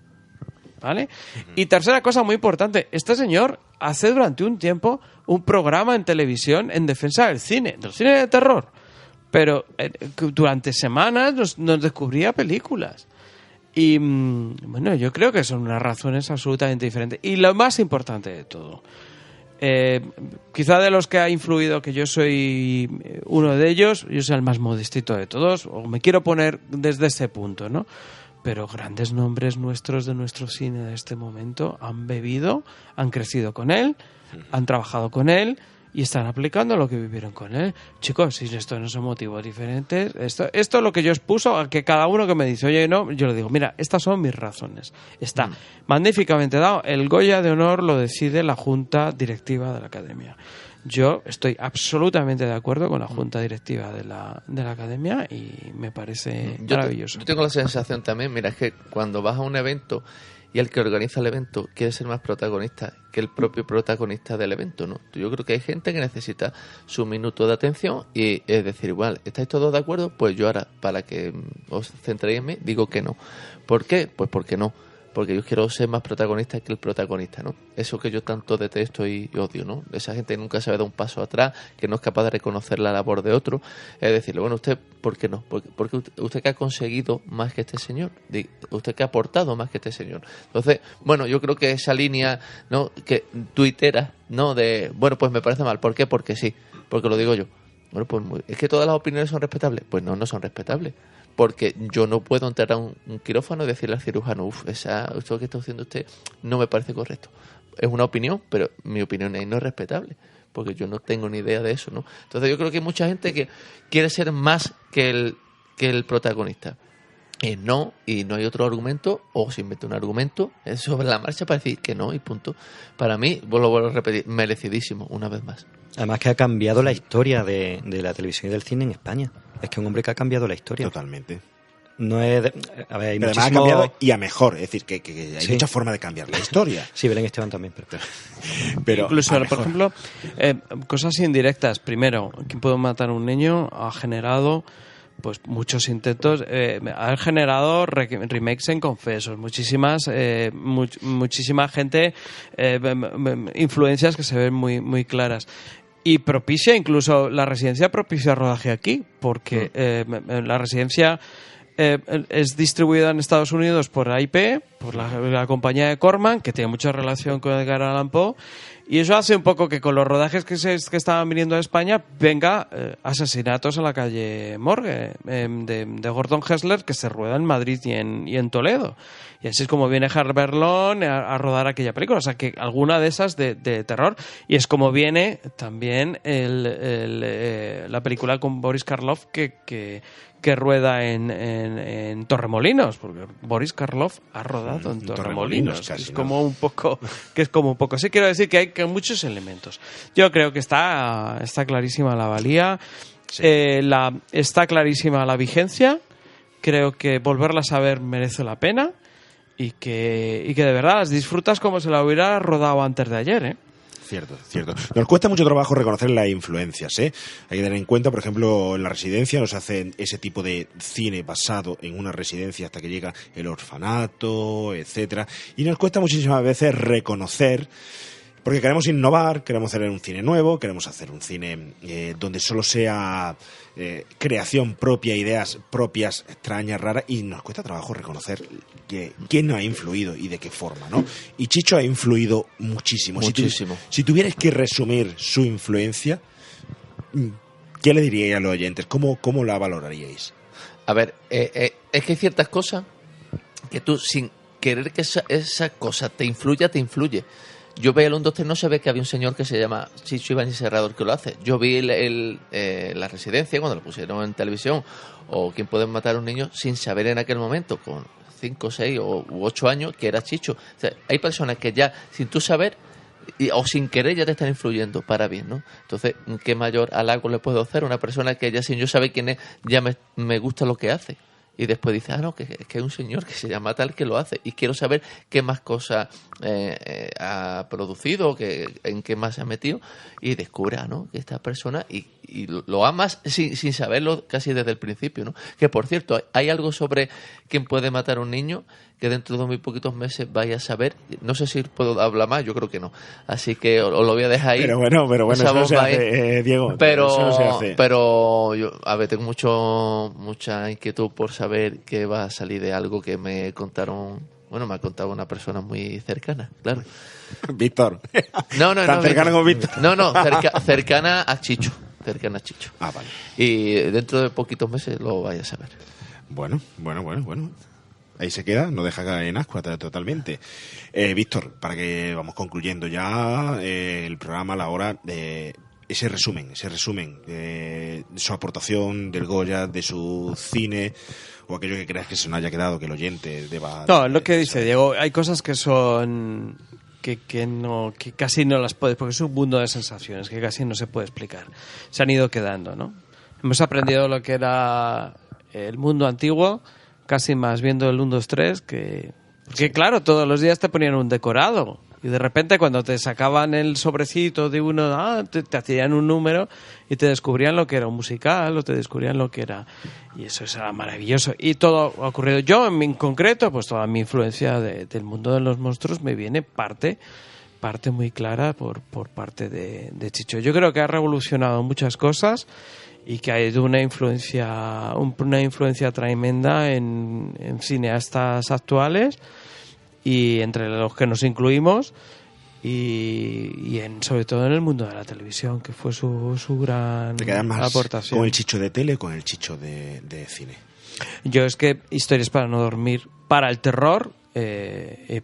¿Vale? Y tercera cosa muy importante, este señor hace durante un tiempo un programa en televisión en defensa del cine de terror, pero durante semanas nos descubría películas. Y bueno, yo creo que son unas razones absolutamente diferentes. Y lo más importante de todo, quizá de los que ha influido, que yo soy uno de ellos, yo soy el más modestito de todos, o me quiero poner desde ese punto, ¿no? Pero grandes nombres nuestros de nuestro cine de este momento han bebido, han crecido con él, han trabajado con él y están aplicando lo que vivieron con él. Chicos, si esto no son motivos diferentes, esto es lo que yo expuso, a que cada uno que me dice, oye, no, yo le digo, mira, estas son mis razones. Está magníficamente dado. El Goya de honor lo decide la Junta Directiva de la Academia. Yo estoy absolutamente de acuerdo con la Junta Directiva de la Academia y me parece maravilloso. Yo tengo la sensación también, mira, es que cuando vas a un evento y el que organiza el evento quiere ser más protagonista que el propio protagonista del evento, ¿no? Yo creo que hay gente que necesita su minuto de atención y es decir, igual, ¿estáis todos de acuerdo? Pues yo ahora, para que os centréis en mí, digo que no. ¿Por qué? Pues porque no. Porque yo quiero ser más protagonista que el protagonista, ¿no? Eso que yo tanto detesto y odio, ¿no? Esa gente nunca se da un paso atrás, que no es capaz de reconocer la labor de otro. Es decirle, bueno, usted, ¿por qué no? Porque usted que ha conseguido más que este señor, usted que ha aportado más que este señor. Entonces, bueno, yo creo que esa línea, ¿no? Que tuitera, ¿no? De, bueno, pues me parece mal. ¿Por qué? Porque sí, porque lo digo yo. Bueno, pues ¿es que todas las opiniones son respetables? Pues no son respetables. Porque yo no puedo entrar a un quirófano y decirle al cirujano, esto que está haciendo usted no me parece correcto. Es una opinión, pero mi opinión ahí no es respetable, porque yo no tengo ni idea de eso, ¿no? Entonces yo creo que hay mucha gente que quiere ser más que el protagonista. Y no hay otro argumento, o se inventa un argumento sobre la marcha para decir que no, y punto. Para mí, lo vuelvo a repetir, merecidísimo, una vez más. Además que ha cambiado la historia de la televisión y del cine en España. Es que un hombre que ha cambiado la historia. Totalmente. No es... A ver, hay pero además ha cambiado y a mejor. Es decir, que hay muchas formas de cambiar la historia. Sí, Belén Esteban también. Pero incluso, por ejemplo, cosas indirectas. Primero, ¿quién puede matar a un niño? Ha generado pues muchos intentos, ha generado remakes en confesos, muchísima gente, influencias que se ven muy, muy claras. Y propicia, incluso la residencia propicia rodaje aquí, porque la residencia es distribuida en Estados Unidos por AIP, por la compañía de Corman, que tiene mucha relación con Edgar Allan Poe, y eso hace un poco que con los rodajes que estaban viniendo a España venga Asesinatos en la calle Morgue de Gordon Hessler, que se rueda en Madrid y en Toledo. Y así es como viene Herbert Berlón a rodar aquella película. O sea, que alguna de esas de terror. Y es como viene también la película con Boris Karloff que rueda en Torremolinos, porque Boris Karloff ha rodado en Torremolinos, que es como un poco sí, quiero decir que hay muchos elementos. Yo creo que está clarísima la valía, sí. Está clarísima la vigencia. Creo que volverlas a ver merece la pena y que de verdad las disfrutas como si la hubiera rodado antes de ayer, ¿eh? Cierto. Nos cuesta mucho trabajo reconocer las influencias, ¿eh? Hay que tener en cuenta, por ejemplo, en la residencia nos hacen ese tipo de cine basado en una residencia hasta que llega El Orfanato, etcétera, y nos cuesta muchísimas veces reconocer, porque queremos innovar, queremos hacer un cine nuevo, queremos hacer un cine donde solo sea creación propia, ideas propias, extrañas, raras, y nos cuesta trabajo reconocer quién nos ha influido y de qué forma, ¿no? Y Chicho ha influido muchísimo. Si tuvierais que resumir su influencia, ¿qué le diríais a los oyentes? ¿Cómo la valoraríais? A ver, es que hay ciertas cosas que tú, sin querer que esa cosa te influye. Yo veía el 1, 2, 3, no se ve que había un señor que se llama Chicho Ibáñez Serrador que lo hace. Yo vi la residencia cuando lo pusieron en televisión, o Quién puede matar a un niño, sin saber en aquel momento, con 5, 6 u 8 años, que era Chicho. O sea, hay personas que ya, sin tú saber, o sin querer, ya te están influyendo para bien, ¿no? Entonces, ¿qué mayor halago le puedo hacer a una persona que ya sin yo saber quién es, ya me gusta lo que hace? Y después dice, no, que hay un señor que se llama tal que lo hace. Y quiero saber qué más cosas ha producido, en qué más se ha metido. Y descubre, ¿no?, que esta persona, y lo amas sin saberlo casi desde el principio, ¿no? Que, por cierto, hay algo sobre Quién puede matar a un niño que dentro de muy poquitos meses vaya a saber. No sé si puedo hablar más, yo creo que no. Así que os lo voy a dejar ahí. Pero bueno, eso no se hace, Diego. Eso no se hace. Pero yo, tengo mucha inquietud por saber qué va a salir de algo que me contaron. Bueno, me ha contado una persona muy cercana, claro. Víctor. No. ¿Tan cercana como Víctor? No, cercana a Chicho. Ah, vale. Y dentro de poquitos meses lo vaya a saber. Bueno. Ahí se queda, no deja caer en ascua totalmente. Víctor, para que vamos concluyendo ya el programa, la hora, ese resumen, su aportación del Goya, de su cine, o aquello que creas que se nos haya quedado, que el oyente deba... No, lo que dice Diego, hay cosas que son... Que casi no las puedes, porque es un mundo de sensaciones que casi no se puede explicar. Se han ido quedando, ¿no? Hemos aprendido lo que era el mundo antiguo, casi más viendo el 1, 2, 3, que claro, todos los días te ponían un decorado. Y de repente cuando te sacaban el sobrecito de uno, te hacían un número y te descubrían lo que era un musical, o te descubrían lo que era... Y eso era maravilloso. Y todo ha ocurrido. Yo, en concreto, pues toda mi influencia del mundo de los monstruos me viene parte muy clara por parte de Chicho. Yo creo que ha revolucionado muchas cosas y que ha ido una influencia tremenda en cineastas actuales, y entre los que nos incluimos, y sobre todo en el mundo de la televisión, que fue su gran ¿te quedas más aportación. ¿Con el Chicho de tele o con el Chicho de cine? Yo es que Historias para no dormir, para el terror,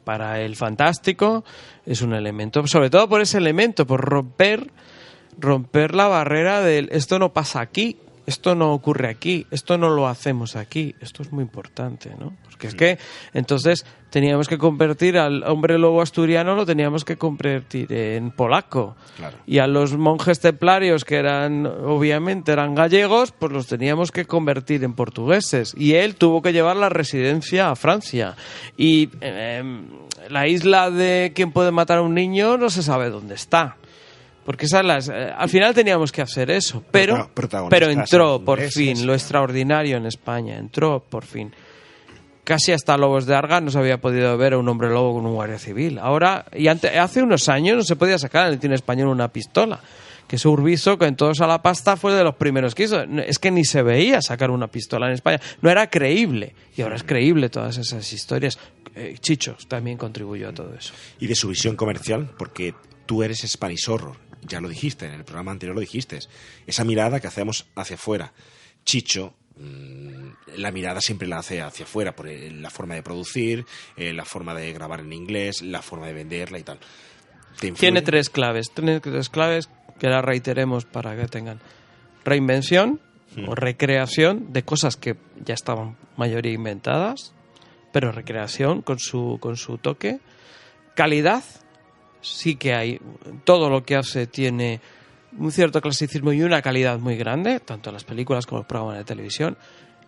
para el fantástico, es un elemento, sobre todo por ese elemento, por romper la barrera del esto no pasa aquí, esto no ocurre aquí, esto no lo hacemos aquí. Esto es muy importante, ¿no? Porque es que entonces teníamos que convertir al hombre lobo asturiano, lo teníamos que convertir en polaco. Claro. Y a los monjes templarios, que obviamente eran gallegos, pues los teníamos que convertir en portugueses. Y él tuvo que llevar la residencia a Francia. Y la isla de Quién puede matar a un niño no se sabe dónde está. Porque al final teníamos que hacer eso, pero entró por fin lo extraordinario en España, entró por fin. Casi hasta Lobos de Arga no se había podido ver a un hombre lobo con un guardia civil. Ahora, hace unos años no se podía sacar en el cine español una pistola. que ese Urbizo, que en Todos a la Pasta fue de los primeros que hizo. Es que ni se veía sacar una pistola en España. No era creíble. Y ahora es creíble todas esas historias. Chicho también contribuyó a todo eso. Y de su visión comercial, porque tú eres Spanish Horror. Ya lo dijiste, en el programa anterior lo dijiste. Esa mirada que hacemos hacia afuera. Chicho, la mirada siempre la hace hacia afuera, por la forma de producir, la forma de grabar en inglés, la forma de venderla y tal. Tiene tres claves que la reiteremos para que tengan: reinvención o recreación de cosas que ya estaban mayoría inventadas, pero recreación con su toque. Calidad, sí que hay, todo lo que hace tiene un cierto clasicismo y una calidad muy grande, tanto en las películas como en los programas de televisión.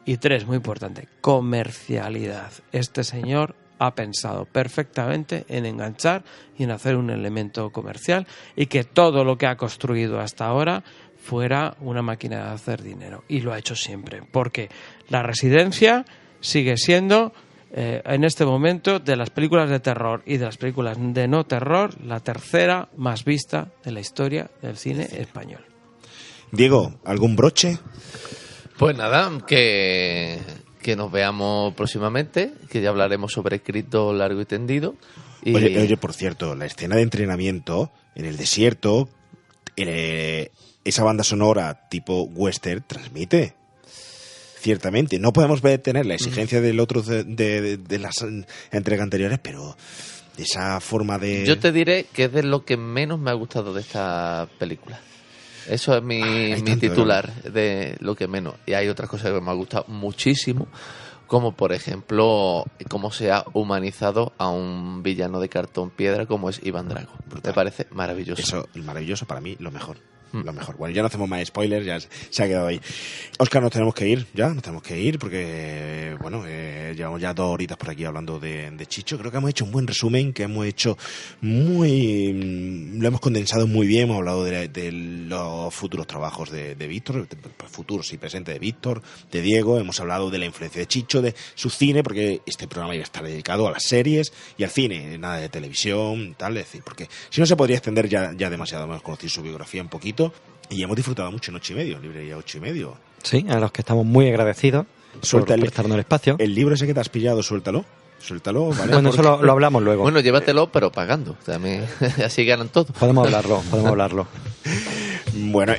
Y tres, muy importante, comercialidad. Este señor ha pensado perfectamente en enganchar y en hacer un elemento comercial, y que todo lo que ha construido hasta ahora fuera una máquina de hacer dinero. Y lo ha hecho siempre, porque La Residencia sigue siendo, en este momento, de las películas de terror y de las películas de no terror, la tercera más vista de la historia del cine español. Diego, ¿algún broche? Pues nada, que nos veamos próximamente, que ya hablaremos sobre escrito largo y tendido. Y... Oye, por cierto, la escena de entrenamiento en el desierto, esa banda sonora tipo western transmite. Ciertamente, no podemos tener la exigencia del otro de las entregas anteriores, pero esa forma de... Yo te diré que es de lo que menos me ha gustado de esta película. Eso es mi titular, de lo que menos. Y hay otras cosas que me ha gustado muchísimo, como por ejemplo cómo se ha humanizado a un villano de cartón piedra como es Iván Drago. Me parece maravilloso. Eso, maravilloso, para mí, lo mejor. Lo mejor. Bueno, ya no hacemos más spoilers, ya se ha quedado ahí. Óscar, nos tenemos que ir porque, bueno, llevamos ya 2 horitas por aquí hablando de Chicho. Creo que hemos hecho un buen resumen, que hemos hecho lo hemos condensado muy bien. Hemos hablado de los futuros trabajos de Víctor, futuros y presentes de Víctor, de Diego. Hemos hablado de la influencia de Chicho, de su cine, porque este programa iba a estar dedicado a las series y al cine, nada de televisión, tal, es decir, porque si no se podría extender ya demasiado. Hemos conocido su biografía un poquito. Y hemos disfrutado mucho en 8:30, librería 8:30. Sí, a los que estamos muy agradecidos por prestarnos el espacio. El libro ese que te has pillado, suéltalo, ¿vale? Bueno, eso lo hablamos luego. Bueno, llévatelo, pero pagando. También, así ganan todos. Podemos hablarlo. Bueno,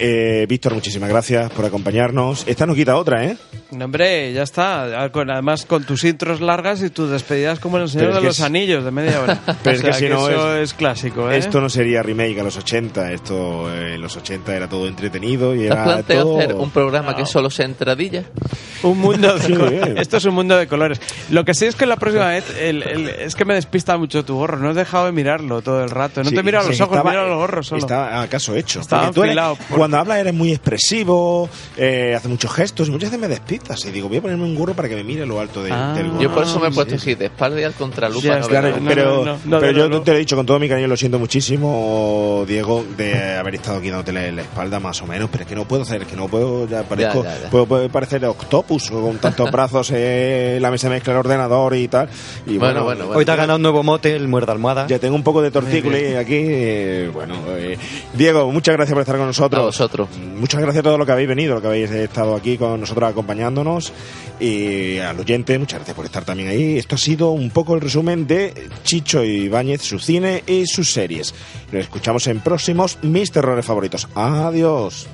Víctor, muchísimas gracias por acompañarnos. Esta no quita otra, ¿eh? No, hombre, ya está. Además, con tus intros largas y tus despedidas como en El Señor de los Anillos, de media hora. Pero es que si no, eso es clásico, ¿eh? Esto no sería remake a los 80. Esto en los 80 era todo entretenido y era planteado todo... hacer un programa que solo sea entradilla? Un mundo de Esto es un mundo de colores. Lo que sí es que la próxima vez es que me despista mucho tu gorro. No has dejado de mirarlo todo el rato. No te miro a los ojos, miro a los gorros solo. ¿Está acaso hecho? Estaba enfilado. Cuando hablas eres muy expresivo, hace muchos gestos y muchas veces me despistas. Y digo, voy a ponerme un gorro para que me mire lo alto del gorro. Yo por eso me he puesto así, de espalda y al contralupa. Pero yo te lo he dicho con todo mi cariño, lo siento muchísimo, Diego, de haber estado aquí dándote la espalda más o menos, pero es que no puedo hacer, puedo parecer Octopus con tantos brazos, la mesa mezcla el ordenador y tal. Y bueno, hoy te ha ganado un nuevo mote, el muerde almohada. Ya tengo un poco de tortícolis aquí. Diego, muchas gracias por estar con nosotros. A vosotros. Muchas gracias a todos los que habéis venido, los que habéis estado aquí con nosotros acompañándonos, y al oyente, muchas gracias por estar también ahí. Esto ha sido un poco el resumen de Chicho Ibáñez, su cine y sus series. Nos escuchamos en próximos Mis Terrores Favoritos. Adiós.